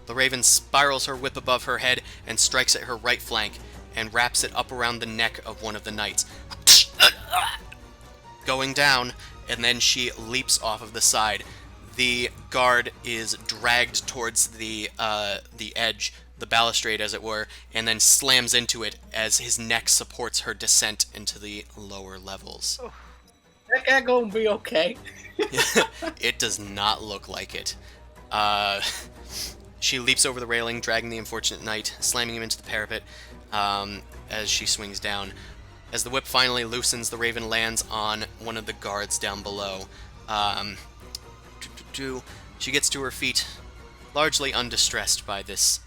The raven spirals her whip above her head and strikes at her right flank, and wraps it up around the neck of one of the knights. Going down, and then she leaps off of the side. The guard is dragged towards the edge, the balustrade as it were, and then slams into it as his neck supports her descent into the lower levels. That guy gonna be okay. It does not look like it. She leaps over the railing, dragging the unfortunate knight, slamming him into the parapet as she swings down. As the whip finally loosens, the raven lands on one of the guards down below. She gets to her feet, largely undistressed by this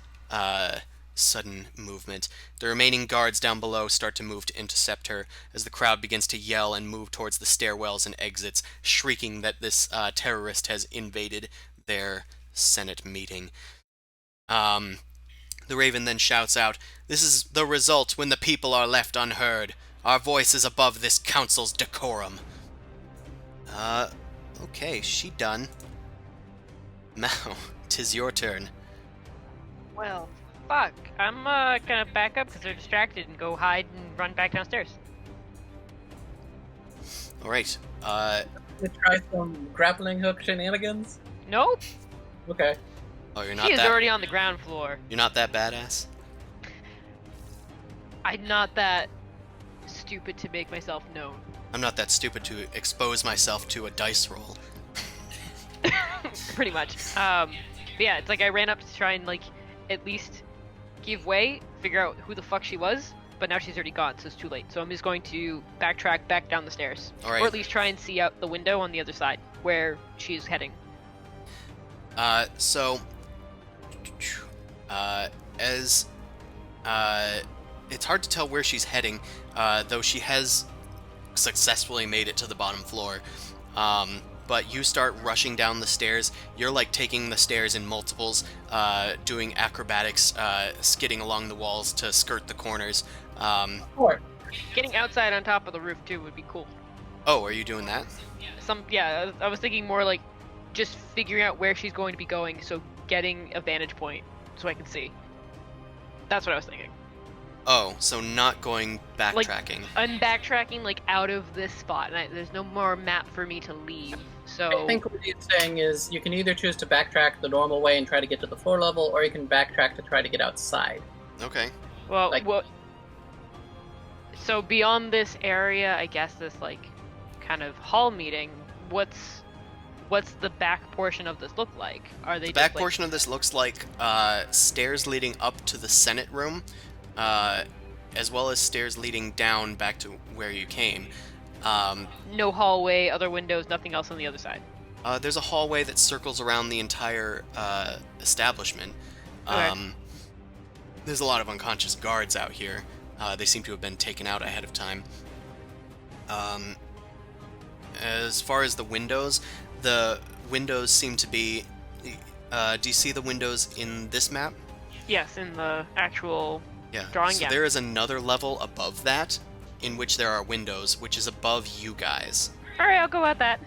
sudden movement. The remaining guards down below start to move to intercept her as the crowd begins to yell and move towards the stairwells and exits, shrieking that this terrorist has invaded their Senate meeting. The raven then shouts out, "This is the result when the people are left unheard. Our voice is above this council's decorum." Okay, she done. Now, 'tis your turn. Well, fuck. I'm gonna back up because they're distracted and go hide and run back downstairs. Alright, To try some grappling hook shenanigans. Nope. Okay. oh, you're She not is that already on the ground floor. you're not that badass? I'm not that stupid to make myself known. I'm not that stupid to expose myself to a dice roll. Pretty much. But yeah, it's like I ran up to try and like at least give way, figure out who the fuck she was, but now she's already gone, so it's too late. So I'm just going to backtrack back down the stairs, Alright. or at least try and see out the window on the other side where she's heading. It's hard to tell where she's heading, though she has successfully made it to the bottom floor. But you start rushing down the stairs. You're like taking the stairs in multiples, doing acrobatics, skidding along the walls to skirt the corners. Sure. Getting outside on top of the roof too would be cool. Oh, are you doing that? I was thinking more like just figuring out where she's going to be going, so getting a vantage point so I can see. That's what I was thinking. Oh, so not going backtracking. I'm backtracking like out of this spot, and there's no more map for me to leave. So I think what he's saying is you can either choose to backtrack the normal way and try to get to the floor level, or you can backtrack to try to get outside. Okay. well, like- what? So beyond this area, I guess this like kind of hall meeting. What's the back portion of this look like? Are they The just, back like, portion of this looks like stairs leading up to the Senate room, as well as stairs leading down back to where you came. no hallway, other windows, nothing else on the other side? There's a hallway that circles around the entire establishment. Okay. There's a lot of unconscious guards out here. They seem to have been taken out ahead of time. As far as the windows seem to be... do you see the windows in this map? Yes, in the actual Yeah. drawing. So Yeah. there is another level above that, in which there are windows, which is above you guys. All right, I'll go at that.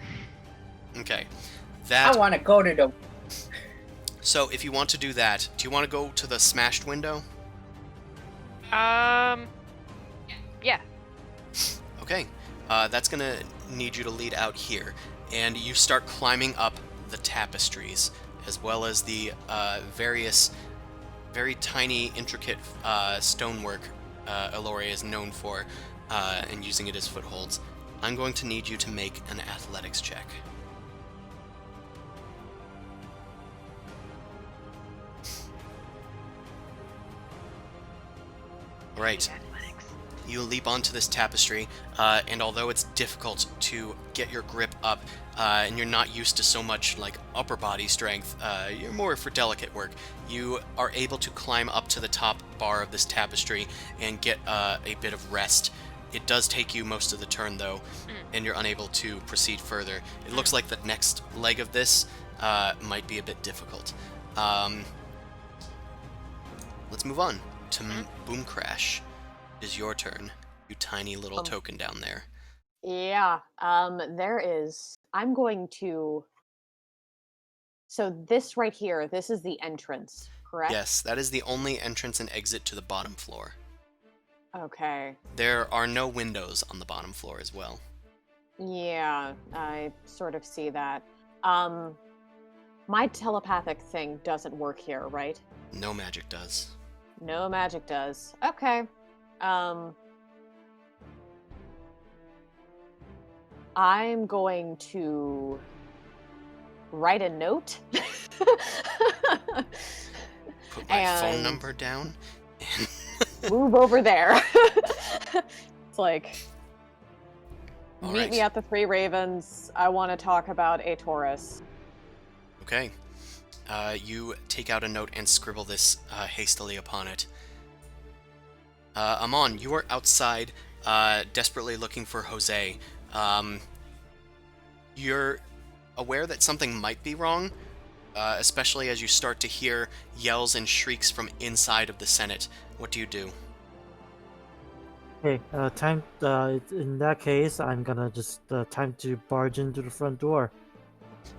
Okay. I That. want to go to the. So if you want to do that, do you want to go to the smashed window? Yeah. Okay. That's gonna need you to lead out here, and you start climbing up the tapestries, as well as the various, very tiny, intricate stonework Eloran is known for, and using it as footholds. I'm going to need you to make an athletics check. Right. Athletics. You leap onto this tapestry, and although it's difficult to get your grip up, and you're not used to so much like upper body strength, you're more for delicate work. You are able to climb up to the top bar of this tapestry and get a bit of rest. It does take you most of the turn though, and you're unable to proceed further. It looks like the next leg of this might be a bit difficult. Let's move on to Boom Crash. It is your turn, you tiny little token down there. Yeah. There is. I'm going to. So this right here, this is the entrance, correct? Yes, that is the only entrance and exit to the bottom floor. Okay. There are no windows on the bottom floor as well. Yeah, I sort of see that. My telepathic thing doesn't work here, right? No magic does. No magic does. Okay. I'm going to write a note. Put my phone And- number down. Move over there. It's like, All meet right. me at the Three Ravens. I want to talk about a Taurus. Okay. You take out a note and scribble this hastily upon it. Amon, you are outside, desperately looking for Jose. You're aware that something might be wrong, especially as you start to hear yells and shrieks from inside of the Senate. What do you do? Okay, time. In that case, I'm gonna just time to barge into the front door.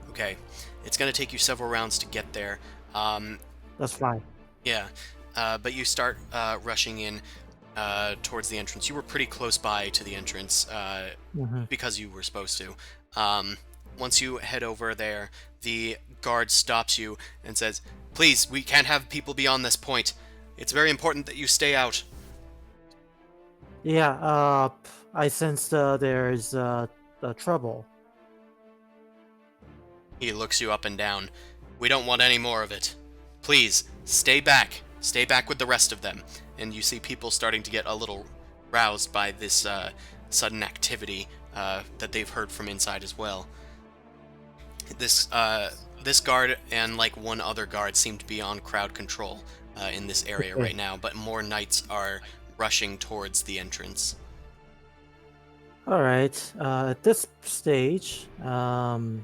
Okay. It's going to take you several rounds to get there. That's fine. Yeah, but you start rushing in towards the entrance. You were pretty close by to the entrance Hmm. because you were supposed to. Once you head over there, the guard stops you and says, "Please, we can't have people beyond this point. It's very important that you stay out." Yeah. I sense there's trouble. He looks you up and down. "We don't want any more of it. Please, stay back. Stay back with the rest of them." And you see people starting to get a little roused by this sudden activity that they've heard from inside as well. This guard and like one other guard seem to be on crowd control in this area Okay. right now, but more knights are rushing towards the entrance. All right. At this stage, oh,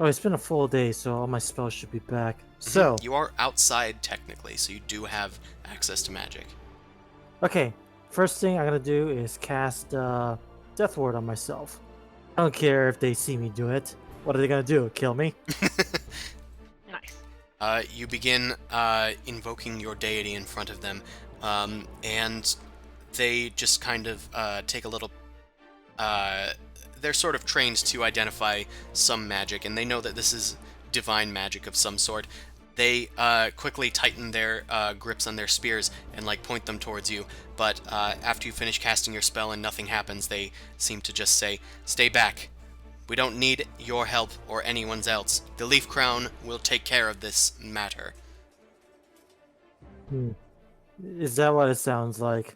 it's been a full day, so all my spells should be back. So, You are outside technically, so you do have access to magic. okay. First thing I'm gonna do is cast Death Ward on myself. I don't care if they see me do it. What are they gonna do? Kill me? Nice. You begin invoking your deity in front of them, and they just kind of take a little. They're sort of trained to identify some magic, and they know that this is divine magic of some sort. They quickly tighten their grips on their spears and like point them towards you. But after you finish casting your spell and nothing happens, they seem to just say, "Stay back. We don't need your help or anyone's else. The Leaf Crown will take care of this matter." Is that what it sounds like?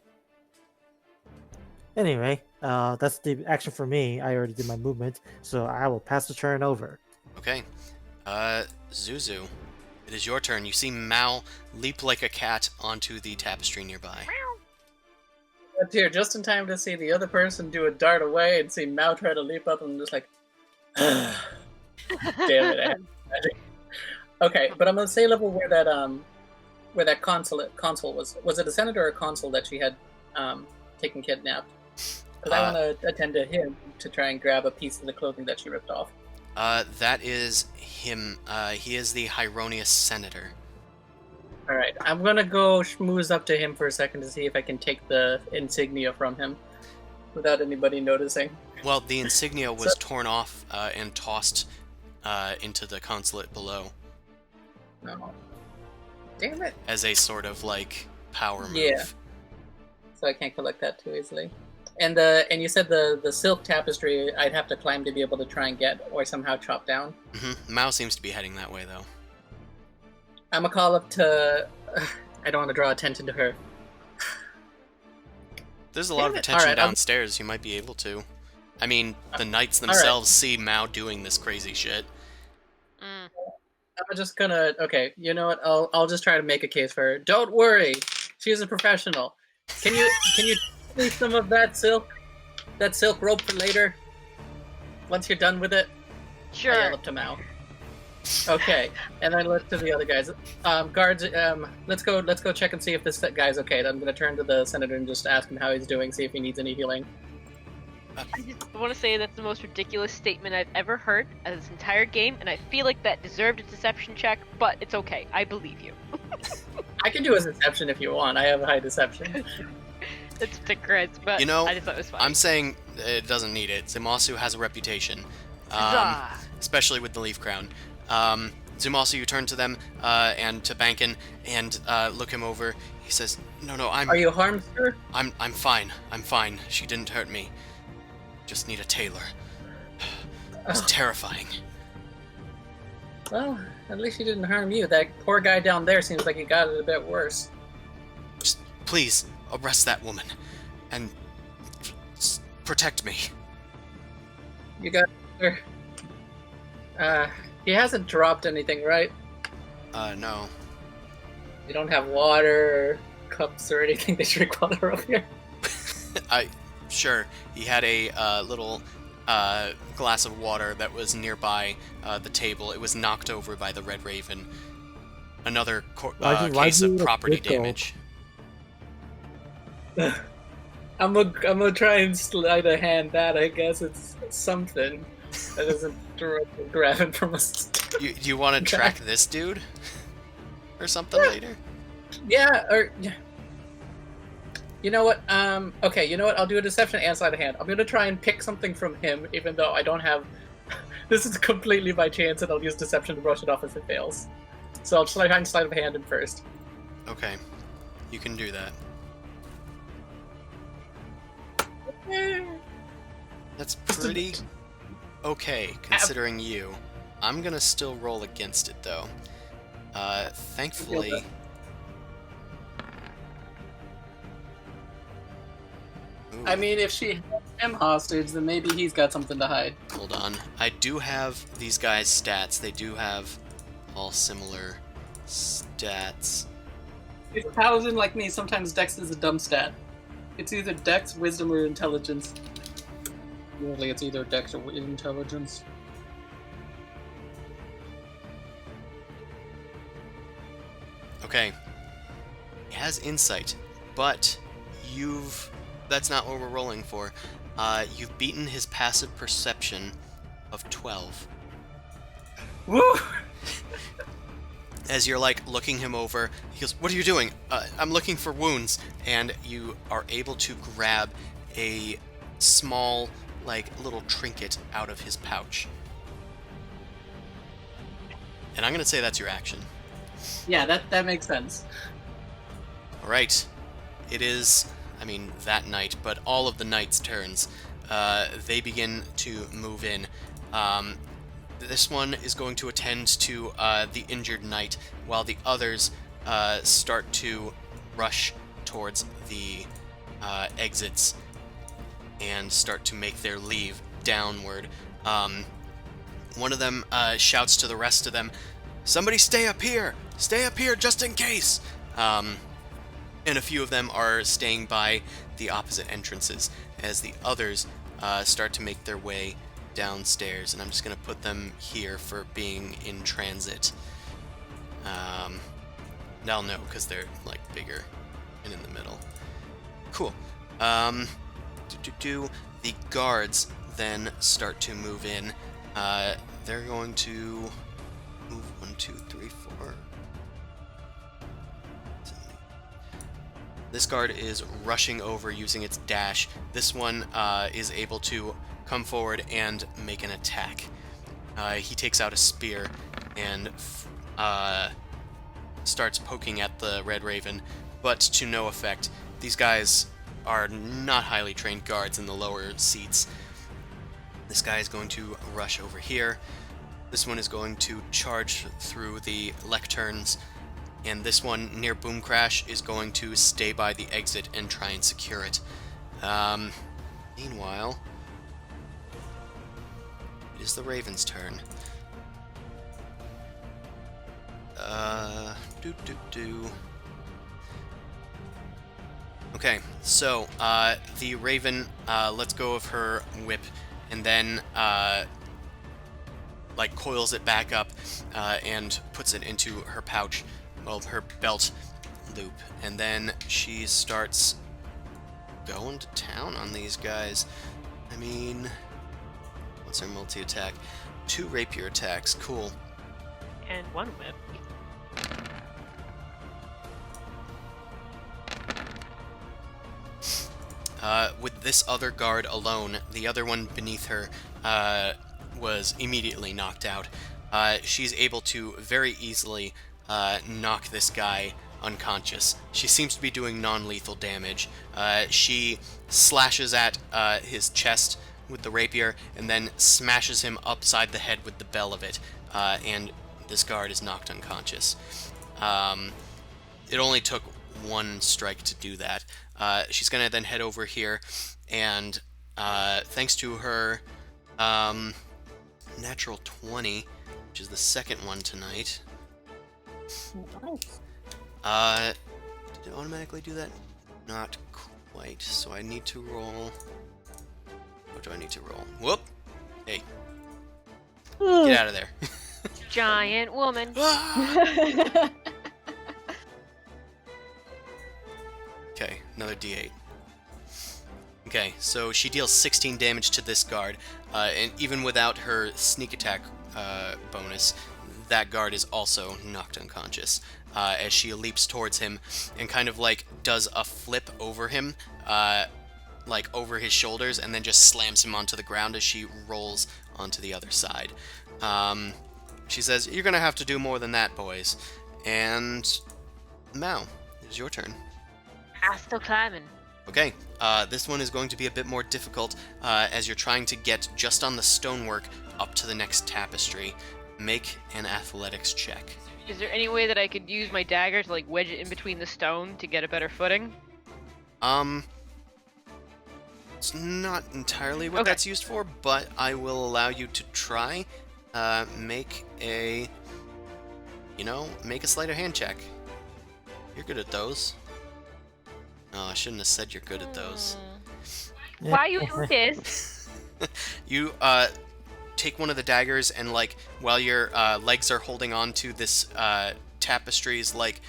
Anyway, that's the action for me. I already did my movement, so I will pass the turn over. Okay. Zuzu, it is your turn. You see Mal leap like a cat onto the tapestry nearby. But here, just in time to see the other person do a dart away and see Mao try to leap up, and I'm just like, damn it. I had magic. Okay, but I'm gonna say level where that consul was. Was it a senator or a consul that she had taken kidnapped? Because I want to attend to him to try and grab a piece of the clothing that she ripped off. That is him. He is the Hyronius senator. All right, I'm gonna go schmooze up to him for a second to see if I can take the insignia from him without anybody noticing. Well, the insignia was torn off and tossed into the consulate below No, damn it! as a sort of like power move. Yeah. So I can't collect that too easily. And you said the silk tapestry I'd have to climb to be able to try and get or somehow chop down. Mao seems to be heading that way though. I'm gonna call up to. I don't want to draw attention to her. There's a lot of Damn it. attention Alright, I'm- downstairs. You might be able to. I mean, the knights Alright. themselves see Mao doing this crazy shit. Mm. I'm just gonna. Okay, you know what? I'll just try to make a case for her. Don't worry, she's a professional. Can you give me some of that silk rope for later? Once you're done with it, I Sure. yell up to Mao. Okay, and then let's to the other guys. Guards, let's go check and see if this guy's okay. I'm gonna turn to the senator and just ask him how he's doing, see if he needs any healing. I just want to say that's the most ridiculous statement I've ever heard of this entire game, and I feel like that deserved a deception check, but it's okay. I believe you. I can do a deception if you want. I have a high deception. It's ridiculous, but You know, I just thought it was funny. I'm saying it doesn't need it. Zumasu has a reputation, Huzzah! especially with the Leaf Crown. Zumasu, you turn to them and to Bankin and look him over. He says, "No, Are you harmed, sir? I'm fine. I'm fine. She didn't hurt me. Just need a tailor." It's terrifying. Well, at least she didn't harm you. That poor guy down there seems like he got it a bit worse. Just please arrest that woman and protect me. You got her. He hasn't dropped anything, right? No. You don't have water, cups, or anything to drink while they're up here? Sure. He had a little glass of water that was nearby the table. It was knocked over by the Red Raven. Another case of property damage. I'm gonna try and slide a hand that. I guess it's something that doesn't directly grab him from us. You want to track this dude? Or something later? Yeah, or... You know what? Okay, you know what? I'll do a deception and sleight of hand. I'm gonna try and pick something from him, even though I don't have... This is completely by chance, and I'll use deception to brush it off if it fails. So I'll try and sleight of hand him first. Okay. You can do that. That's pretty okay, considering you. I'm gonna still roll against it, though. Thankfully... Ooh, I mean, if she has him hostage, then maybe he's got something to hide. hold on. I do have these guys' stats. They do have all similar stats. If a paladin like me, sometimes Dex is a dumb stat. It's either Dex, Wisdom, or Intelligence. Usually it's either Dex or Intelligence. Okay. He has insight, but that's not what we're rolling for. You've beaten his passive perception of 12. Woo! As you're like looking him over, he goes, "What are you doing?" "I'm looking for wounds." And you are able to grab a small, like, little trinket out of his pouch. And I'm gonna say that's your action. Yeah, that makes sense. Alright. It is, that night, but all of the knight's turns. They begin to move in. This one is going to attend to the injured knight, while the others start to rush towards the exits and start to make their leave downward. One of them shouts to the rest of them, "Somebody stay up here! Stay up here just in case!" And a few of them are staying by the opposite entrances as the others start to make their way downstairs. And I'm just going to put them here for being in transit. They'll know because they're, like, bigger and in the middle. Cool. The guards then start to move in. They're going to move 1, 2, 3, 4. This guard is rushing over using its dash. This one is able to come forward and make an attack. He takes out a spear and starts poking at the Red Raven, but to no effect. These guys are not highly trained guards in the lower seats. This guy is going to rush over here. This one is going to charge through the lecterns. And this one, near Boom Crash, is going to stay by the exit and try and secure it. Meanwhile, it is the Raven's turn. Okay, so, the Raven lets go of her whip, and then, coils it back up, and puts it into her pouch. Well, her belt loop, and then she starts going to town on these guys. I mean, what's our multi-attack? 2 rapier attacks. Cool. And 1 whip. With this other guard alone, the other one beneath her was immediately knocked out. She's able to very easily knock this guy unconscious. She seems to be doing non-lethal damage. She slashes at his chest with the rapier and then smashes him upside the head with the bell of it, and this guard is knocked unconscious. It only took 1 strike to do that. She's going to then head over here, and thanks to her natural 20, which is the second one tonight. Nice. Did it automatically do that? Not quite, so I need to roll... What do I need to roll? Whoop! Hey. Get out of there. Giant woman. Ah! Okay, another d8. Okay, so she deals 16 damage to this guard, and even without her sneak attack bonus, that guard is also knocked unconscious, as she leaps towards him and kind of like does a flip over him, like over his shoulders, and then just slams him onto the ground as she rolls onto the other side. She says, "You're gonna have to do more than that, boys." And Mao, it's your turn. I'm still climbing. Okay, this one is going to be a bit more difficult, as you're trying to get just on the stonework up to the next tapestry. Make an athletics check. Is there any way that I could use my dagger to like wedge it in between the stone to get a better footing? It's not entirely what Okay. that's used for, but I will allow you to try. Make a sleight of hand check. You're good at those. Oh, I shouldn't have said you're good at those. Why you do this? You take one of the daggers and, like, while your legs are holding on to this tapestry's like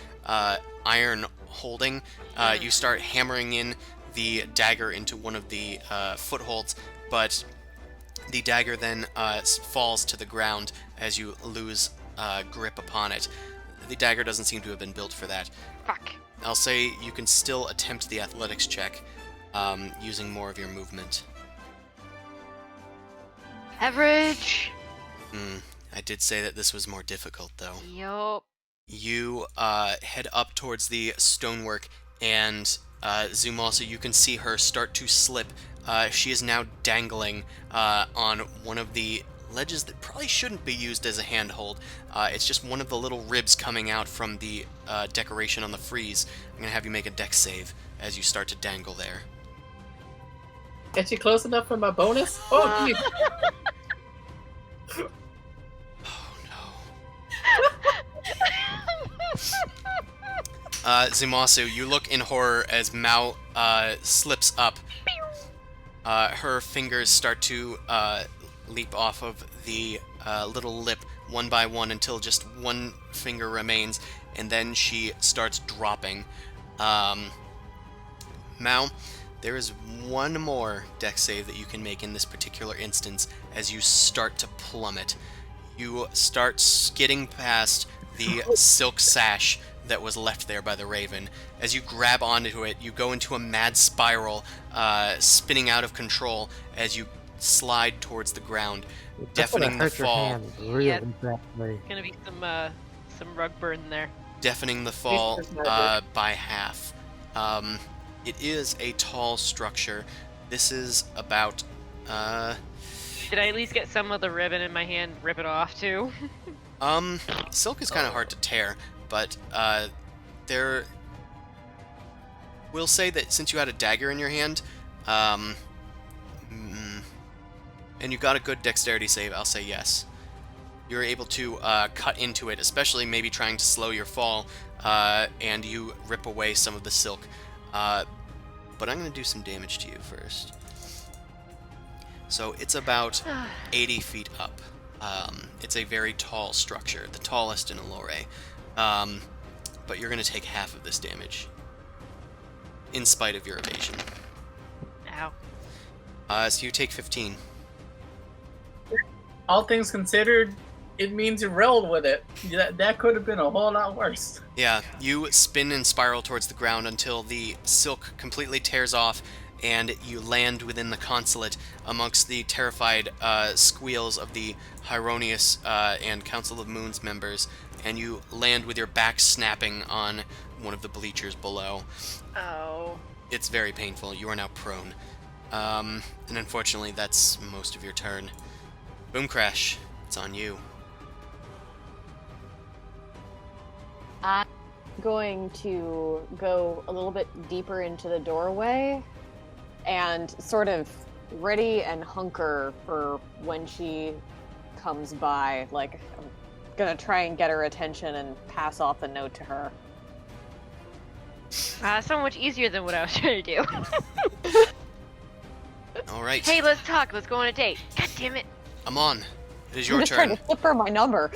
iron holding, you start hammering in the dagger into one of the footholds, but the dagger then falls to the ground as you lose grip upon it. The dagger doesn't seem to have been built for that. Fuck. I'll say you can still attempt the athletics check using more of your movement. Average. I did say that this was more difficult, though. Yup. You head up towards the stonework, and Zoom also, you can see her start to slip. She is now dangling on one of the ledges that probably shouldn't be used as a handhold. It's just one of the little ribs coming out from the decoration on the frieze. I'm going to have you make a dex save as you start to dangle there. Get you close enough for my bonus? Oh, geez. Oh, no. Zumasu, you look in horror as Mao slips up. Her fingers start to leap off of the little lip one by one until just one finger remains, and then she starts dropping. Mao, there is one more dex save that you can make in this particular instance as you start to plummet. You start skidding past the silk sash that was left there by the raven. As you grab onto it, you go into a mad spiral, spinning out of control as you slide towards the ground, deafening the fall. Really Yeah. badly. Gonna be some rug burn there. Deafening the fall This is magic. by half. It is a tall structure. This is about Did I at least get some of the ribbon in my hand? Rip it off too. silk is kind of hard to tear, but there. We'll say that since you had a dagger in your hand, and you got a good dexterity save, I'll say yes. You're able to cut into it, especially maybe trying to slow your fall, and you rip away some of the silk. But I'm going to do some damage to you first. So it's about 80 feet up. It's a very tall structure, the tallest in Eloran. But you're going to take half of this damage, in spite of your evasion. Ow. So you take 15. All things considered, it means you rolled with it. That could have been a whole lot worse. Yeah, you spin and spiral towards the ground until the silk completely tears off, and you land within the consulate amongst the terrified squeals of the Hieronius and Council of Moons members, and you land with your back snapping on one of the bleachers below. Oh. It's very painful. You are now prone. And unfortunately, that's most of your turn. Boom Crash, it's on you. I'm going to go a little bit deeper into the doorway and sort of ready and hunker for when she comes by. Like, I'm gonna try and get her attention and pass off a note to her. So much easier than what I was trying to do. Alright. Hey, let's talk. Let's go on a date. God damn it. Amon, it is I'm your just trying turn. to flip her my number.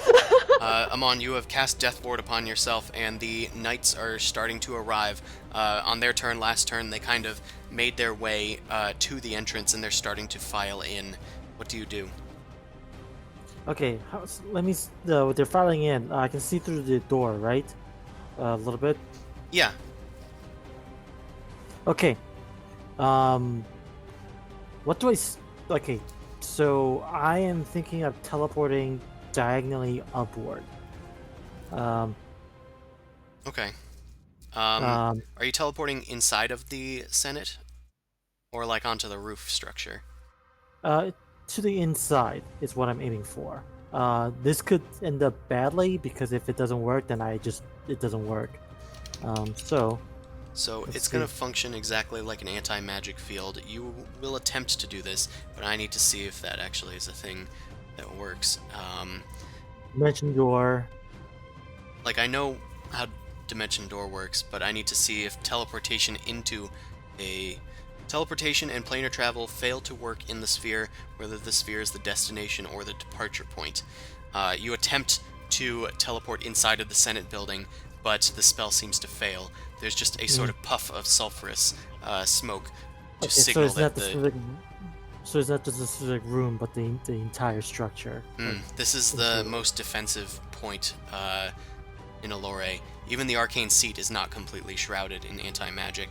Amon, you have cast Death Ward upon yourself, and the knights are starting to arrive. On their turn, last turn, they kind of made their way to the entrance, and they're starting to file in. What do you do? Okay, let me. They're filing in. I can see through the door, right? A little bit. Yeah. Okay. What do I? Okay, so I am thinking of teleporting diagonally upward. Okay. Are you teleporting inside of the Senate? Or, like, onto the roof structure? To the inside is what I'm aiming for. This could end up badly because if it doesn't work, then it doesn't work. So So it's see. going to function exactly like an anti-magic field. You will attempt to do this, but I need to see if that actually is a thing that works. Dimension door. Like, I know how Dimension Door works, but I need to see if teleportation into a... Teleportation and planar travel fail to work in the sphere, whether the sphere is the destination or the departure point. You attempt to teleport inside of the Senate building, but the spell seems to fail. There's just a sort of puff of sulfurous smoke to signal that the... So it's not just a specific room, but the entire structure. This is the most defensive point in Eloran. Even the arcane seat is not completely shrouded in anti-magic.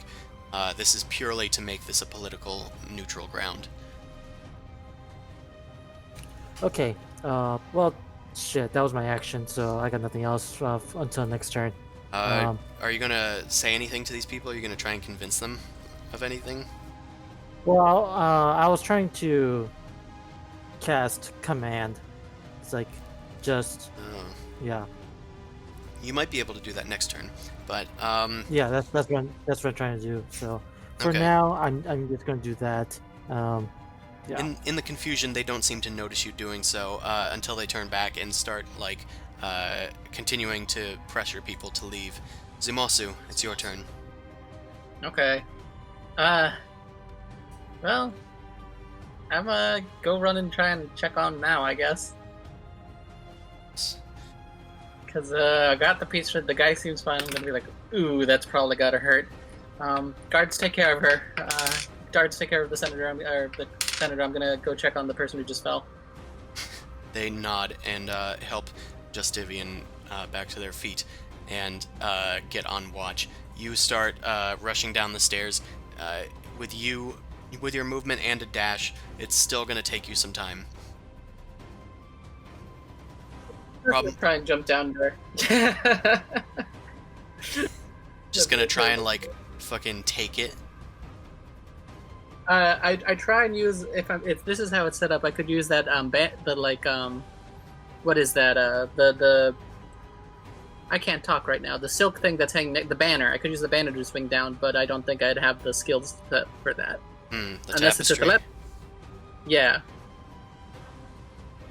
This is purely to make this a political neutral ground. Okay. Well, shit. That was my action, so I got nothing else until next turn. Are you gonna say anything to these people? Are you gonna try and convince them of anything? Well, I was trying to cast command. It's like just yeah. You might be able to do that next turn, but Yeah, that's what I'm trying to do. So for Okay. now, I'm just gonna do that. Yeah. in the confusion, they don't seem to notice you doing so until they turn back and start like continuing to pressure people to leave. Zumosu, it's your turn. Okay. Well, I'm gonna go run and try and check on now, I guess. Because I got the piece for the guy seems fine. I'm gonna be like, ooh, that's probably gotta hurt. Guards, take care of her. Guards, take care of the senator. I'm gonna go check on the person who just fell. They nod and help Justivian back to their feet and get on watch. You start rushing down the stairs. With your movement and a dash, it's still going to take you some time. Try and jump down to her. Just going to try and, like, fucking take it. I try and use if this is how it's set up. I could use that what is that the I can't talk right now. The silk thing that's hanging the banner. I could use the banner to swing down, but I don't think I'd have the skills for that. The Unless it's just tapestry. Yeah.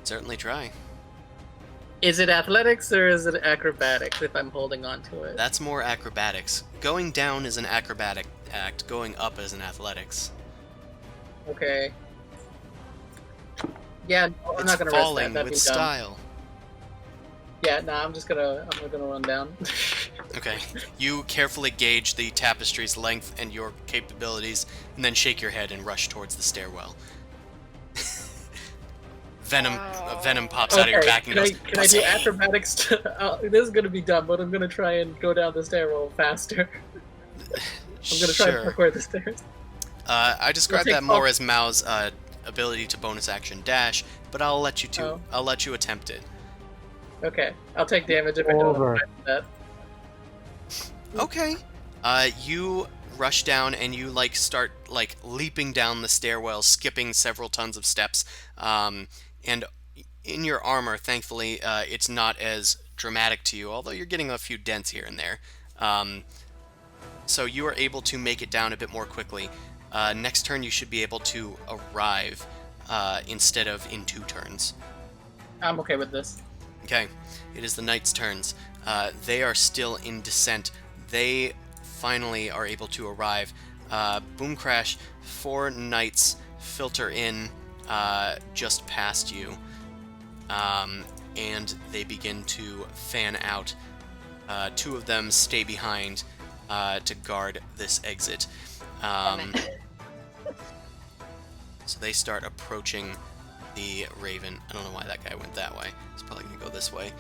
Certainly try. Is it athletics or is it acrobatics if I'm holding on to it? That's more acrobatics. Going down is an acrobatic act. Going up is an athletics. Okay. Yeah, no, I'm It's not gonna risk falling that. That'd with be dumb. style. Yeah, nah, I'm gonna run down. Okay. You carefully gauge the tapestry's length and your capabilities, and then shake your head and rush towards the stairwell. Venom pops out of your back and can goes, can I do acrobatics? This is gonna be dumb, but I'm gonna try and go down the stairwell faster. I'm gonna try and Sure. parkour the stairs. I describe take that more off- as Mao's ability to bonus action dash, but I'll let you Oh. I'll let you attempt it. Okay, I'll take damage if I don't Over. that. Okay. You rush down and you start leaping down the stairwell, skipping several tons of steps. And in your armor, thankfully, it's not as dramatic to you, although you're getting a few dents here and there. So you are able to make it down a bit more quickly. Next turn, you should be able to arrive instead of in 2 turns. I'm okay with this. Okay, it is the knights' turns. They are still in descent. They finally are able to arrive. Boom crash, 4 knights filter in just past you, and they begin to fan out. 2 of them stay behind to guard this exit. So they start approaching the Raven. I don't know why that guy went that way. He's probably going to go this way.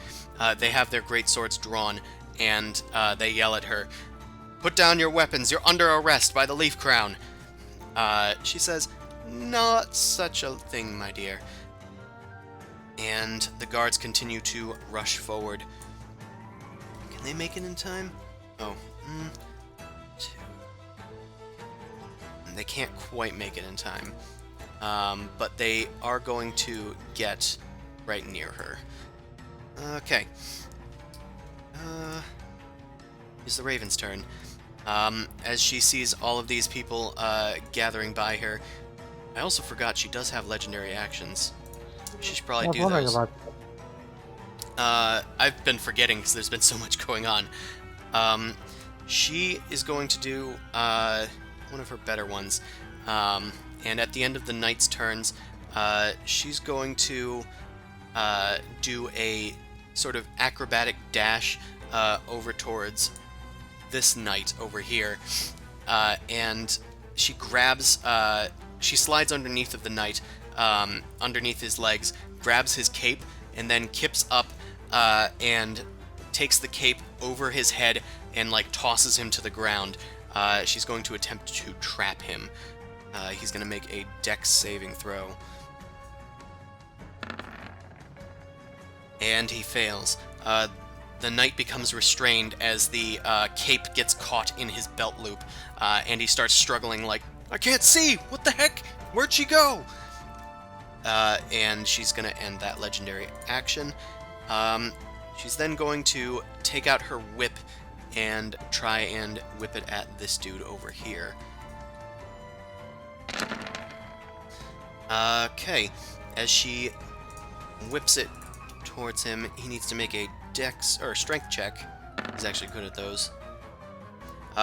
They have their great swords drawn, and they yell at her, "Put down your weapons, you're under arrest by the Leaf Crown." She says, "Not such a thing, my dear." And the guards continue to rush forward. Can they make it in time? Oh, 2. They can't quite make it in time. But they are going to get right near her. Okay. It's the Raven's turn. As she sees all of these people gathering by her, I also forgot she does have legendary actions. She should probably do those. I've been forgetting because there's been so much going on. She is going to do one of her better ones. And at the end of the knight's turns, she's going to do a sort of acrobatic dash over towards this knight over here. And she grabs, she slides underneath of the knight, underneath his legs, grabs his cape, and then kips up and takes the cape over his head and tosses him to the ground. She's going to attempt to trap him. He's going to make a dex saving throw. And he fails. The knight becomes restrained as the cape gets caught in his belt loop, and he starts struggling like, "I can't see! What the heck? Where'd she go?" And she's going to end that legendary action. She's then going to take out her whip and try and whip it at this dude over here. Okay, as she whips it towards him, he needs to make a dex or strength check. He's actually good at those.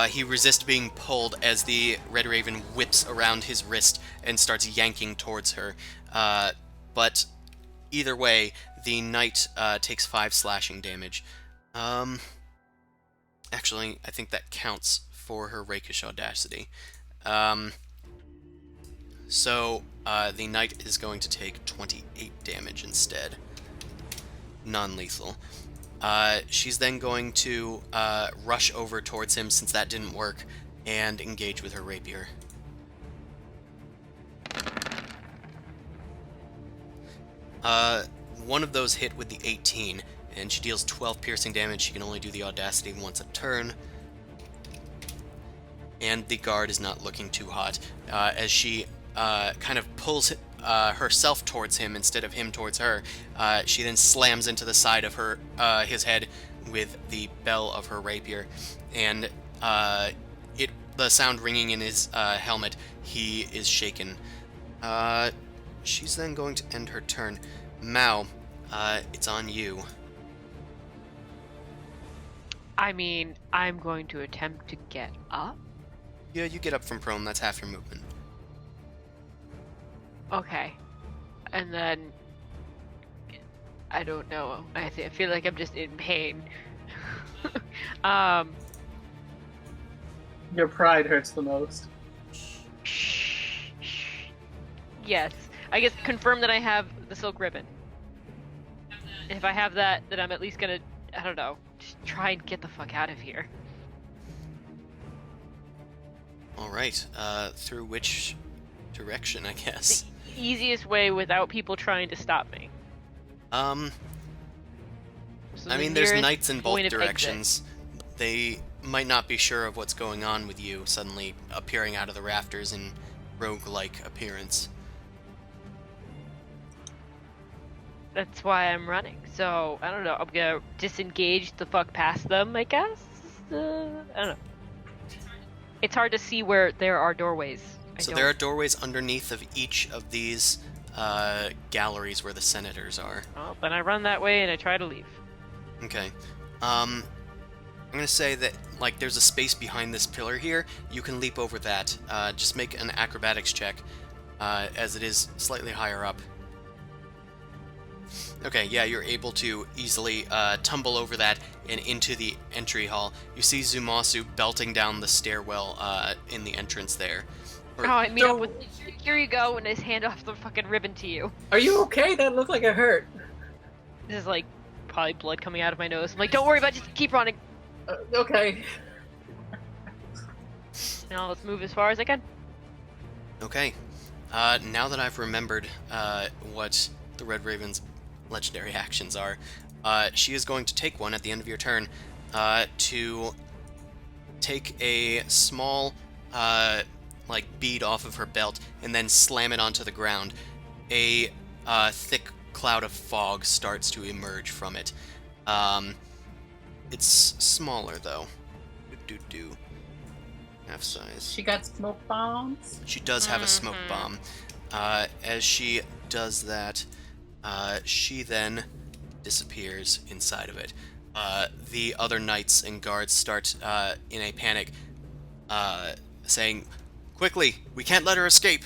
He resists being pulled as the Red Raven whips around his wrist and starts yanking towards her. But either way, the knight takes 5 slashing damage. Actually, I think that counts for her rakish audacity. So the knight is going to take 28 damage instead. Non-lethal. She's then going to rush over towards him, since that didn't work, and engage with her rapier. One of those hit with the 18, and she deals 12 piercing damage. She can only do the audacity once a turn. And the guard is not looking too hot, as she kind of pulls herself towards him instead of him towards her. She then slams into the side of his head with the bell of her rapier, and the sound ringing in his helmet, he is shaken. She's then going to end her turn. Mao, it's on you. I mean, I'm going to attempt to get up. Yeah, you get up from prone. That's half your movement. Okay. And then I don't know. I feel like I'm just in pain. um. Your pride hurts the most. Yes. I guess confirm that I have the silk ribbon. If I have that, then I'm at least gonna, I don't know, just try and get the fuck out of here. Alright, through which direction, I guess? The easiest way without people trying to stop me. So the I mean, there's nearest knights in both point of directions. They might not be sure of what's going on with you suddenly appearing out of the rafters in rogue-like appearance. That's why I'm running. So, I don't know, I'm gonna disengage the fuck past them, I guess? I don't know. It's hard to see where there are doorways. So there are doorways underneath of each of these galleries where the senators are. Well, then I run that way and I try to leave. Okay. I'm gonna say that, like, there's a space behind this pillar here. You can leap over that. Just make an acrobatics check, as it is slightly higher up. Okay, yeah, you're able to easily tumble over that and into the entry hall. You see Zumasu belting down the stairwell in the entrance there. Oh, I meet up with, here you go, and I just hand off the fucking ribbon to you. Are you okay? That looked like it hurt. This is like probably blood coming out of my nose. I'm like, don't worry about it, just keep running. Okay. Now let's move as far as I can. Okay. Now that I've remembered what the Red Raven's legendary actions are, she is going to take one at the end of your turn to take a small like bead off of her belt and then slam it onto the ground. A thick cloud of fog starts to emerge from it. It's smaller though. Half size. She got smoke bombs? She does have a smoke bomb. As she does that, she then disappears inside of it. The other knights and guards start in a panic, saying, "Quickly, we can't let her escape!"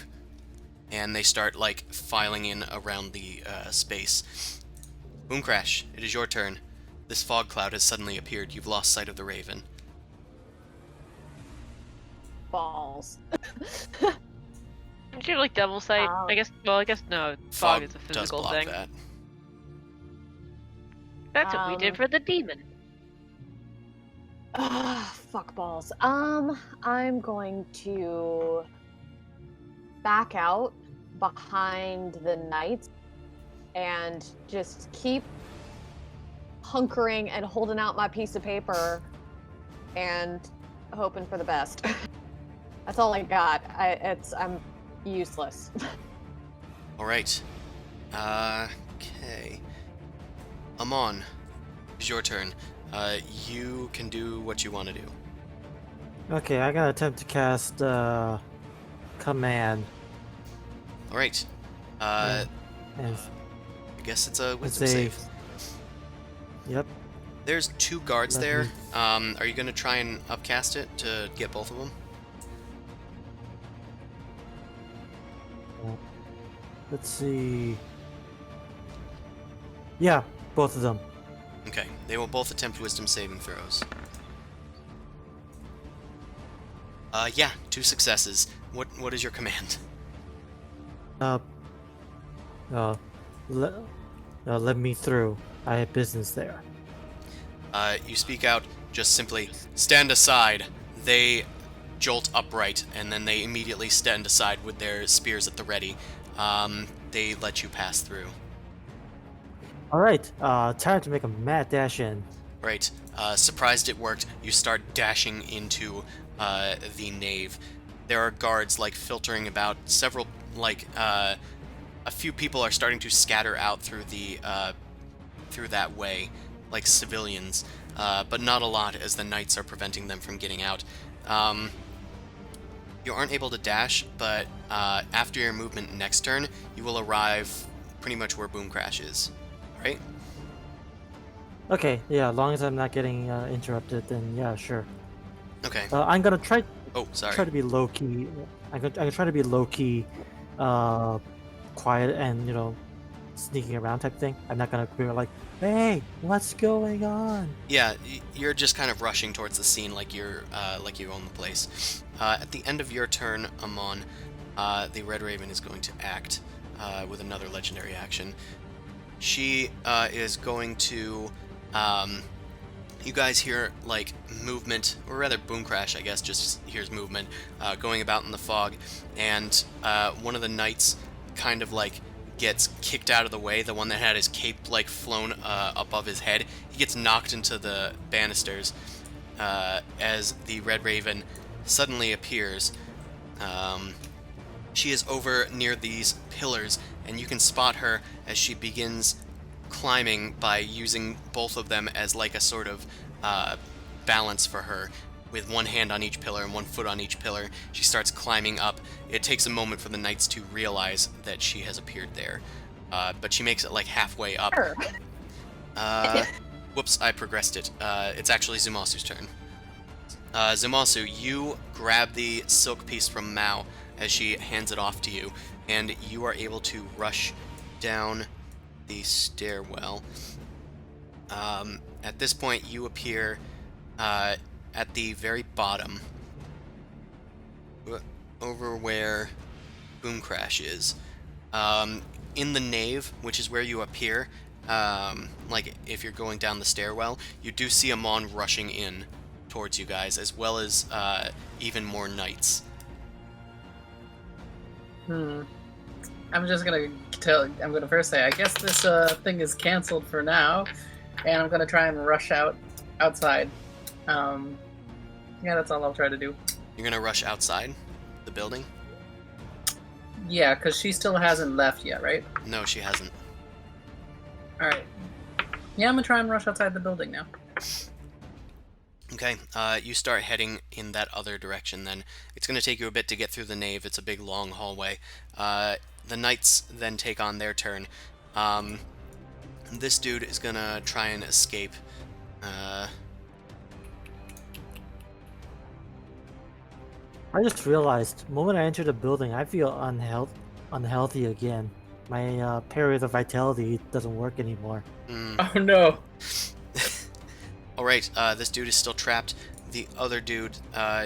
And they start, like, filing in around the space. Boomcrash, it is your turn. This fog cloud has suddenly appeared. You've lost sight of the Raven. Balls. Don't you have, like, devil sight? I guess, well, I guess no. Fog is a does physical block thing. that. That's what we did for the demon. Fuck balls. I'm going to back out behind the knights and just keep hunkering and holding out my piece of paper and hoping for the best. That's all I got. I'm useless. All right. Okay. Amon, it's your turn. You can do what you want to do. Okay, I gotta attempt to cast command. All right. And I guess it's a it's wisdom a. save. Yep. There's two guards Let there. me- Are you gonna try and upcast it to get both of them? Let's see. Yeah, both of them. Okay. They will both attempt wisdom saving throws. Yeah, 2 successes. What is your command? Let me through. I have business there. You speak out just simply, "Stand aside." They jolt upright, and then they immediately stand aside with their spears at the ready. They let you pass through. All right. Time to make a mad dash in. Right. Surprised it worked, you start dashing into the nave. There are guards, like, filtering about. Several, like, a few people are starting to scatter out through the through that way, like civilians, but not a lot, as the knights are preventing them from getting out. You aren't able to dash, but after your movement next turn, you will arrive pretty much where Boomcrash is. Right? Okay. Yeah. As long as I'm not getting interrupted, then yeah, sure. Okay. I'm gonna try Oh, sorry. to be low key. I'm gonna try to be low key, quiet, and sneaking around type thing. I'm not gonna be like, hey, what's going on? Yeah, you're just kind of rushing towards the scene like like you own the place. At the end of your turn, Amon, the Red Raven is going to act with another legendary action. She is going to. You guys hear like movement, or rather boom crash, I guess. Just hears movement going about in the fog, and one of the knights kind of like gets kicked out of the way. The one that had his cape like flown above his head, he gets knocked into the banisters as the Red Raven suddenly appears. She is over near these pillars, and you can spot her as she begins climbing by using both of them as like a sort of balance for her. With one hand on each pillar and one foot on each pillar, she starts climbing up. It takes a moment for the knights to realize that she has appeared there, but she makes it like halfway up. Sure. Whoops, I progressed it. It's actually Zumasu's turn. Zumasu, you grab the silk piece from Mao as she hands it off to you, and you are able to rush down the stairwell. At this point, you appear at the very bottom, over where Boom Crash is. In the nave, which is where you appear, like if you're going down the stairwell, you do see Amon rushing in towards you guys, as well as even more knights. I'm just gonna I'm gonna first say, I guess this thing is canceled for now, and I'm gonna try and rush outside. Yeah, that's all I'll try to do. You're gonna rush outside the building? Yeah, because she still hasn't left yet, right? No, she hasn't. All right. Yeah, I'm gonna try and rush outside the building now. Okay, you start heading in that other direction then. It's going to take you a bit to get through the nave. It's a big, long hallway. The knights then take on their turn. This dude is going to try and escape. I just realized, the moment I enter the building, I feel unhealthy again. My period of vitality doesn't work anymore. Oh no! Alright, this dude is still trapped. The other dude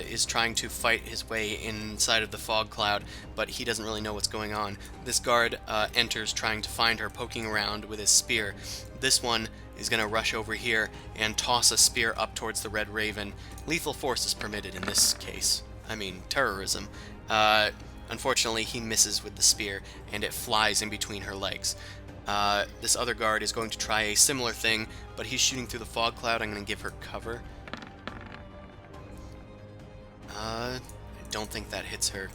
is trying to fight his way inside of the fog cloud, but he doesn't really know what's going on. This guard enters trying to find her, poking around with his spear. This one is going to rush over here and toss a spear up towards the Red Raven. Lethal force is permitted in this case. I mean, terrorism. Unfortunately, he misses with the spear, and it flies in between her legs. This other guard is going to try a similar thing, but he's shooting through the fog cloud. I'm going to give her cover. I don't think that hits her.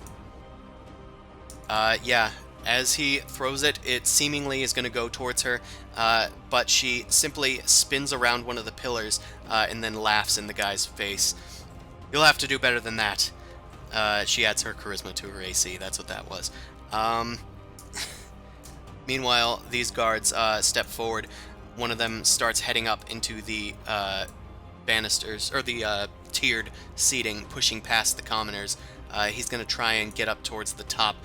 Yeah, as he throws it, it seemingly is going to go towards her, but she simply spins around one of the pillars and then laughs in the guy's face. You'll have to do better than that. She adds her charisma to her AC. That's what that was. Meanwhile, these guards step forward. One of them starts heading up into the banisters, or the tiered seating, pushing past the commoners. He's going to try and get up towards the top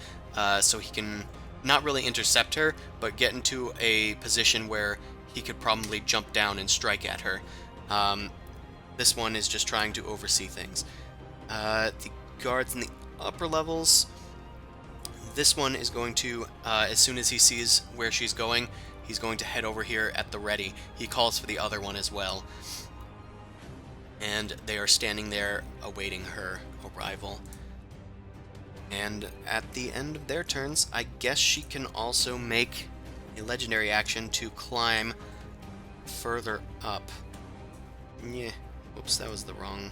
so he can not really intercept her, but get into a position where he could probably jump down and strike at her. This one is just trying to oversee things. The guards in the upper levels, this one is going to, as soon as he sees where she's going, he's going to head over here at the ready. He calls for the other one as well. And they are standing there awaiting her arrival. And at the end of their turns, I guess she can also make a legendary action to climb further up. Yeah. Oops, that was the wrong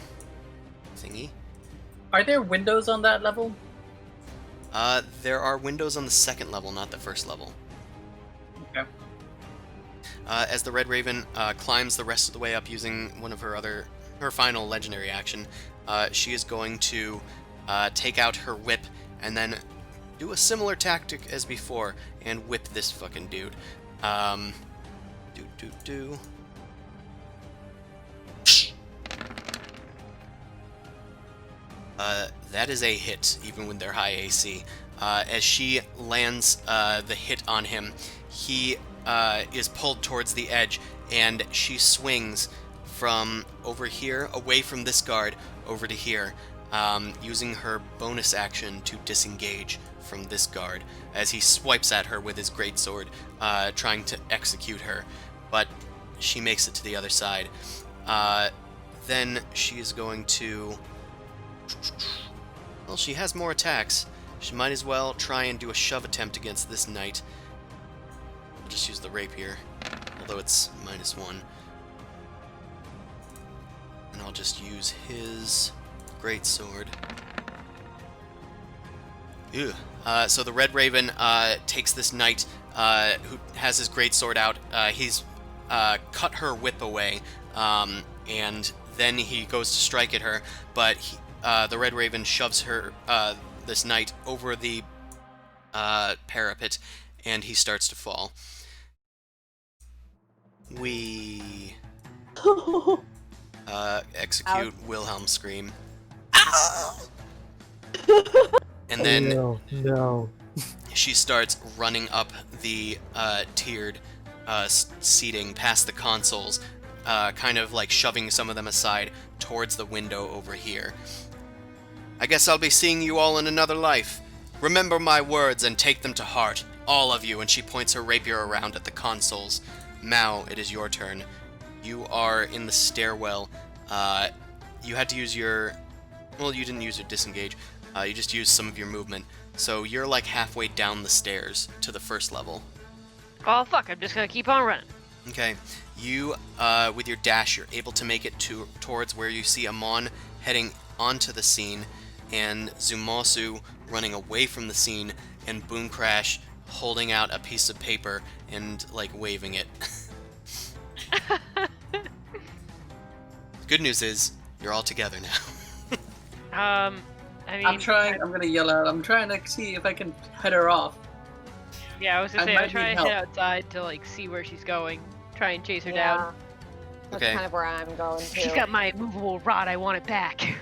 thingy. Are there windows on that level? There are windows on the second level, not the first level. Okay. As the Red Raven climbs the rest of the way up using one of her final legendary action, she is going to take out her whip and then do a similar tactic as before and whip this fucking dude. That is a hit, even with their high AC. As she lands the hit on him, he is pulled towards the edge, and she swings from over here, away from this guard, over to here, using her bonus action to disengage from this guard, as he swipes at her with his greatsword, trying to execute her, but she makes it to the other side. Then she is going to... Well, she has more attacks. She might as well try and do a shove attempt against this knight. I'll just use the rapier, although it's -1. And I'll just use his greatsword. Ew. So the Red Raven takes this knight who has his greatsword out. He's cut her whip away, and then he goes to strike at her, but the Red Raven shoves her, this knight, over the parapet, and he starts to fall. We execute Wilhelm scream. And then No. she starts running up the tiered seating past the consuls, kind of like shoving some of them aside towards the window over here. I guess I'll be seeing you all in another life. Remember my words and take them to heart, all of you, and she points her rapier around at the consuls. Mao, it is your turn. You are in the stairwell. You had to use your... Well, you didn't use your disengage. You just used some of your movement. So you're like halfway down the stairs to the first level. Oh fuck, I'm just gonna keep on running. Okay. You, with your dash, you're able to make it towards where you see Amon heading onto the scene, and Zumasu running away from the scene, and Boom Crash holding out a piece of paper and, like, waving it. Good news is, you're all together now. I mean, I'm gonna yell out. I'm trying to see if I can head her off. Yeah, I was gonna say, might I'm trying need to head help. outside to, like, see where she's going. Try and chase her Yeah. down. That's Okay. kind of where I'm going to. She's got my movable rod, I want it back.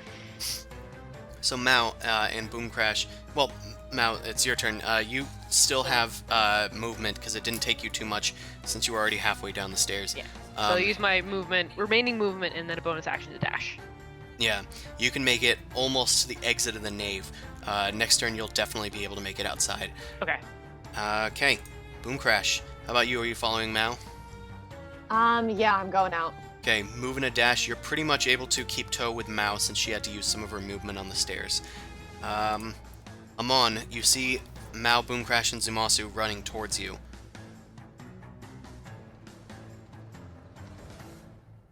So Mao and Boom Crash... Well, Mao, it's your turn. You still have movement, because it didn't take you too much, since you were already halfway down the stairs. Yeah. So I'll use my remaining movement, and then a bonus action to dash. Yeah, you can make it almost to the exit of the nave. Next turn, you'll definitely be able to make it outside. Okay. Okay, Boom Crash. How about you? Are you following Mao? Yeah, I'm going out. Okay, move and a dash. You're pretty much able to keep toe with Mao since she had to use some of her movement on the stairs. Amon, you see Mao, Boom Crash, and Zumasu running towards you.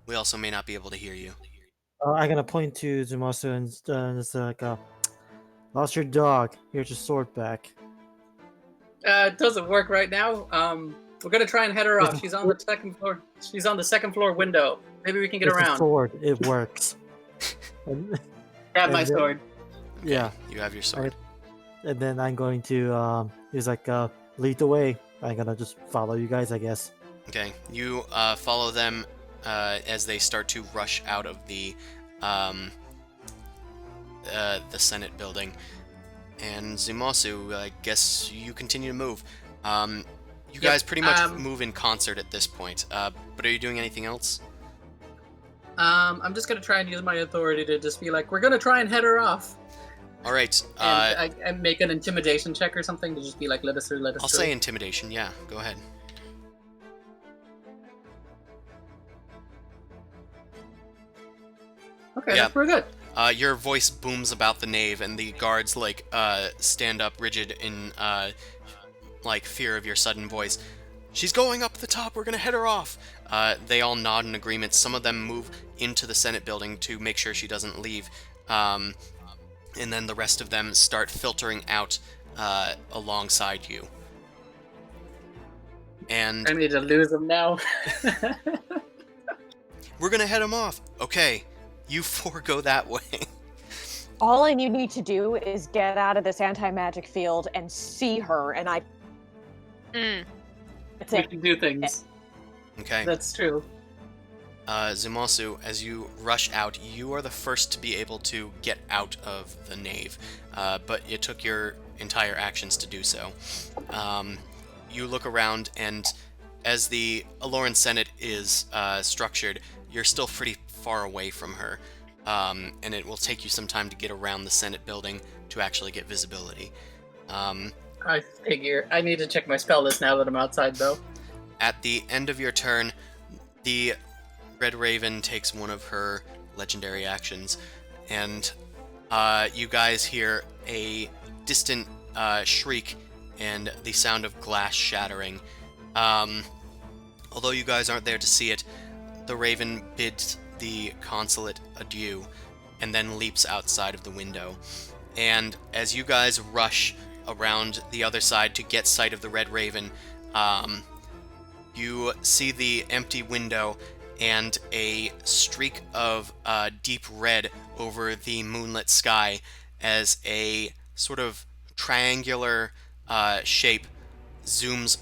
We also may not be able to hear you. I'm gonna point to Zumasu and it's like, lost your dog. Here's your sword back. It doesn't work right now. We're gonna try and head her off. She's on the second floor. She's on the second floor window. Maybe we can get It's a around. sword. It works. and, Grab my and then- sword. Okay, Yeah. You have your sword. and then I'm going to he's like, lead the way. I'm gonna just follow you guys, I guess. Okay, you follow them as they start to rush out of the Senate building. And Zumasu, I guess you continue to move. You guys pretty much move in concert at this point. But are you doing anything else? I'm just gonna try and use my authority to just be like, we're gonna try and head her off. All right. And make an intimidation check or something to just be like, let us through, let us I'll through. say intimidation. Yeah, go ahead. Okay, Yeah. that's pretty good. Your voice booms about the nave, and the guards stand up rigid in fear of your sudden voice. She's going up the top. We're gonna head her off. They all nod in agreement. Some of them move into the Senate building to make sure she doesn't leave, and then the rest of them start filtering out alongside you. And I need to lose him now. we're gonna head him off. Okay, you four go that way. All I need to do is get out of this anti-magic field and see her, and I... That's We it. can do things. Okay. That's true. Zumasu, as you rush out, you are the first to be able to get out of the nave, but it took your entire actions to do so. You look around, and as the Eloran Senate is structured, you're still pretty far away from her, and it will take you some time to get around the Senate building to actually get visibility. I figure. I need to check my spell list now that I'm outside, though. At the end of your turn, the Red Raven takes one of her legendary actions, and you guys hear a distant shriek and the sound of glass shattering. Although you guys aren't there to see it, the Raven bids the Consulate adieu, and then leaps outside of the window. And as you guys rush around the other side to get sight of the Red Raven, you see the empty window and a streak of deep red over the moonlit sky as a sort of triangular shape zooms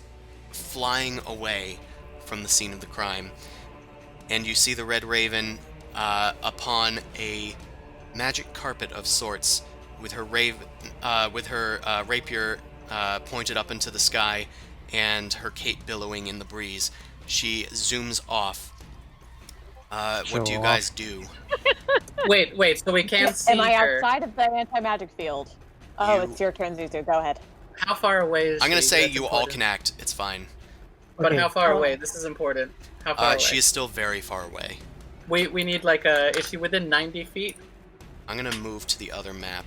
flying away from the scene of the crime. And you see the Red Raven upon a magic carpet of sorts, with her rapier pointed up into the sky and her cape billowing in the breeze. She zooms off. What do you guys do? Wait, so we can't see Am I her. outside of the anti-magic field? Oh, it's your turn, Zuzu. Go ahead. How far away is she? I'm gonna say That's you all important. can act. It's fine. But Okay. how far away? This is important. How far away? She is still very far away. We need like a... Is she within 90 feet? I'm gonna move to the other map.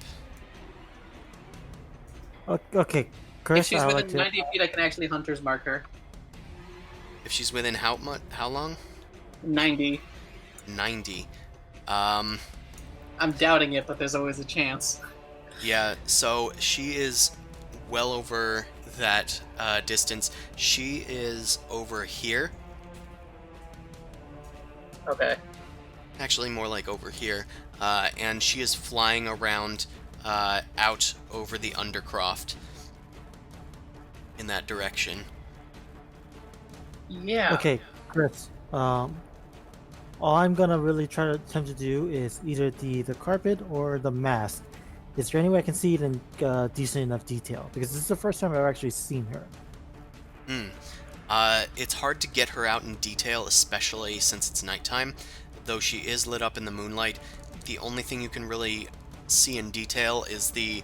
Okay, If Chris, she's I would within like to. 90 feet, I can actually Hunter's mark her. If she's within how long? 90. 90. I'm doubting it, but there's always a chance. Yeah, so she is well over that distance. She is over here. Okay. Actually, more like over here. And she is flying around out over the Undercroft in that direction. Yeah. Okay, Chris. All I'm gonna really try to attempt to do is either the carpet or the mask. Is there any way I can see it in decent enough detail? Because this is the first time I've actually seen her. It's hard to get her out in detail, especially since it's nighttime. Though she is lit up in the moonlight, the only thing you can really see in detail is the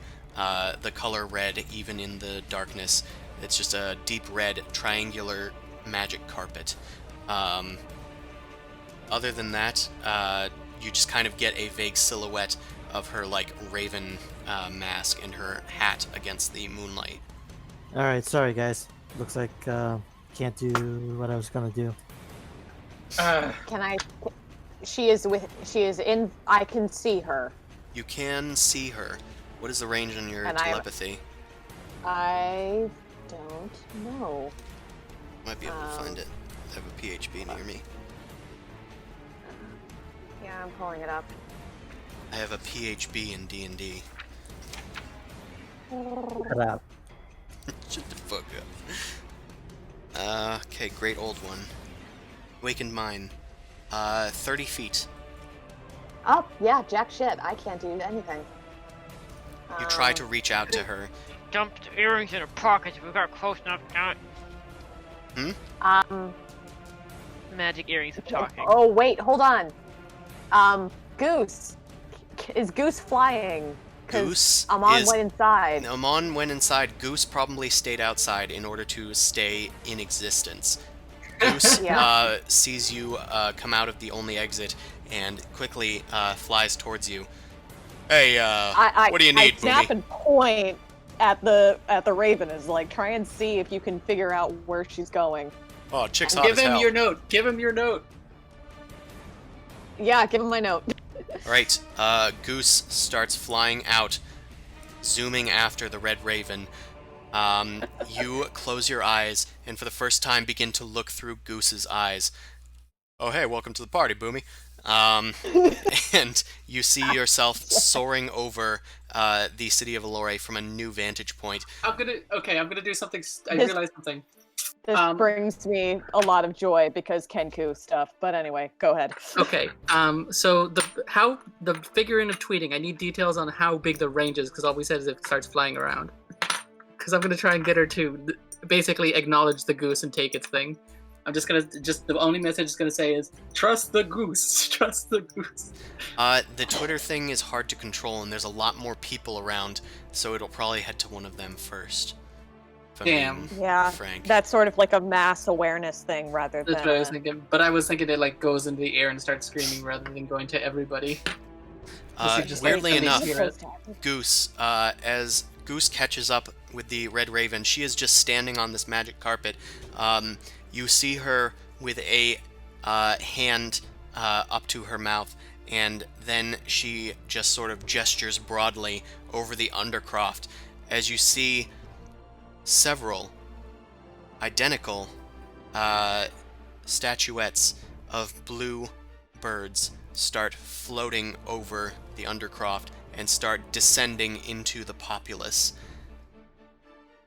color red, even in the darkness. It's just a deep red, triangular magic carpet. Other than that, you just kind of get a vague silhouette of her, like, raven mask and her hat against the moonlight. Alright, sorry guys. Looks like can't do what I was gonna do. Can I? She is in. I can see her. You can see her. What is the range on your And telepathy? I don't know. Might be able to find it. I have a PHB near me. Yeah, I'm pulling it up. I have a PHB in D&D. Cut out. Shut the fuck up. Okay, great old one. Awakened Mind. 30 feet. Oh, yeah, jack shit. I can't do anything. You try to reach out to her. Dump the earrings in her pockets if we got close enough to it. Magic earrings of talking. Oh, wait, hold on. Goose. Is Goose flying? 'Cause Goose Amon is... went inside. Amon went inside. Goose probably stayed outside in order to stay in existence. Goose Yeah. sees you come out of the only exit and quickly flies towards you. Hey, what do you need, I snap Boomy? and point at the Raven, is like, try and see if you can figure out where she's going. Oh, chick's hot Give as him hell. your note. Give him your note. Yeah, give him my note. Alright, Goose starts flying out, zooming after the Red Raven. You close your eyes, and for the first time begin to look through Goose's eyes. Oh, hey, welcome to the party, Boomy. And you see yourself soaring over the city of Eloran from a new vantage point. I'm gonna do something. I His- realized something. This brings me a lot of joy because Kenku stuff. But anyway, go ahead. Okay. So the figurine of tweeting. I need details on how big the range is because all we said is if it starts flying around. Because I'm gonna try and get her to basically acknowledge the goose and take its thing. I'm just the only message it's gonna say is trust the goose, trust the goose. The Twitter thing is hard to control, and there's a lot more people around, so it'll probably head to one of them first. If I'm Damn. being Yeah, frank. that's sort of like a mass awareness thing rather than. That's what I was thinking. But I was thinking it like goes into the air and starts screaming rather than going to everybody. Weirdly enough, hear it. Goose, as Goose catches up with the Red Raven, she is just standing on this magic carpet. You see her with a hand up to her mouth, and then she just sort of gestures broadly over the undercroft as you see several identical statuettes of blue birds start floating over the undercroft and start descending into the populace.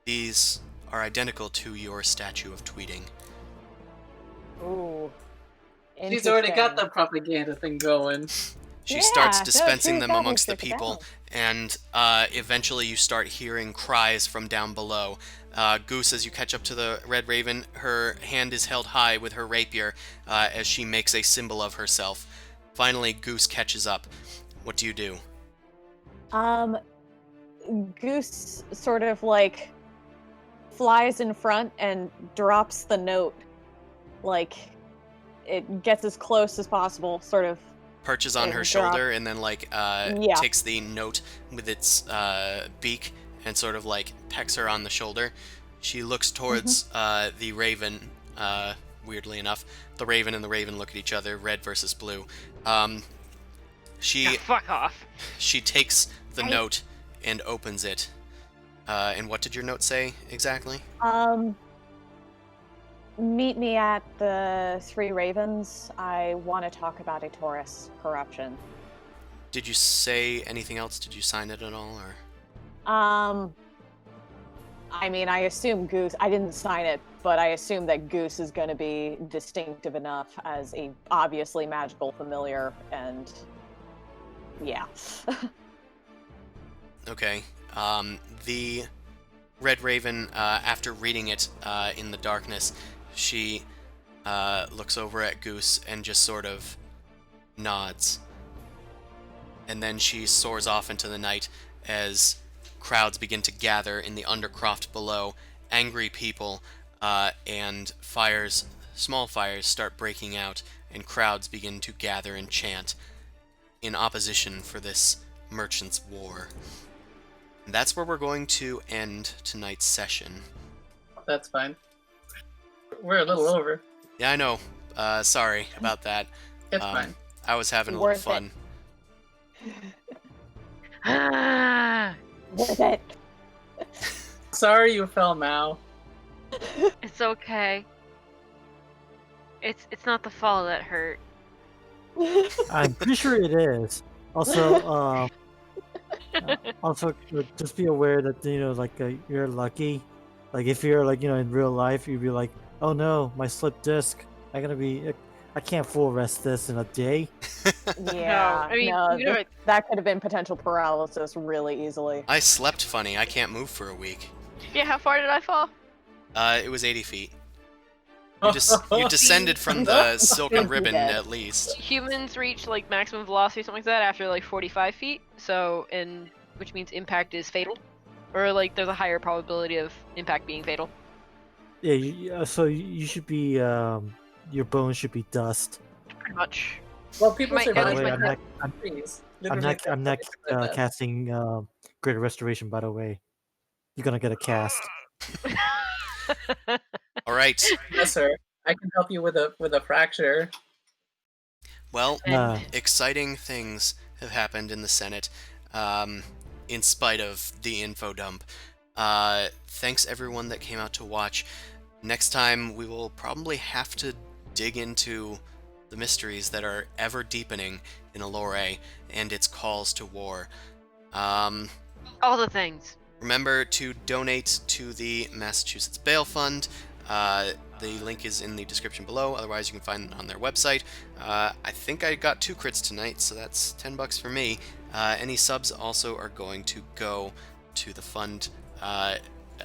These are identical to your statue of Tweeting. Ooh. She's already got Interesting. the propaganda thing going. She Yeah, starts no, dispensing she's them got amongst the it figured people, out. and eventually you start hearing cries from down below. Goose, as you catch up to the Red Raven, her hand is held high with her rapier as she makes a symbol of herself. Finally, Goose catches up. What do you do? Goose sort of like flies in front and drops the note. Like it gets as close as possible, sort of. Perches on her And shoulder and then Yeah. takes the note with its beak and sort of like pecks her on the shoulder. She looks towards the Raven. Weirdly enough, the Raven and the Raven look at each other, red versus blue. Yeah, fuck off. She takes the note and opens it. And what did your note say exactly? Meet me at the Three Ravens. I want to talk about a Taurus corruption. Did you say anything else? Did you sign it at all, or? I mean, I assume Goose. I didn't sign it, but I assume that Goose is going to be distinctive enough as a obviously magical familiar, and yeah. Okay. The Red Raven, after reading it in the darkness, she looks over at Goose and just sort of nods. And then she soars off into the night as crowds begin to gather in the undercroft below. Angry people and fires, small fires, start breaking out, and crowds begin to gather and chant in opposition for this merchant's war. And that's where we're going to end tonight's session. That's fine. We're a little over. Yeah, I know. Sorry about that. It's fine. I was having a little Worth it. fun. Ah, Worth it. Sorry you fell, Mao. it's okay. It's not the fall that hurt. I'm pretty sure it is. Also, just be aware that you're lucky. Like if you're in real life, you'd be like, oh no, my slipped disc. I can't full rest this in a day. Yeah, I mean, no, you know what? that could have been potential paralysis really easily. I slept funny. I can't move for a week. Yeah, how far did I fall? It was 80 feet. You descended from the silken ribbon Dead. at least. Humans reach like maximum velocity, something like that, after like 45 feet. So, which means impact is fatal, or like there's a higher probability of impact being fatal. Yeah, so you should be, your bones should be dust. Pretty much. Well, people Might- survive. By the way, like I'm not casting Greater Restoration. By the way, you're gonna get a cast. All right. Yes, sir. I can help you with a fracture. Well, Uh, exciting things have happened in the Senate, in spite of the info dump. Thanks everyone that came out to watch. Next time we will probably have to dig into the mysteries that are ever deepening in Eloran and its calls to war. All the things. Remember to donate to the Massachusetts Bail Fund. The link is in the description below. Otherwise, you can find it on their website. I think I got 2 crits tonight, so that's $10 for me. Any subs also are going to go to the fund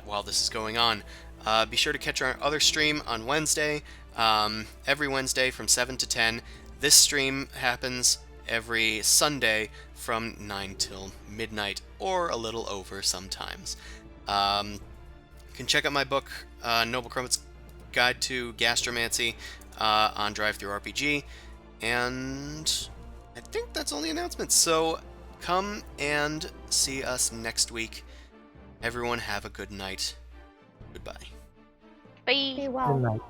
while this is going on. Be sure to catch our other stream on Wednesday, every Wednesday from 7 to 10. This stream happens every Sunday from 9 till midnight, or a little over sometimes. You can check out my book, Noble Chromat's Guide to Gastromancy, on DriveThruRPG, and I think that's all the announcements. So come and see us next week. Everyone have a good night. Goodbye. Bye. Be well. Good night.